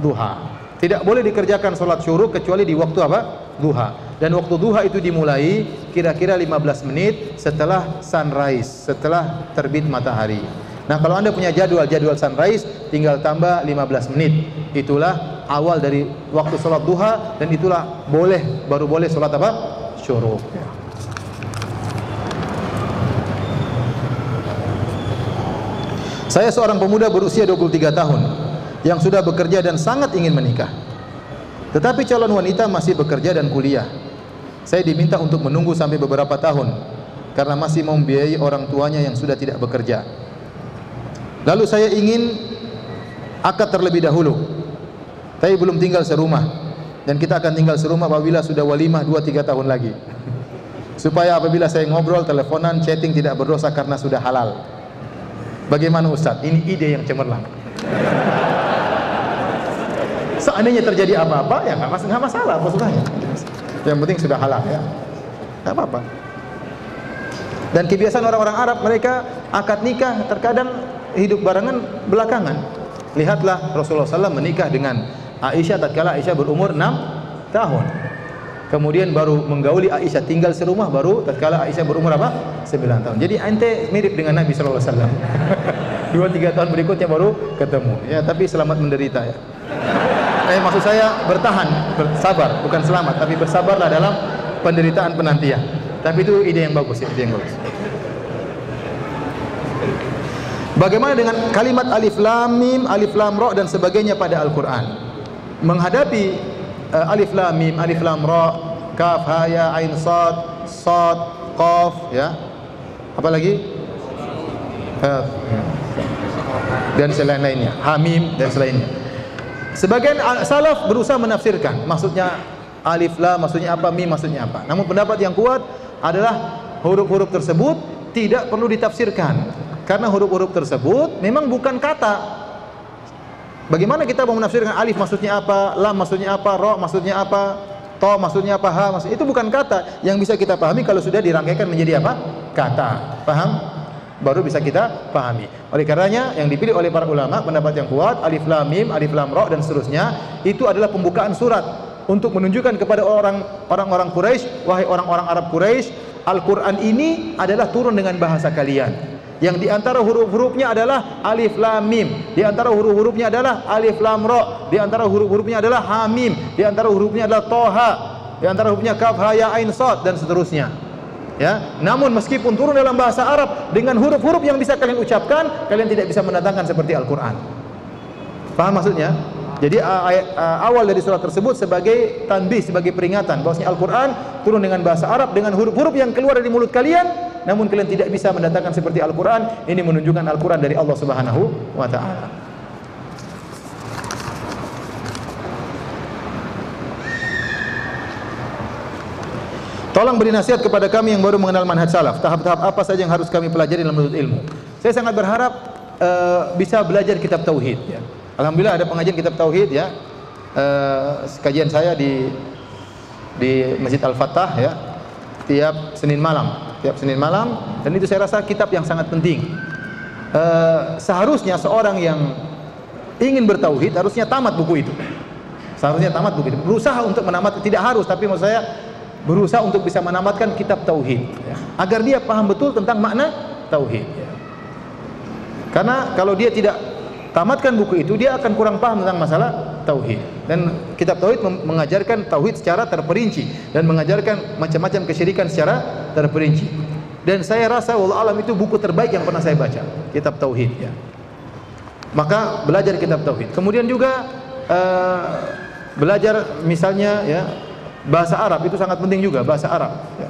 Duha. Tidak boleh dikerjakan sholat syuruk kecuali di waktu apa? Duha. Dan waktu duha itu dimulai kira-kira 15 menit setelah sunrise, setelah terbit matahari. Nah, kalau Anda punya jadwal sunrise, tinggal tambah 15 menit. Itulah awal dari waktu sholat duha, dan itulah baru boleh sholat apa? Syuruk. Saya seorang pemuda berusia 23 tahun yang sudah bekerja dan sangat ingin menikah. Tetapi calon wanita masih bekerja dan kuliah. Saya diminta untuk menunggu sampai beberapa tahun karena masih membiayai orang tuanya yang sudah tidak bekerja. Lalu saya ingin akad terlebih dahulu, tapi belum tinggal serumah, dan kita akan tinggal serumah apabila sudah walimah 2-3 tahun lagi, supaya apabila saya ngobrol, teleponan, chatting tidak berdosa karena sudah halal. Bagaimana Ustaz? Ini ide yang cemerlang. Seandainya terjadi apa-apa, ya nggak masalah, apa susahnya? Yang penting sudah halal, ya, nggak apa-apa. Dan kebiasaan orang-orang Arab, mereka akad nikah terkadang hidup barengan belakangan. Lihatlah Rasulullah SAW menikah dengan Aisyah tatkala Aisyah berumur 6 tahun. Kemudian baru menggauli Aisyah, tinggal serumah baru tatkala Aisyah berumur apa? 9 tahun. Jadi ente mirip dengan Nabi SAW. 2-3 tahun berikutnya baru ketemu. Ya, tapi selamat menderita, ya. Maksud saya bertahan, bersabar, bukan selamat, tapi bersabarlah dalam penderitaan penantian. Tapi itu ide yang bagus, ya, ide yang bagus. Bagaimana dengan kalimat alif lam mim, alif lam ra dan sebagainya pada Al-Qur'an? Menghadapi alif lam mim, alif lam ra, kaf ha ya ain sad, sad qaf, ya. Apa lagi? Dan selain-lainnya, ha mim dan selainnya. Sebagian salaf berusaha menafsirkan maksudnya alif lam maksudnya apa, mim maksudnya apa. Namun pendapat yang kuat adalah huruf-huruf tersebut tidak perlu ditafsirkan, karena huruf-huruf tersebut memang bukan kata. Bagaimana kita mau menafsirkan alif maksudnya apa, lam maksudnya apa, ra maksudnya apa, to maksudnya apa, ha maksudnya, itu bukan kata. Yang bisa kita pahami kalau sudah dirangkaikan menjadi apa? Kata. Paham? Baru bisa kita pahami. Oleh karenanya yang dipilih oleh para ulama, pendapat yang kuat, alif lam mim, alif lam ra dan seterusnya, itu adalah pembukaan surat untuk menunjukkan kepada orang-orang Quraisy, wahai orang-orang Arab Quraisy, Al-Qur'an ini adalah turun dengan bahasa kalian. Yang di antara huruf-hurufnya adalah alif lam mim, di antara huruf-hurufnya adalah alif lam ra, di antara huruf-hurufnya adalah ha mim, di antara hurufnya adalah toha, di antara hurufnya kaf ha ya ain sad dan seterusnya. Ya, namun meskipun turun dalam bahasa Arab dengan huruf-huruf yang bisa kalian ucapkan, kalian tidak bisa mendatangkan seperti Al-Qur'an. Paham maksudnya? Jadi awal dari surat tersebut sebagai tanbih, sebagai peringatan bahwasanya Al-Qur'an turun dengan bahasa Arab dengan huruf-huruf yang keluar dari mulut kalian, namun kalian tidak bisa mendatangkan seperti Al-Qur'an. Ini menunjukkan Al-Qur'an dari Allah Subhanahu wa taala. Tolong beri nasihat kepada kami yang baru mengenal manhaj salaf. Tahap-tahap apa saja yang harus kami pelajari dalam menuntut ilmu? Saya sangat berharap bisa belajar kitab tauhid, ya. Alhamdulillah ada pengajian kitab tauhid, ya. Kajian saya di Masjid Al-Fattah, ya, tiap Senin malam, dan itu saya rasa kitab yang sangat penting. Seharusnya seorang yang ingin bertauhid harusnya tamat buku itu. Seharusnya tamat buku itu. Berusaha untuk menamat, tidak harus, tapi maksud saya berusaha untuk bisa menamatkan kitab tauhid, ya, agar dia paham betul tentang makna tauhid. Ya. Karena kalau dia tidak tamatkan buku itu, dia akan kurang paham tentang masalah tauhid. Dan kitab tauhid mengajarkan tauhid secara terperinci dan mengajarkan macam-macam kesyirikan secara terperinci. Dan saya rasa wallahu alam itu buku terbaik yang pernah saya baca, kitab tauhid. Ya. Maka belajar kitab tauhid. Kemudian juga belajar misalnya ya bahasa Arab, itu sangat penting juga, bahasa Arab. Ya.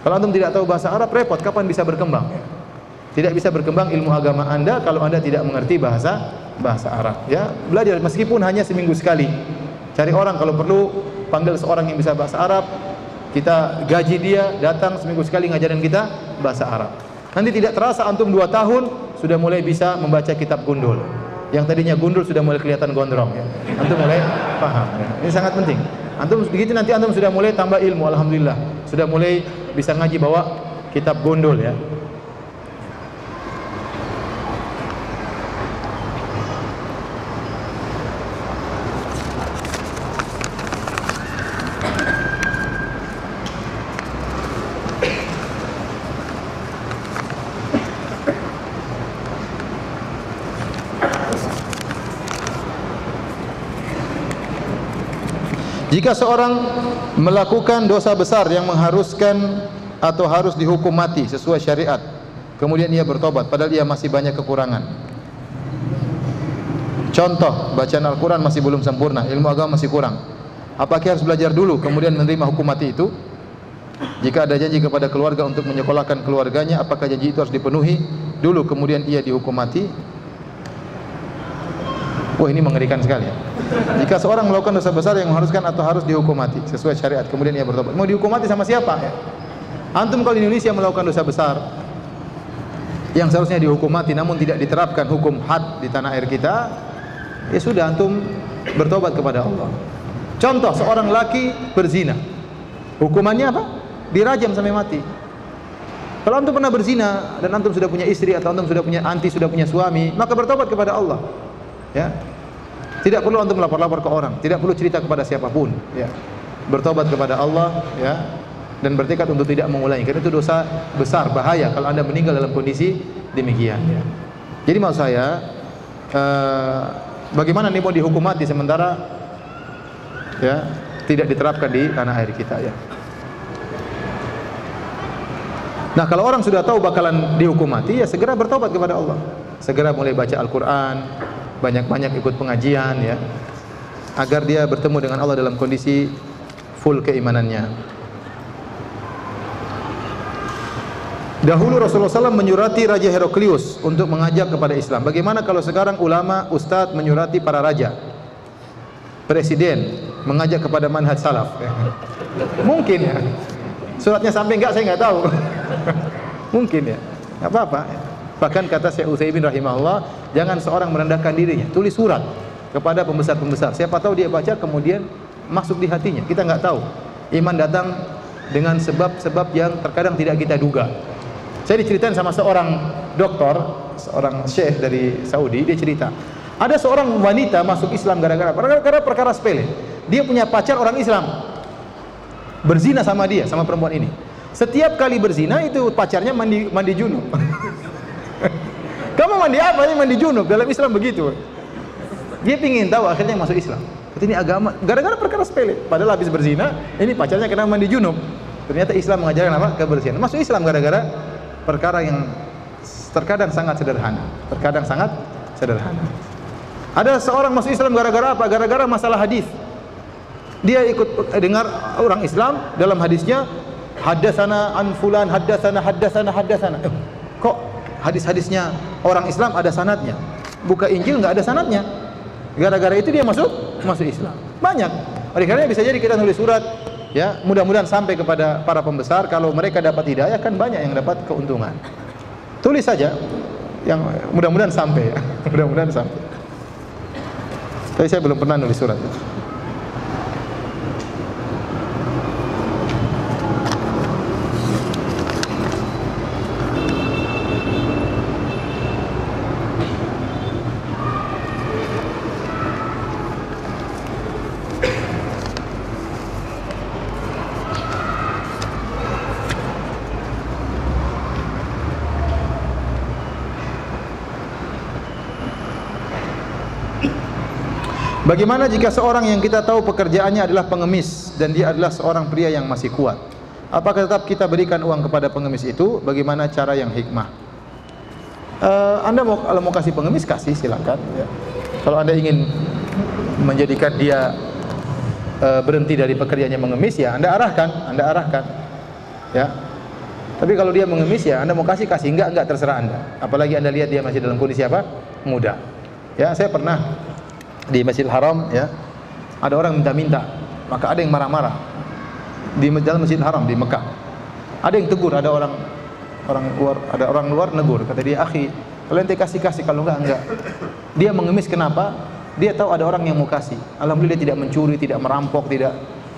Kalau antum tidak tahu bahasa Arab, repot, kapan bisa berkembang? Ya. Tidak bisa berkembang ilmu agama Anda kalau Anda tidak mengerti bahasa Arab. Ya, belajar meskipun hanya seminggu sekali. Cari orang, kalau perlu panggil seorang yang bisa bahasa Arab, kita gaji dia datang seminggu sekali ngajarin kita bahasa Arab. Nanti tidak terasa antum 2 tahun sudah mulai bisa membaca kitab gundul. Yang tadinya gundul sudah mulai kelihatan gondrong. Ya. Antum mulai paham. Ya. Ini sangat penting. Antum begitu nanti antum sudah mulai tambah ilmu, alhamdulillah. Sudah mulai bisa ngaji bawa kitab gundul ya. Jika seorang melakukan dosa besar yang mengharuskan atau harus dihukum mati sesuai syariat, kemudian ia bertobat padahal ia masih banyak kekurangan. Contoh, bacaan Al-Quran masih belum sempurna, ilmu agama masih kurang. Apakah harus belajar dulu kemudian menerima hukum mati itu? Jika ada janji kepada keluarga untuk menyekolahkan keluarganya, apakah janji itu harus dipenuhi dulu kemudian ia dihukum mati? Wah, ini mengerikan sekali ya. Jika seorang melakukan dosa besar yang mengharuskan atau harus dihukum mati sesuai syariat, kemudian ia bertobat, mau dihukum mati sama siapa? Ya? Antum kalau di Indonesia melakukan dosa besar yang seharusnya dihukum mati namun tidak diterapkan hukum had di tanah air kita, ya sudah, antum bertobat kepada Allah. Contoh, seorang laki berzina, hukumannya apa? Dirajam sampai mati. Kalau antum pernah berzina dan antum sudah punya istri atau antum sudah punya suami, maka bertobat kepada Allah. Ya. Tidak perlu antum lapor-lapor ke orang, tidak perlu cerita kepada siapapun, ya. Bertobat kepada Allah, ya, dan bertekad untuk tidak mengulangi. Karena itu dosa besar, bahaya kalau Anda meninggal dalam kondisi demikian, ya. Jadi maksud saya, bagaimana nih mau dihukum mati sementara ya tidak diterapkan di tanah air kita, ya. Nah, kalau orang sudah tahu bakalan dihukum mati, ya segera bertobat kepada Allah. Segera mulai baca Al-Quran, banyak-banyak ikut pengajian, ya, agar dia bertemu dengan Allah dalam kondisi full keimanannya. Dahulu Rasulullah SAW menyurati Raja Heraklius untuk mengajak kepada Islam. Bagaimana kalau sekarang ulama, ustadz menyurati para raja, presiden, mengajak kepada manhaj salaf? Mungkin ya. Suratnya sampai enggak, saya enggak tahu. Mungkin ya. Enggak apa-apa. Bahkan kata Syekh Utsaimin rahimahullah, jangan seorang merendahkan dirinya, tulis surat kepada pembesar-pembesar. Siapa tahu dia baca kemudian masuk di hatinya. Kita enggak tahu. Iman datang dengan sebab-sebab yang terkadang tidak kita duga. Saya diceritain sama seorang doktor, seorang syekh dari Saudi, dia cerita, ada seorang wanita masuk Islam gara-gara perkara sepele. Dia punya pacar orang Islam, berzina sama dia, sama perempuan ini. Setiap kali berzina itu pacarnya mandi junub. Kamu mandi apa? Ini mandi junub. Dalam Islam begitu. Dia pingin tahu, akhirnya masuk Islam. Ini agama gara-gara perkara sepele. Padahal habis berzina, ini pacarnya kena mandi junub. Ternyata Islam mengajarkan apa? Kebersihan. Masuk Islam gara-gara perkara yang terkadang sangat sederhana. Terkadang sangat sederhana. Ada seorang masuk Islam gara-gara apa? Gara-gara masalah hadis. Dia ikut dengar orang Islam, dalam hadisnya haddatsana an fulan, haddatsana. Kok hadis-hadisnya orang Islam ada sanadnya? Buka Injil nggak ada sanadnya. Gara-gara itu dia masuk Islam. Banyak. Oleh karena bisa jadi kita nulis surat, ya, mudah-mudahan sampai kepada para pembesar. Kalau mereka dapat hidayah, kan banyak yang dapat keuntungan. Tulis saja, yang mudah-mudahan sampai, ya. Mudah-mudahan sampai. Tapi saya belum pernah nulis surat. Bagaimana jika seorang yang kita tahu pekerjaannya adalah pengemis dan dia adalah seorang pria yang masih kuat? Apakah tetap kita berikan uang kepada pengemis itu? Bagaimana cara yang hikmah? Anda kalau mau kasih pengemis, kasih, silakan. Ya. Kalau Anda ingin menjadikan dia berhenti dari pekerjaannya mengemis, ya Anda arahkan. Ya. Tapi kalau dia mengemis, ya Anda mau kasih, enggak terserah Anda. Apalagi Anda lihat dia masih dalam kondisi apa? Muda. Ya, saya pernah di Masjidil Haram, ya, ada orang minta-minta, maka ada yang marah-marah di dalam Masjidil Haram di Mekah. Ada yang tegur, ada orang luar negur, kata dia, akhi, kalau ente kasih, kalau enggak. Dia mengemis, kenapa? Dia tahu ada orang yang mau kasih. Alhamdulillah dia tidak mencuri, tidak merampok, tidak.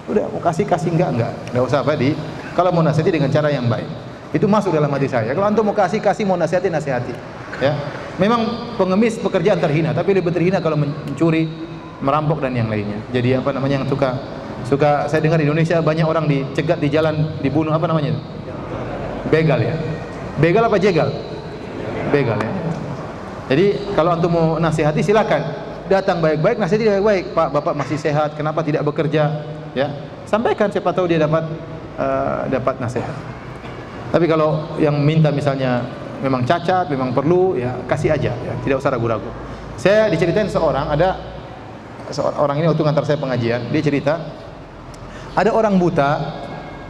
Udah mau kasih, enggak usah apa kalau mau nasihati dengan cara yang baik. Itu masuk dalam hati saya. Kalau antum mau kasih, mau nasihati. Ya. Memang pengemis pekerjaan terhina, tapi lebih terhina kalau mencuri, merampok dan yang lainnya. Jadi apa namanya yang suka saya dengar di Indonesia banyak orang dicegat di jalan, dibunuh, apa namanya? Begal, ya. Begal apa jegal? Begal, ya. Jadi kalau antum mau nasihati silakan. Datang baik-baik, nasihati baik-baik. Pak, Bapak masih sehat, kenapa tidak bekerja? Ya. Sampaikan, siapa tahu dia dapat nasihat. Tapi kalau yang minta misalnya memang cacat, memang perlu, ya kasih aja, ya, tidak usah ragu-ragu. Saya diceritain orang ini waktu ngantar saya pengajian, dia cerita ada orang buta,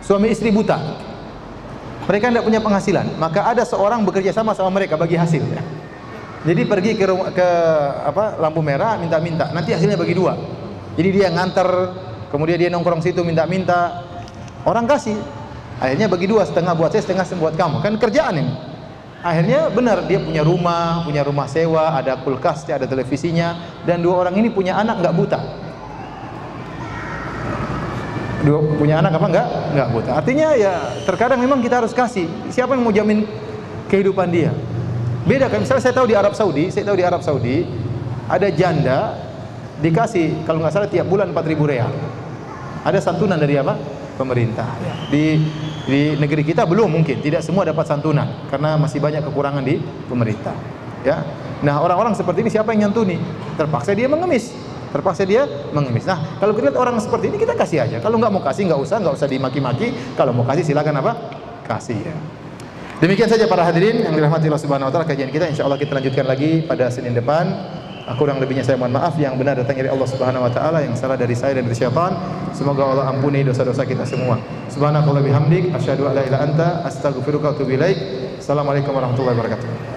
suami istri buta, mereka tidak punya penghasilan, maka ada seorang bekerja sama mereka bagi hasil, ya. Jadi pergi ke lampu merah, minta-minta, nanti hasilnya bagi dua. Jadi dia nganter, kemudian dia nongkrong situ minta-minta, orang kasih, akhirnya bagi dua, setengah buat saya, setengah buat kamu, kan kerjaan ini. Akhirnya benar, dia punya rumah sewa, ada kulkasnya, ada televisinya, dan dua orang ini punya anak nggak buta. Punya anak apa nggak buta. Artinya ya terkadang memang kita harus kasih. Siapa yang mau jamin kehidupan dia? Beda kan, misalnya saya tahu di Arab Saudi ada janda dikasih kalau nggak salah tiap bulan 4.000 real. Ada santunan dari apa? Pemerintah. Di negeri kita belum, mungkin tidak semua dapat santunan karena masih banyak kekurangan di pemerintah. Ya. Nah, orang-orang seperti ini siapa yang nyantuni? Terpaksa dia mengemis. Nah, kalau kita lihat orang seperti ini kita kasih aja. Kalau nggak mau kasih nggak usah dimaki-maki. Kalau mau kasih silakan apa? Kasih, ya. Demikian saja para hadirin yang dirahmati Allah Subhanahu wa taala, kajian kita insyaallah kita lanjutkan lagi pada Senin depan. Kurang lebihnya saya mohon maaf, yang benar datang dari Allah Subhanahu wa taala, yang salah dari saya dan dari syaitan. Semoga Allah ampuni dosa-dosa kita semua. Subhanallahi bihamdik, asyhadu an la ilaha illa anta, astaghfiruka wa atubu ilaik. Assalamualaikum warahmatullahi wabarakatuh.